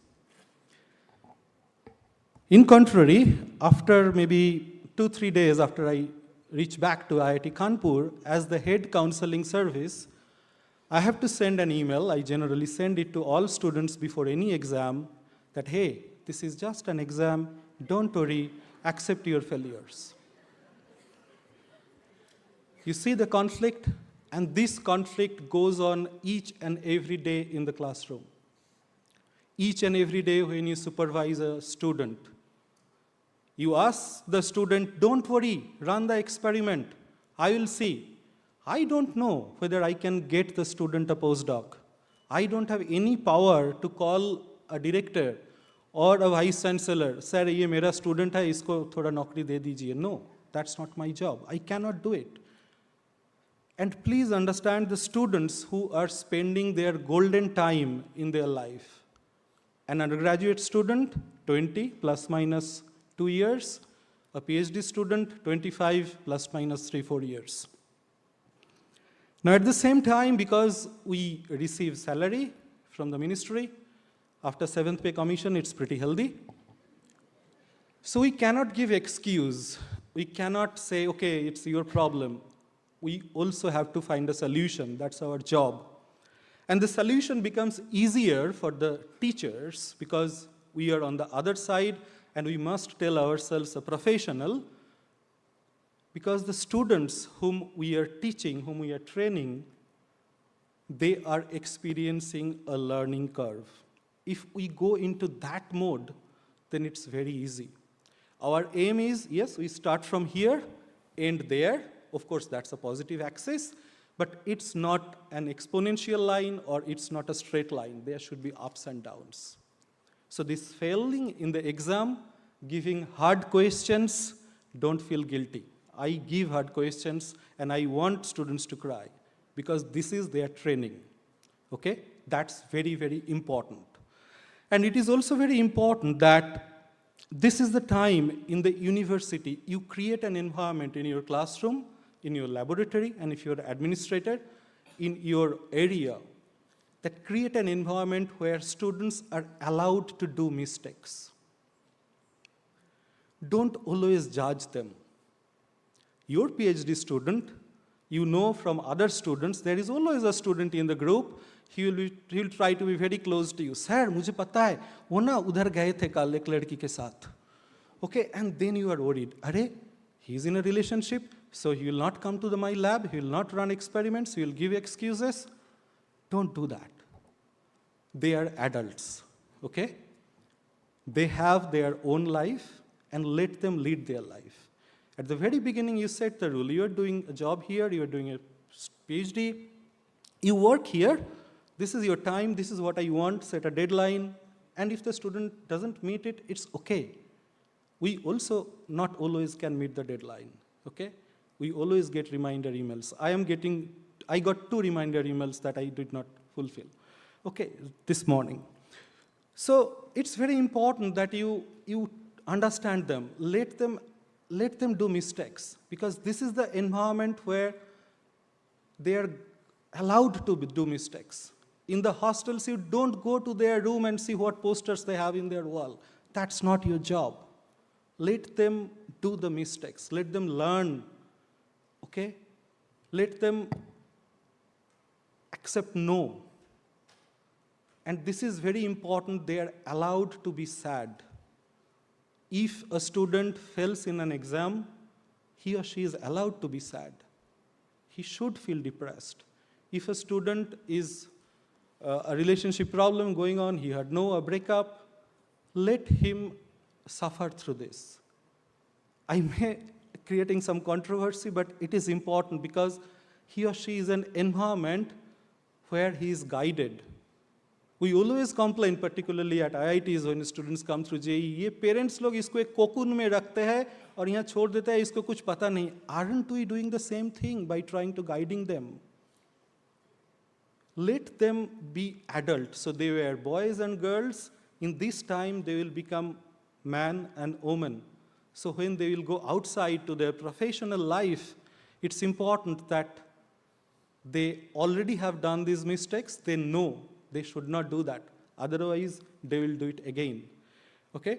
P: In contrary, after maybe 2-3 days after I reach back to IIT Kanpur, as the head counseling service, I have to send an email. I generally send it to all students before any exam that, hey, this is just an exam, don't worry, accept your failures. You see the conflict? And this conflict goes on each and every day in the classroom. Each and every day when you supervise a student, you ask the student, don't worry, run the experiment. I will see. I don't know whether I can get the student a postdoc. I don't have any power to call a director or a vice chancellor, sir, ye mera student hai, isko thoda naukri de dijiye. No, that's not my job. I cannot do it. And please understand the students who are spending their golden time in their life. An undergraduate student, 20 plus minus 2 years. A PhD student, 25 plus minus 3-4 years. Now at the same time, because we receive salary from the ministry, after 7th pay commission, it's pretty healthy. So we cannot give excuse. We cannot say, okay, it's your problem. We also have to find a solution. That's our job. And the solution becomes easier for the teachers because we are on the other side and we must tell ourselves a professional, because the students whom we are teaching, whom we are training, they are experiencing a learning curve. If we go into that mode, then it's very easy. Our aim is, yes, we start from here, end there. Of course, that's a positive axis, but it's not an exponential line or it's not a straight line. There should be ups and downs. So this failing in the exam, giving hard questions, don't feel guilty. I give hard questions and I want students to cry because this is their training, okay? That's very, very important. And it is also very important that this is the time in the university, you create an environment in your classroom, in your laboratory, and if you're an administrator, in your area, that create an environment where students are allowed to do mistakes. Don't always judge them. Your PhD student, you know from other students, there is always a student in the group, he'll try to be very close to you. Sir, mujhe pata hai, wo na udhar gaye the kal ek ladki ke saath. Okay, and then you are worried. Are, he's in a relationship, so he will not come to my lab, he will not run experiments, he will give excuses. Don't do that. They are adults, okay? They have their own life, and let them lead their life. At the very beginning, you set the rule. You're doing a job here, you're doing a PhD, you work here, this is your time, this is what I want, set a deadline, and if the student doesn't meet it, it's okay. We also not always can meet the deadline, okay? We always get reminder emails. I got 2 reminder emails that I did not fulfill, okay, this morning. So it's very important that you understand them, let them do mistakes, because this is the environment where they are allowed to do mistakes. In the hostels, you don't go to their room and see what posters they have in their wall. That's not your job. Let them do the mistakes. Let them learn, okay? Let them accept no. And this is very important, they are allowed to be sad. If a student fails in an exam, he or she is allowed to be sad. He should feel depressed. If a student is a relationship problem going on, he had a breakup, let him suffer through this. I may creating some controversy, but it is important because he or she is in an environment where he is guided. We always complain, particularly at IITs when students come through JEE, ये parents लोग इसको एक cocoon में रखते हैं और यहाँ छोड़ देते हैं, इसको कुछ पता नहीं. Aren't we doing the same thing by trying to guiding them? Let them be adult. So they were boys and girls. In this time, they will become man and woman. So when they will go outside to their professional life, it's important that they already have done these mistakes. They know they should not do that. Otherwise, they will do it again. Okay?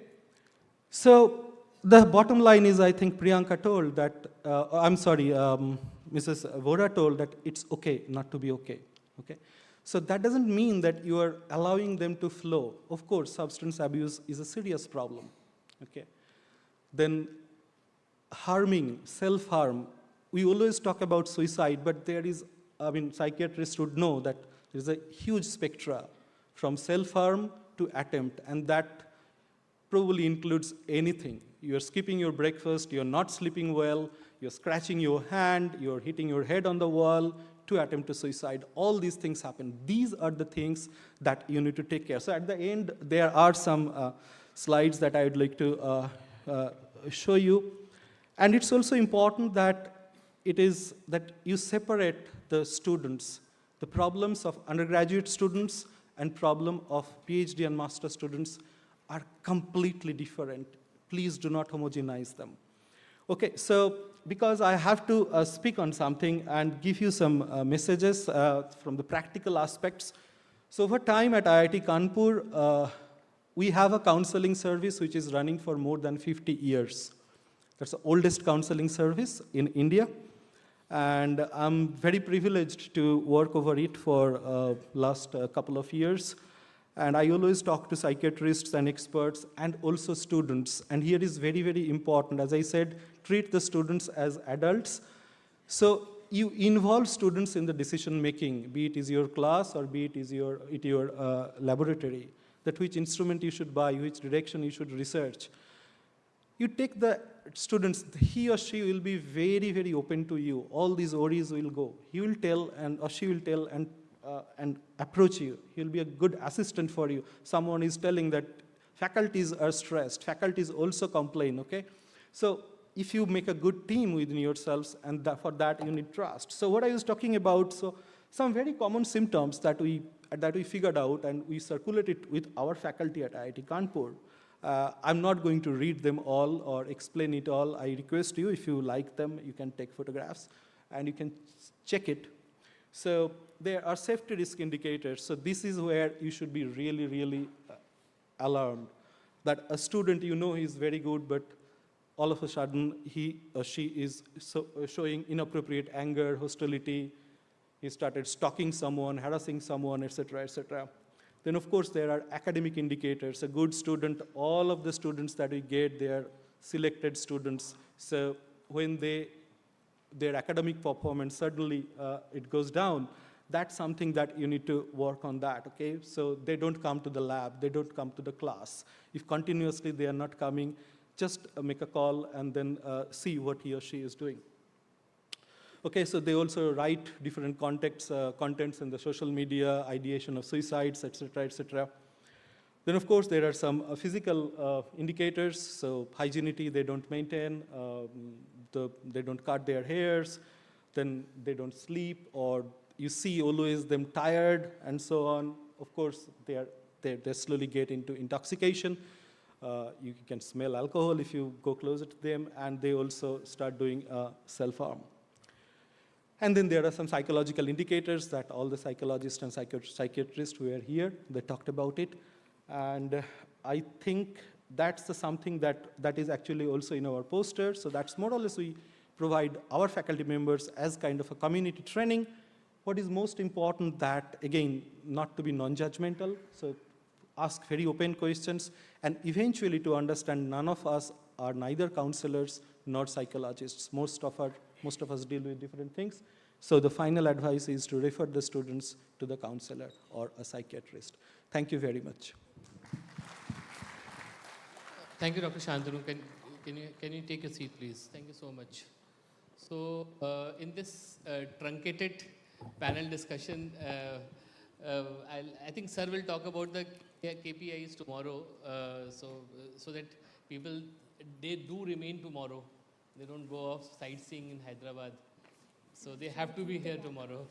P: So the bottom line is, I think Priyanka told that, Mrs. Vora told that it's okay not to be okay. Okay? So that doesn't mean that you are allowing them to flow. Of course, substance abuse is a serious problem. Okay? Then harming, self-harm. We always talk about suicide, but there is, psychiatrists should know that there is a huge spectra from self-harm to attempt, and that probably includes anything. You're skipping your breakfast, you're not sleeping well, you're scratching your hand, you're hitting your head on the wall, to attempt to suicide. All these things happen. These are the things that you need to take care. So at the end, there are some slides that I would like to show you. And it's also important that you separate the students, the problems of undergraduate students and problem of PhD and master students are completely different. Please do not homogenize them. Okay, so because I have to speak on something and give you some messages from the practical aspects. So over time at IIT Kanpur, we have a counseling service which is running for more than 50 years. That's the oldest counseling service in India. And I'm very privileged to work over it for last couple of years. And I always talk to psychiatrists and experts and also students. And here is very, very important. As I said, treat the students as adults. So you involve students in the decision making, be it is your class or be it is your laboratory, that which instrument you should buy, which direction you should research. You take the students, he or she will be very, very open to you. All these worries will go. He will tell or she will tell and approach you. He'll be a good assistant for you. Someone is telling that faculties are stressed. Faculties also complain, okay? So if you make a good team within yourselves, and for that you need trust. So what I was talking about, so some very common symptoms that we figured out and we circulated with our faculty at IIT Kanpur. I'm not going to read them all or explain it all. I request you, if you like them, you can take photographs and you can check it. So there are safety risk indicators. So this is where you should be really, really alarmed. That a student, you know, is very good, but all of a sudden he or she is showing inappropriate anger, hostility. He started stalking someone, harassing someone, etc., etc. Then, of course, there are academic indicators. A good student, all of the students that we get, they are selected students. So when their academic performance suddenly it goes down, that's something that you need to work on that, okay? So they don't come to the lab, they don't come to the class. If continuously they are not coming, just make a call and then see what he or she is doing. Okay, so they also write different contents in the social media, ideation of suicides, etc., etc. Then, of course, there are some physical indicators. So hygienity, they don't maintain. They don't cut their hairs. Then they don't sleep, or you see always them tired, and so on. Of course, they slowly get into intoxication. You can smell alcohol if you go closer to them, and they also start doing self-harm. And then there are some psychological indicators that all the psychologists and psychiatrists who are here, they talked about it. And I think that's something that is actually also in our poster. So that's more or less we provide our faculty members as kind of a community training. What is most important that, again, not to be non-judgmental. So ask very open questions. And eventually to understand none of us are neither counselors nor psychologists. Most of us deal with different things. So the final advice is to refer the students to the counselor or a psychiatrist. Thank you very much.
G: Thank you, Dr. Shantanu. Can you take a seat, please? Thank you so much. So in this truncated panel discussion, I think Sir will talk about the KPIs tomorrow, so that people, they do remain tomorrow. They don't go off sightseeing in Hyderabad. So they have to be here tomorrow.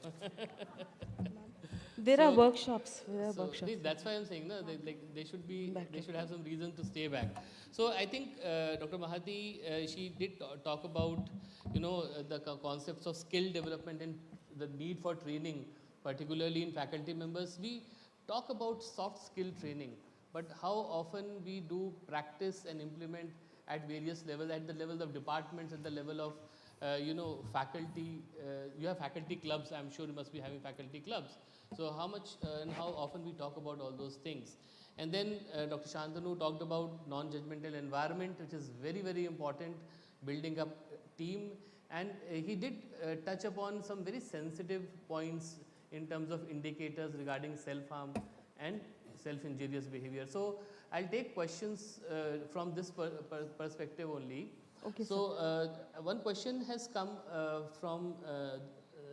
C: There are workshops.
G: That's why I'm saying, no, they should have some reason to stay back. So I think Dr. Mahati, she did talk about, the concepts of skill development and the need for training, particularly in faculty members. We talk about soft skill training, but how often we do practice and implement at various levels, at the level of departments, at the level of faculty. You have faculty clubs, I'm sure you must be having faculty clubs. So how much and how often we talk about all those things. And then Dr. Shantanu talked about non-judgmental environment, which is very, very important, building up team. And he did touch upon some very sensitive points in terms of indicators regarding self-harm and self-injurious behavior. So I'll take questions from this perspective only.
C: Okay,
G: so one question has come from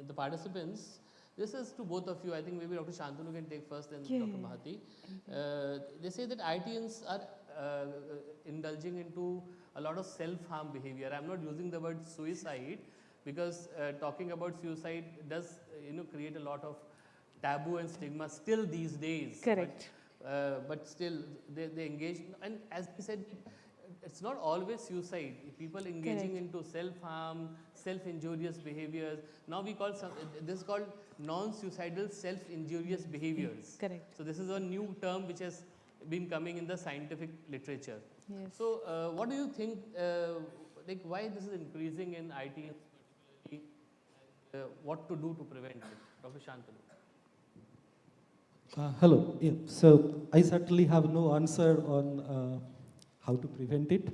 G: the participants. This is to both of you. I think maybe Dr. Shantanu can take first, then Dr. Mahati. They say that IITians are indulging into a lot of self-harm behavior. I'm not using the word suicide because talking about suicide does create a lot of taboo and stigma still these days.
C: Correct.
G: But still they engage, and as he said, it's not always suicide. People engaging into self-harm, self-injurious behaviors. Now we call this is called non-suicidal self-injurious behaviors.
C: Correct.
G: So this is a new term which has been coming in the scientific literature.
C: Yes.
G: So what do you think, like why this is increasing in IT, what to do to prevent it? Dr. Shantanu.
P: Hello. Yeah. So I certainly have no answer on how to prevent it.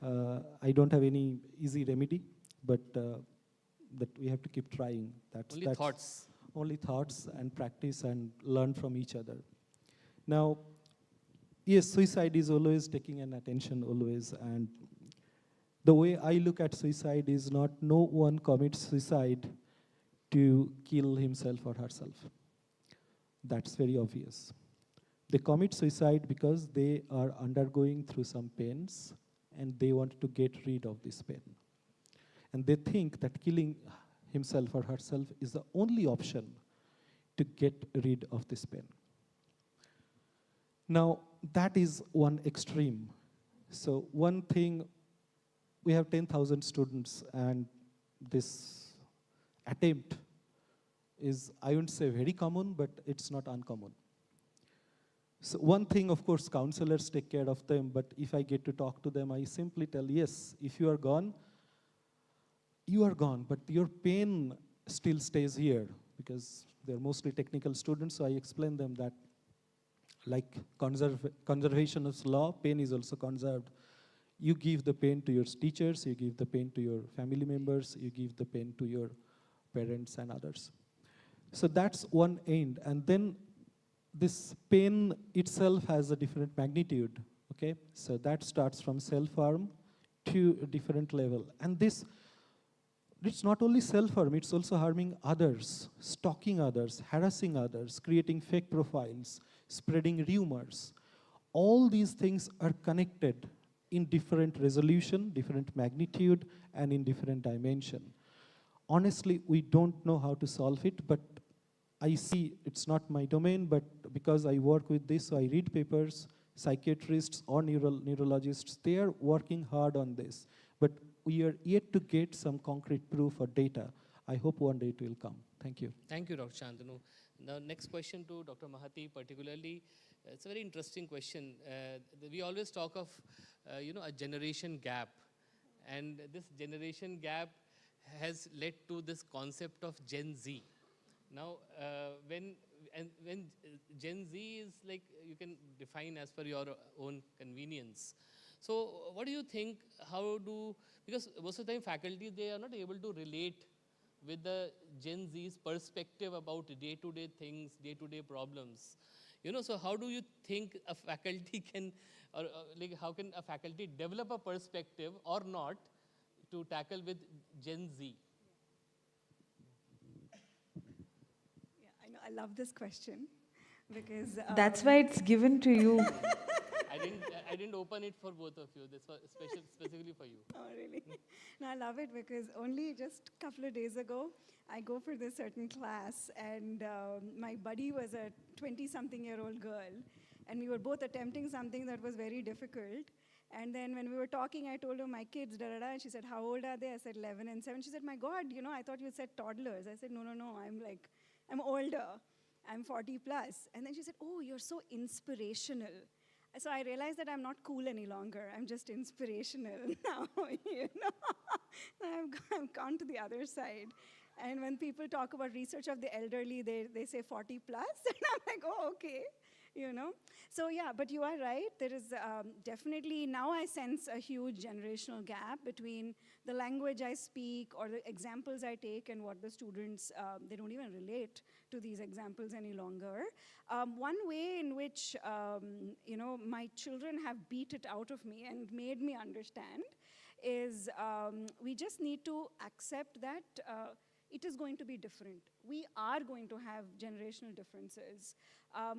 P: I don't have any easy remedy, but that we have to keep trying. That's
G: thoughts.
P: Only thoughts and practice and learn from each other. Now, yes, suicide is always taking an attention, always. And the way I look at suicide is not no one commits suicide to kill himself or herself. That's very obvious. They commit suicide because they are undergoing through some pains and they want to get rid of this pain. And they think that killing himself or herself is the only option to get rid of this pain. Now, that is one extreme. So one thing, we have 10,000 students and this attempt is, I wouldn't say very common, but it's not uncommon. So one thing, of course, counselors take care of them, but if I get to talk to them, I simply tell, yes, if you are gone, but your pain still stays here, because they're mostly technical students, so I explain them that like conservation of law, pain is also conserved. You give the pain to your teachers, you give the pain to your family members, you give the pain to your parents and others. So that's one end. And then this pain itself has a different magnitude, okay? So that starts from self-harm to a different level. And this, it's not only self-harm, it's also harming others, stalking others, harassing others, creating fake profiles, spreading rumors. All these things are connected in different resolution, different magnitude, and in different dimension. Honestly, we don't know how to solve it, but I see it's not my domain, but because I work with this, so I read papers, psychiatrists or neurologists, they are working hard on this. But we are yet to get some concrete proof or data. I hope one day it will come. Thank you.
G: Thank you, Dr. Shantanu. Now, next question to Dr. Mahati particularly. It's a very interesting question. We always talk of, a generation gap. And this generation gap has led to this concept of Gen Z. Now, when Gen Z is like, you can define as per your own convenience. So what do you think, because most of the time faculty, they are not able to relate with the Gen Z's perspective about day-to-day things, day-to-day problems. So how do you think a faculty can, or like how can a faculty develop a perspective or not to tackle with Gen Z?
O: I love this question because
C: That's why it's given to you.
G: I didn't open it for both of you. This was specifically for you.
O: Oh, really? No, I love it because only just a couple of days ago, I go for this certain class, and my buddy was a 20-something-year-old girl, and we were both attempting something that was very difficult. And then when we were talking, I told her my kids, da-da-da, and she said, how old are they? I said, 11 and 7. She said, my God, you know, I thought you said toddlers. I said, no, I'm older. I'm 40 plus. And then she said, oh, you're so inspirational. So I realized that I'm not cool any longer. I'm just inspirational now, you know. I've gone to the other side. And when people talk about research of the elderly, they say 40 plus, and I'm like, oh, okay. You know? So yeah, but you are right. There is definitely, now I sense a huge generational gap between the language I speak or the examples I take and what the students, they don't even relate to these examples any longer. One way in which, you know, my children have beat it out of me and made me understand is we just need to accept that it is going to be different. We are going to have generational differences.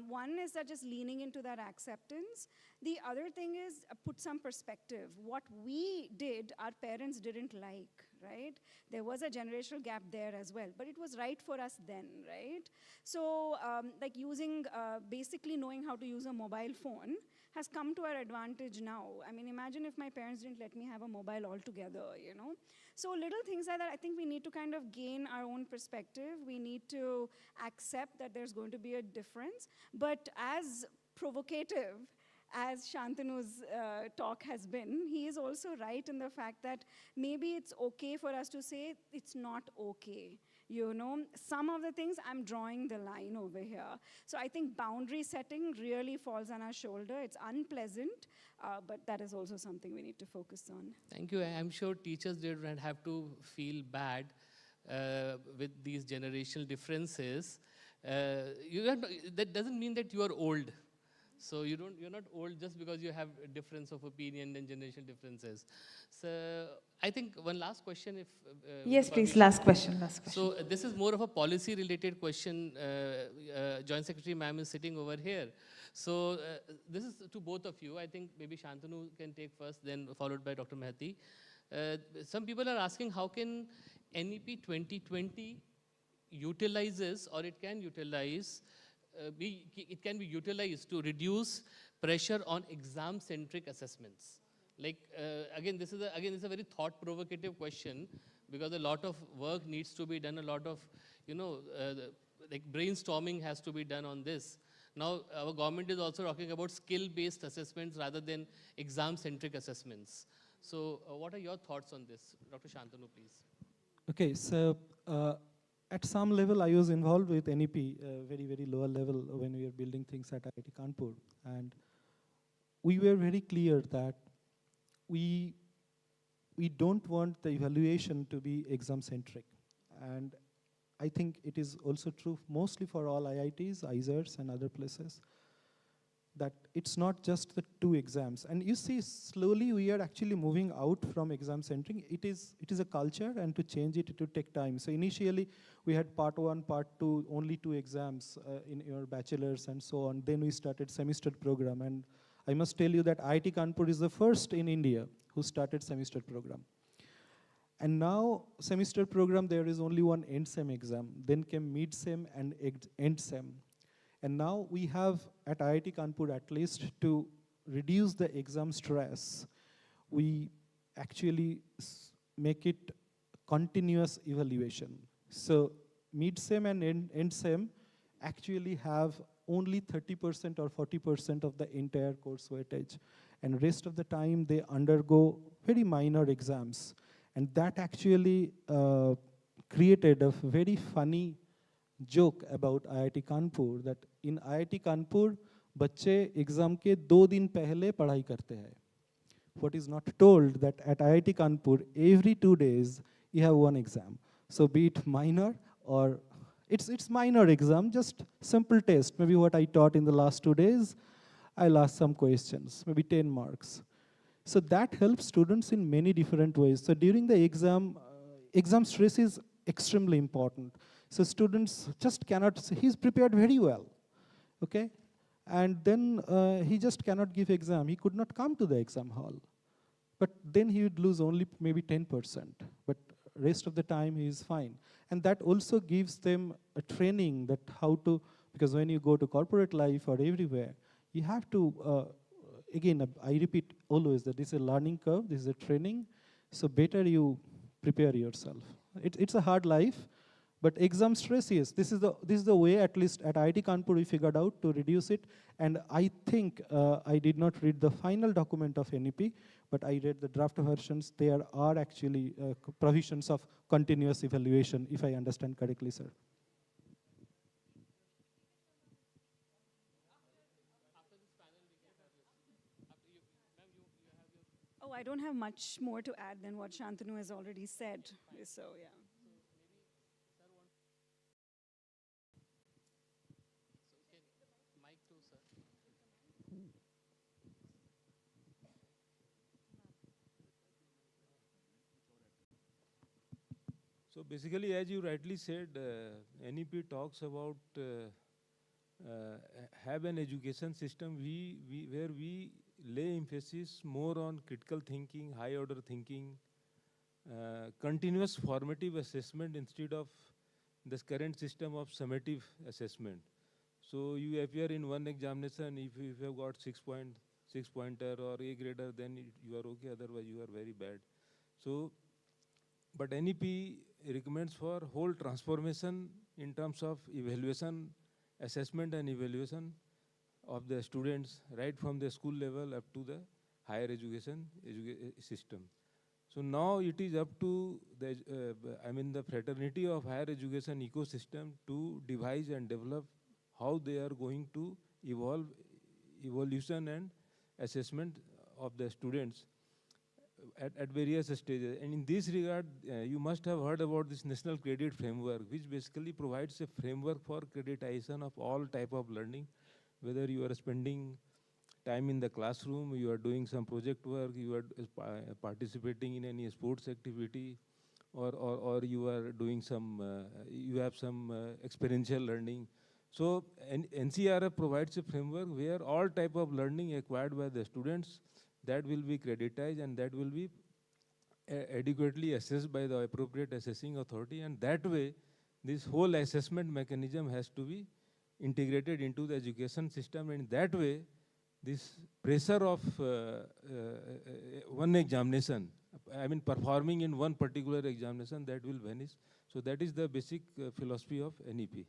O: One is that just leaning into that acceptance. The other thing is put some perspective. What we did, our parents didn't like, right? There was a generational gap there as well, but it was right for us then, right? So like using, basically knowing how to use a mobile phone has come to our advantage now. I mean, imagine if my parents didn't let me have a mobile altogether, you know? So little things like that, I think we need to kind of gain our own perspective. We need to accept that there's going to be a difference. But as provocative as Shantanu's talk has been, he is also right in the fact that maybe it's okay for us to say it's not okay. You know, some of the things I'm drawing the line over here. So I think boundary setting really falls on our shoulder. It's unpleasant, but that is also something we need to focus on.
G: Thank you. I'm sure teachers didn't have to feel bad with these generational differences. That doesn't mean that you are old. So you're not old just because you have a difference of opinion and generational differences. So I think one last question, if
C: Yes, please. Last question.
G: So this is more of a policy-related question. Joint Secretary Ma'am is sitting over here. So this is to both of you. I think maybe Shantanu can take first, then followed by Dr. Mehati. Some people are asking how can NEP 2020 utilizes, or it can utilize, it can be utilized to reduce pressure on exam-centric assessments. Like again, this is a very thought-provocative question because a lot of work needs to be done. A lot of like brainstorming has to be done on this. Now our government is also talking about skill-based assessments rather than exam-centric assessments. So what are your thoughts on this, Dr. Shantanu, please?
P: Okay, so at some level, I was involved with NEP, very, very lower level when we were building things at IIT Kanpur. And we were very clear that we don't want the evaluation to be exam-centric. And I think it is also true mostly for all IITs, ISERs, and other places, that it's not just the 2 exams. And you see, slowly we are actually moving out from exam-centric. It is a culture, and to change it, it would take time. So initially, we had part 1, part 2, only 2 exams in your bachelor's and so on. Then we started semester program. And I must tell you that IIT Kanpur is the first in India who started semester program. And now, semester program, there is only one end-sem exam. Then came mid-sem and end-sem. And now we have, at IIT Kanpur at least, to reduce the exam stress, we actually make it continuous evaluation. So mid-sem and end-sem actually have only 30% or 40% of the entire course weightage. And rest of the time, they undergo very minor exams. And that actually created a very funny joke about IIT Kanpur, that in IIT Kanpur, बच्चे exam के 2 दिन पहले पढ़ाई करते हैं. What is not told that at IIT Kanpur, every 2 days, you have 1 exam. So be it minor or it's minor exam, just simple test. Maybe what I taught in the last 2 days, I'll ask some questions, maybe 10 marks. So that helps students in many different ways. So during the exam, exam stress is extremely important. So students just cannot, he's prepared very well, okay? And then he just cannot give exam. He could not come to the exam hall. But then he would lose only maybe 10%. But rest of the time he is fine. And that also gives them a training that how to, because when you go to corporate life or everywhere, you have to, again, I repeat always that this is a learning curve, this is a training, so better you prepare yourself. It's a hard life, but exam stress, yes, this is the way, at least at IIT Kanpur, we figured out to reduce it. And I think I did not read the final document of NEP, but I read the draft versions. There are actually provisions of continuous evaluation, if I understand correctly, sir.
O: Oh, I don't have much more to add than what Shantanu has already said. So, yeah.
Q: So basically, as you rightly said, NEP talks about have an education system where we lay emphasis more on critical thinking, high order thinking, continuous formative assessment instead of this current system of summative assessment. So you appear in one examination, if you have got 6 pointer or A grader, then you are okay, otherwise you are very bad. So, but NEP recommends for whole transformation in terms of evaluation, assessment and evaluation of the students right from the school level up to the higher education system. So now it is up to the, the fraternity of higher education ecosystem to devise and develop how they are going to evolution and assessment of the students at various stages. And in this regard, you must have heard about this National Credit Framework, which basically provides a framework for creditization of all type of learning, whether you are spending time in the classroom, you are doing some project work, you are participating in any sports activity, or you are doing some, you have some experiential learning. So NCRF provides a framework where all type of learning acquired by the students, that will be creditized and that will be adequately assessed by the appropriate assessing authority. And that way, this whole assessment mechanism has to be integrated into the education system. And that way, this pressure of one examination, performing in one particular examination, that will vanish. So that is the basic philosophy of NEP.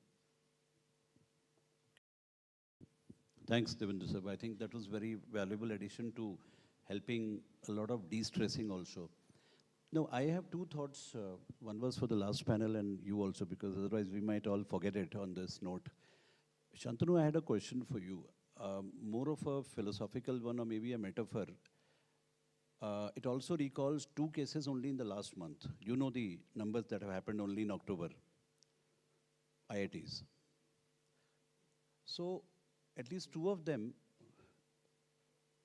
D: Thanks, Devendra sir. I think that was very valuable addition to helping a lot of de-stressing also. No, I have two thoughts. One was for the last panel and you also, because otherwise we might all forget it on this note. Shantanu, I had a question for you. More of a philosophical one or maybe a metaphor. It also recalls 2 cases only in the last month. You know the numbers that have happened only in October, IITs. So at least 2 of them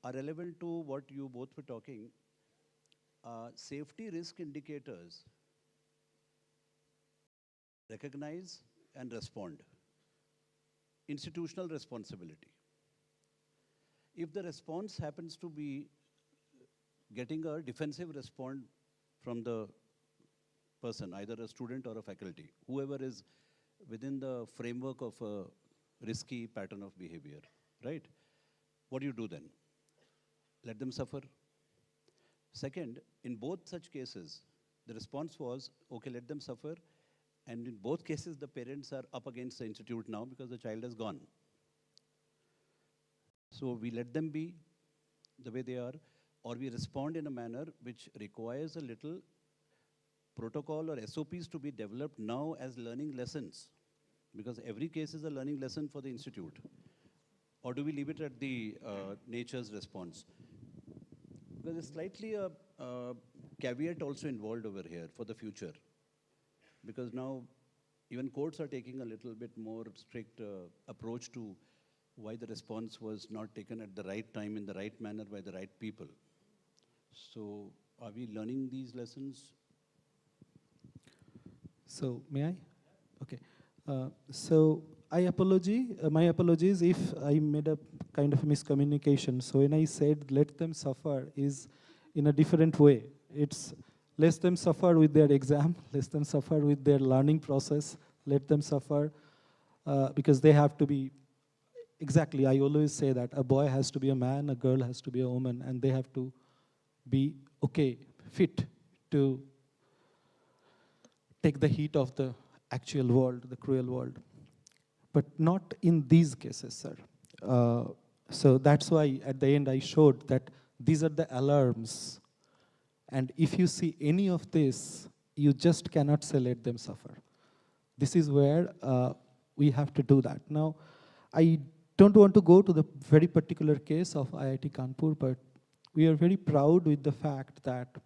D: are relevant to what you both were talking. Safety risk indicators recognize and respond. Institutional responsibility. If the response happens to be getting a defensive response from the person, either a student or a faculty, whoever is within the framework of a risky pattern of behavior, right? What do you do then? Let them suffer? Second, in both such cases, the response was, okay, let them suffer. And in both cases, the parents are up against the institute now because the child has gone. So we let them be the way they are, or we respond in a manner which requires a little protocol or SOPs to be developed now as learning lessons, because every case is a learning lesson for the institute. Or do we leave it at the nature's response? Because there's slightly a caveat also involved over here for the future. Because now even courts are taking a little bit more strict approach to why the response was not taken at the right time in the right manner by the right people. So are we learning these lessons?
P: So may I? Okay. My apologies if I made a kind of miscommunication. So when I said let them suffer is in a different way. It's let them suffer with their exam, let them suffer with their learning process, let them suffer because they have to be, exactly, I always say that a boy has to be a man, a girl has to be a woman, and they have to be okay, fit to take the heat of the actual world, the cruel world. But not in these cases, sir. So that's why at the end I showed that these are the alarms. And if you see any of this, you just cannot say let them suffer. This is where we have to do that. Now, I don't want to go to the very particular case of IIT Kanpur, but we are very proud with the fact that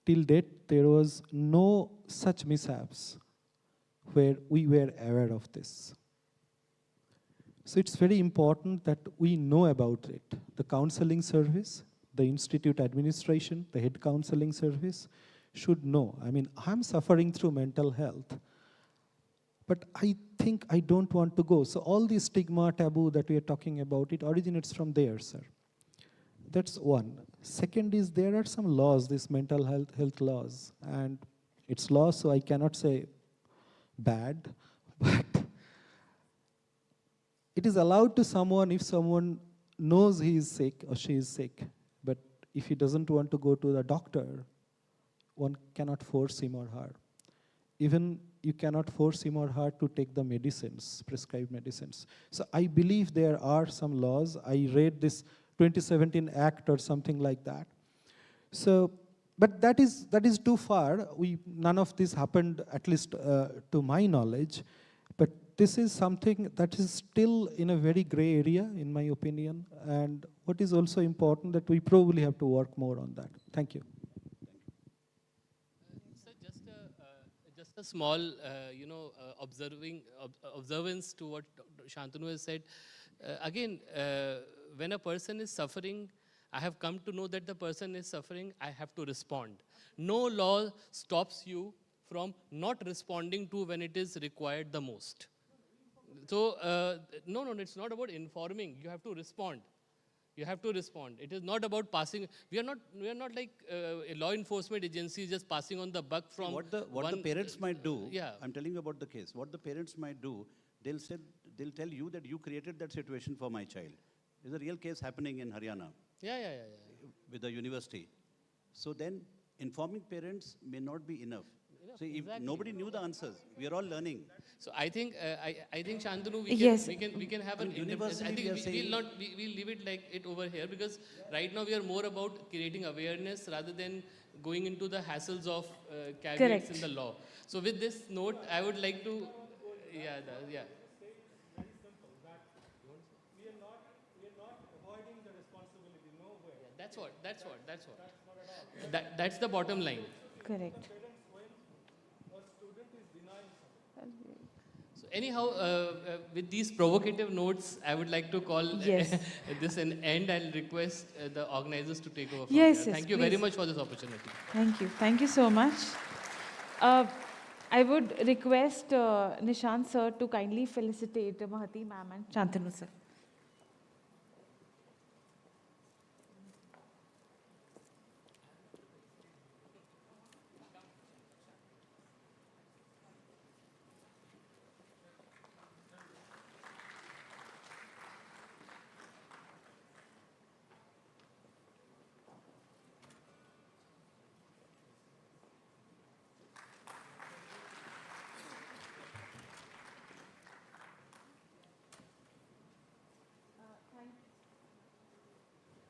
P: till date there was no such mishaps where we were aware of this. So it's very important that we know about it. The counseling service, the institute administration, the head counseling service should know. I mean, I'm suffering through mental health, but I think I don't want to go. So all the stigma, taboo that we are talking about, it originates from there, sir. That's one. Second is there are some laws, these mental health laws, and it's laws, so I cannot say bad, but it is allowed to someone if someone knows he is sick or she is sick, but if he doesn't want to go to the doctor, one cannot force him or her. Even you cannot force him or her to take the medicines, prescribed medicines. So I believe there are some laws. I read this 2017 Act or something like that. So, but that is too far. None of this happened, at least to my knowledge. But this is something that is still in a very gray area, in my opinion. And what is also important that we probably have to work more on that. Thank you.
G: Sir, just a small, observance to what Dr. Shantanu has said. Again, when a person is suffering, I have come to know that the person is suffering, I have to respond. No law stops you from not responding to when it is required the most. So, no, it's not about informing. You have to respond. You have to respond. It is not about passing. We are not like a law enforcement agency just passing on the buck from
D: what the parents might do.
G: Yeah.
D: I'm telling you about the case. What the parents might do, they'll tell you that you created that situation for my child. There's a real case happening in Haryana.
G: Yeah.
D: With the university. So then informing parents may not be enough. So if nobody knew the answers, we are all learning.
G: So I think Shantanu, we can have an
D: universally.
G: I think we'll leave it like it over here, because right now we are more about creating awareness rather than going into the hassles of caveats in the law. So with this note, I would like to, yeah. That's what. That's the bottom line.
C: Correct.
G: So anyhow, with these provocative notes, I would like to call this an end. I'll request the organizers to take over from here. Thank you very much for this opportunity.
C: Thank you so much. I would request Nishant sir to kindly felicitate Mahati ma'am and Shantanu sir.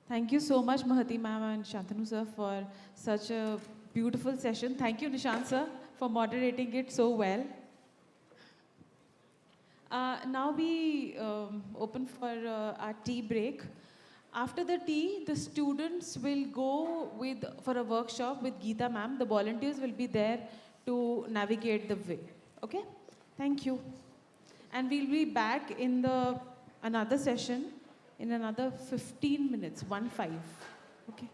C: Thank you so much, Mahati ma'am and Shantanu sir, for such a beautiful session. Thank you, Nishant sir, for moderating it so well. Now we open for our tea break. After the tea, the students will go for a workshop with Geeta ma'am. The volunteers will be there to navigate the way. Okay? Thank you. And we'll be back in another session in another 15 minutes, 1-5. Okay.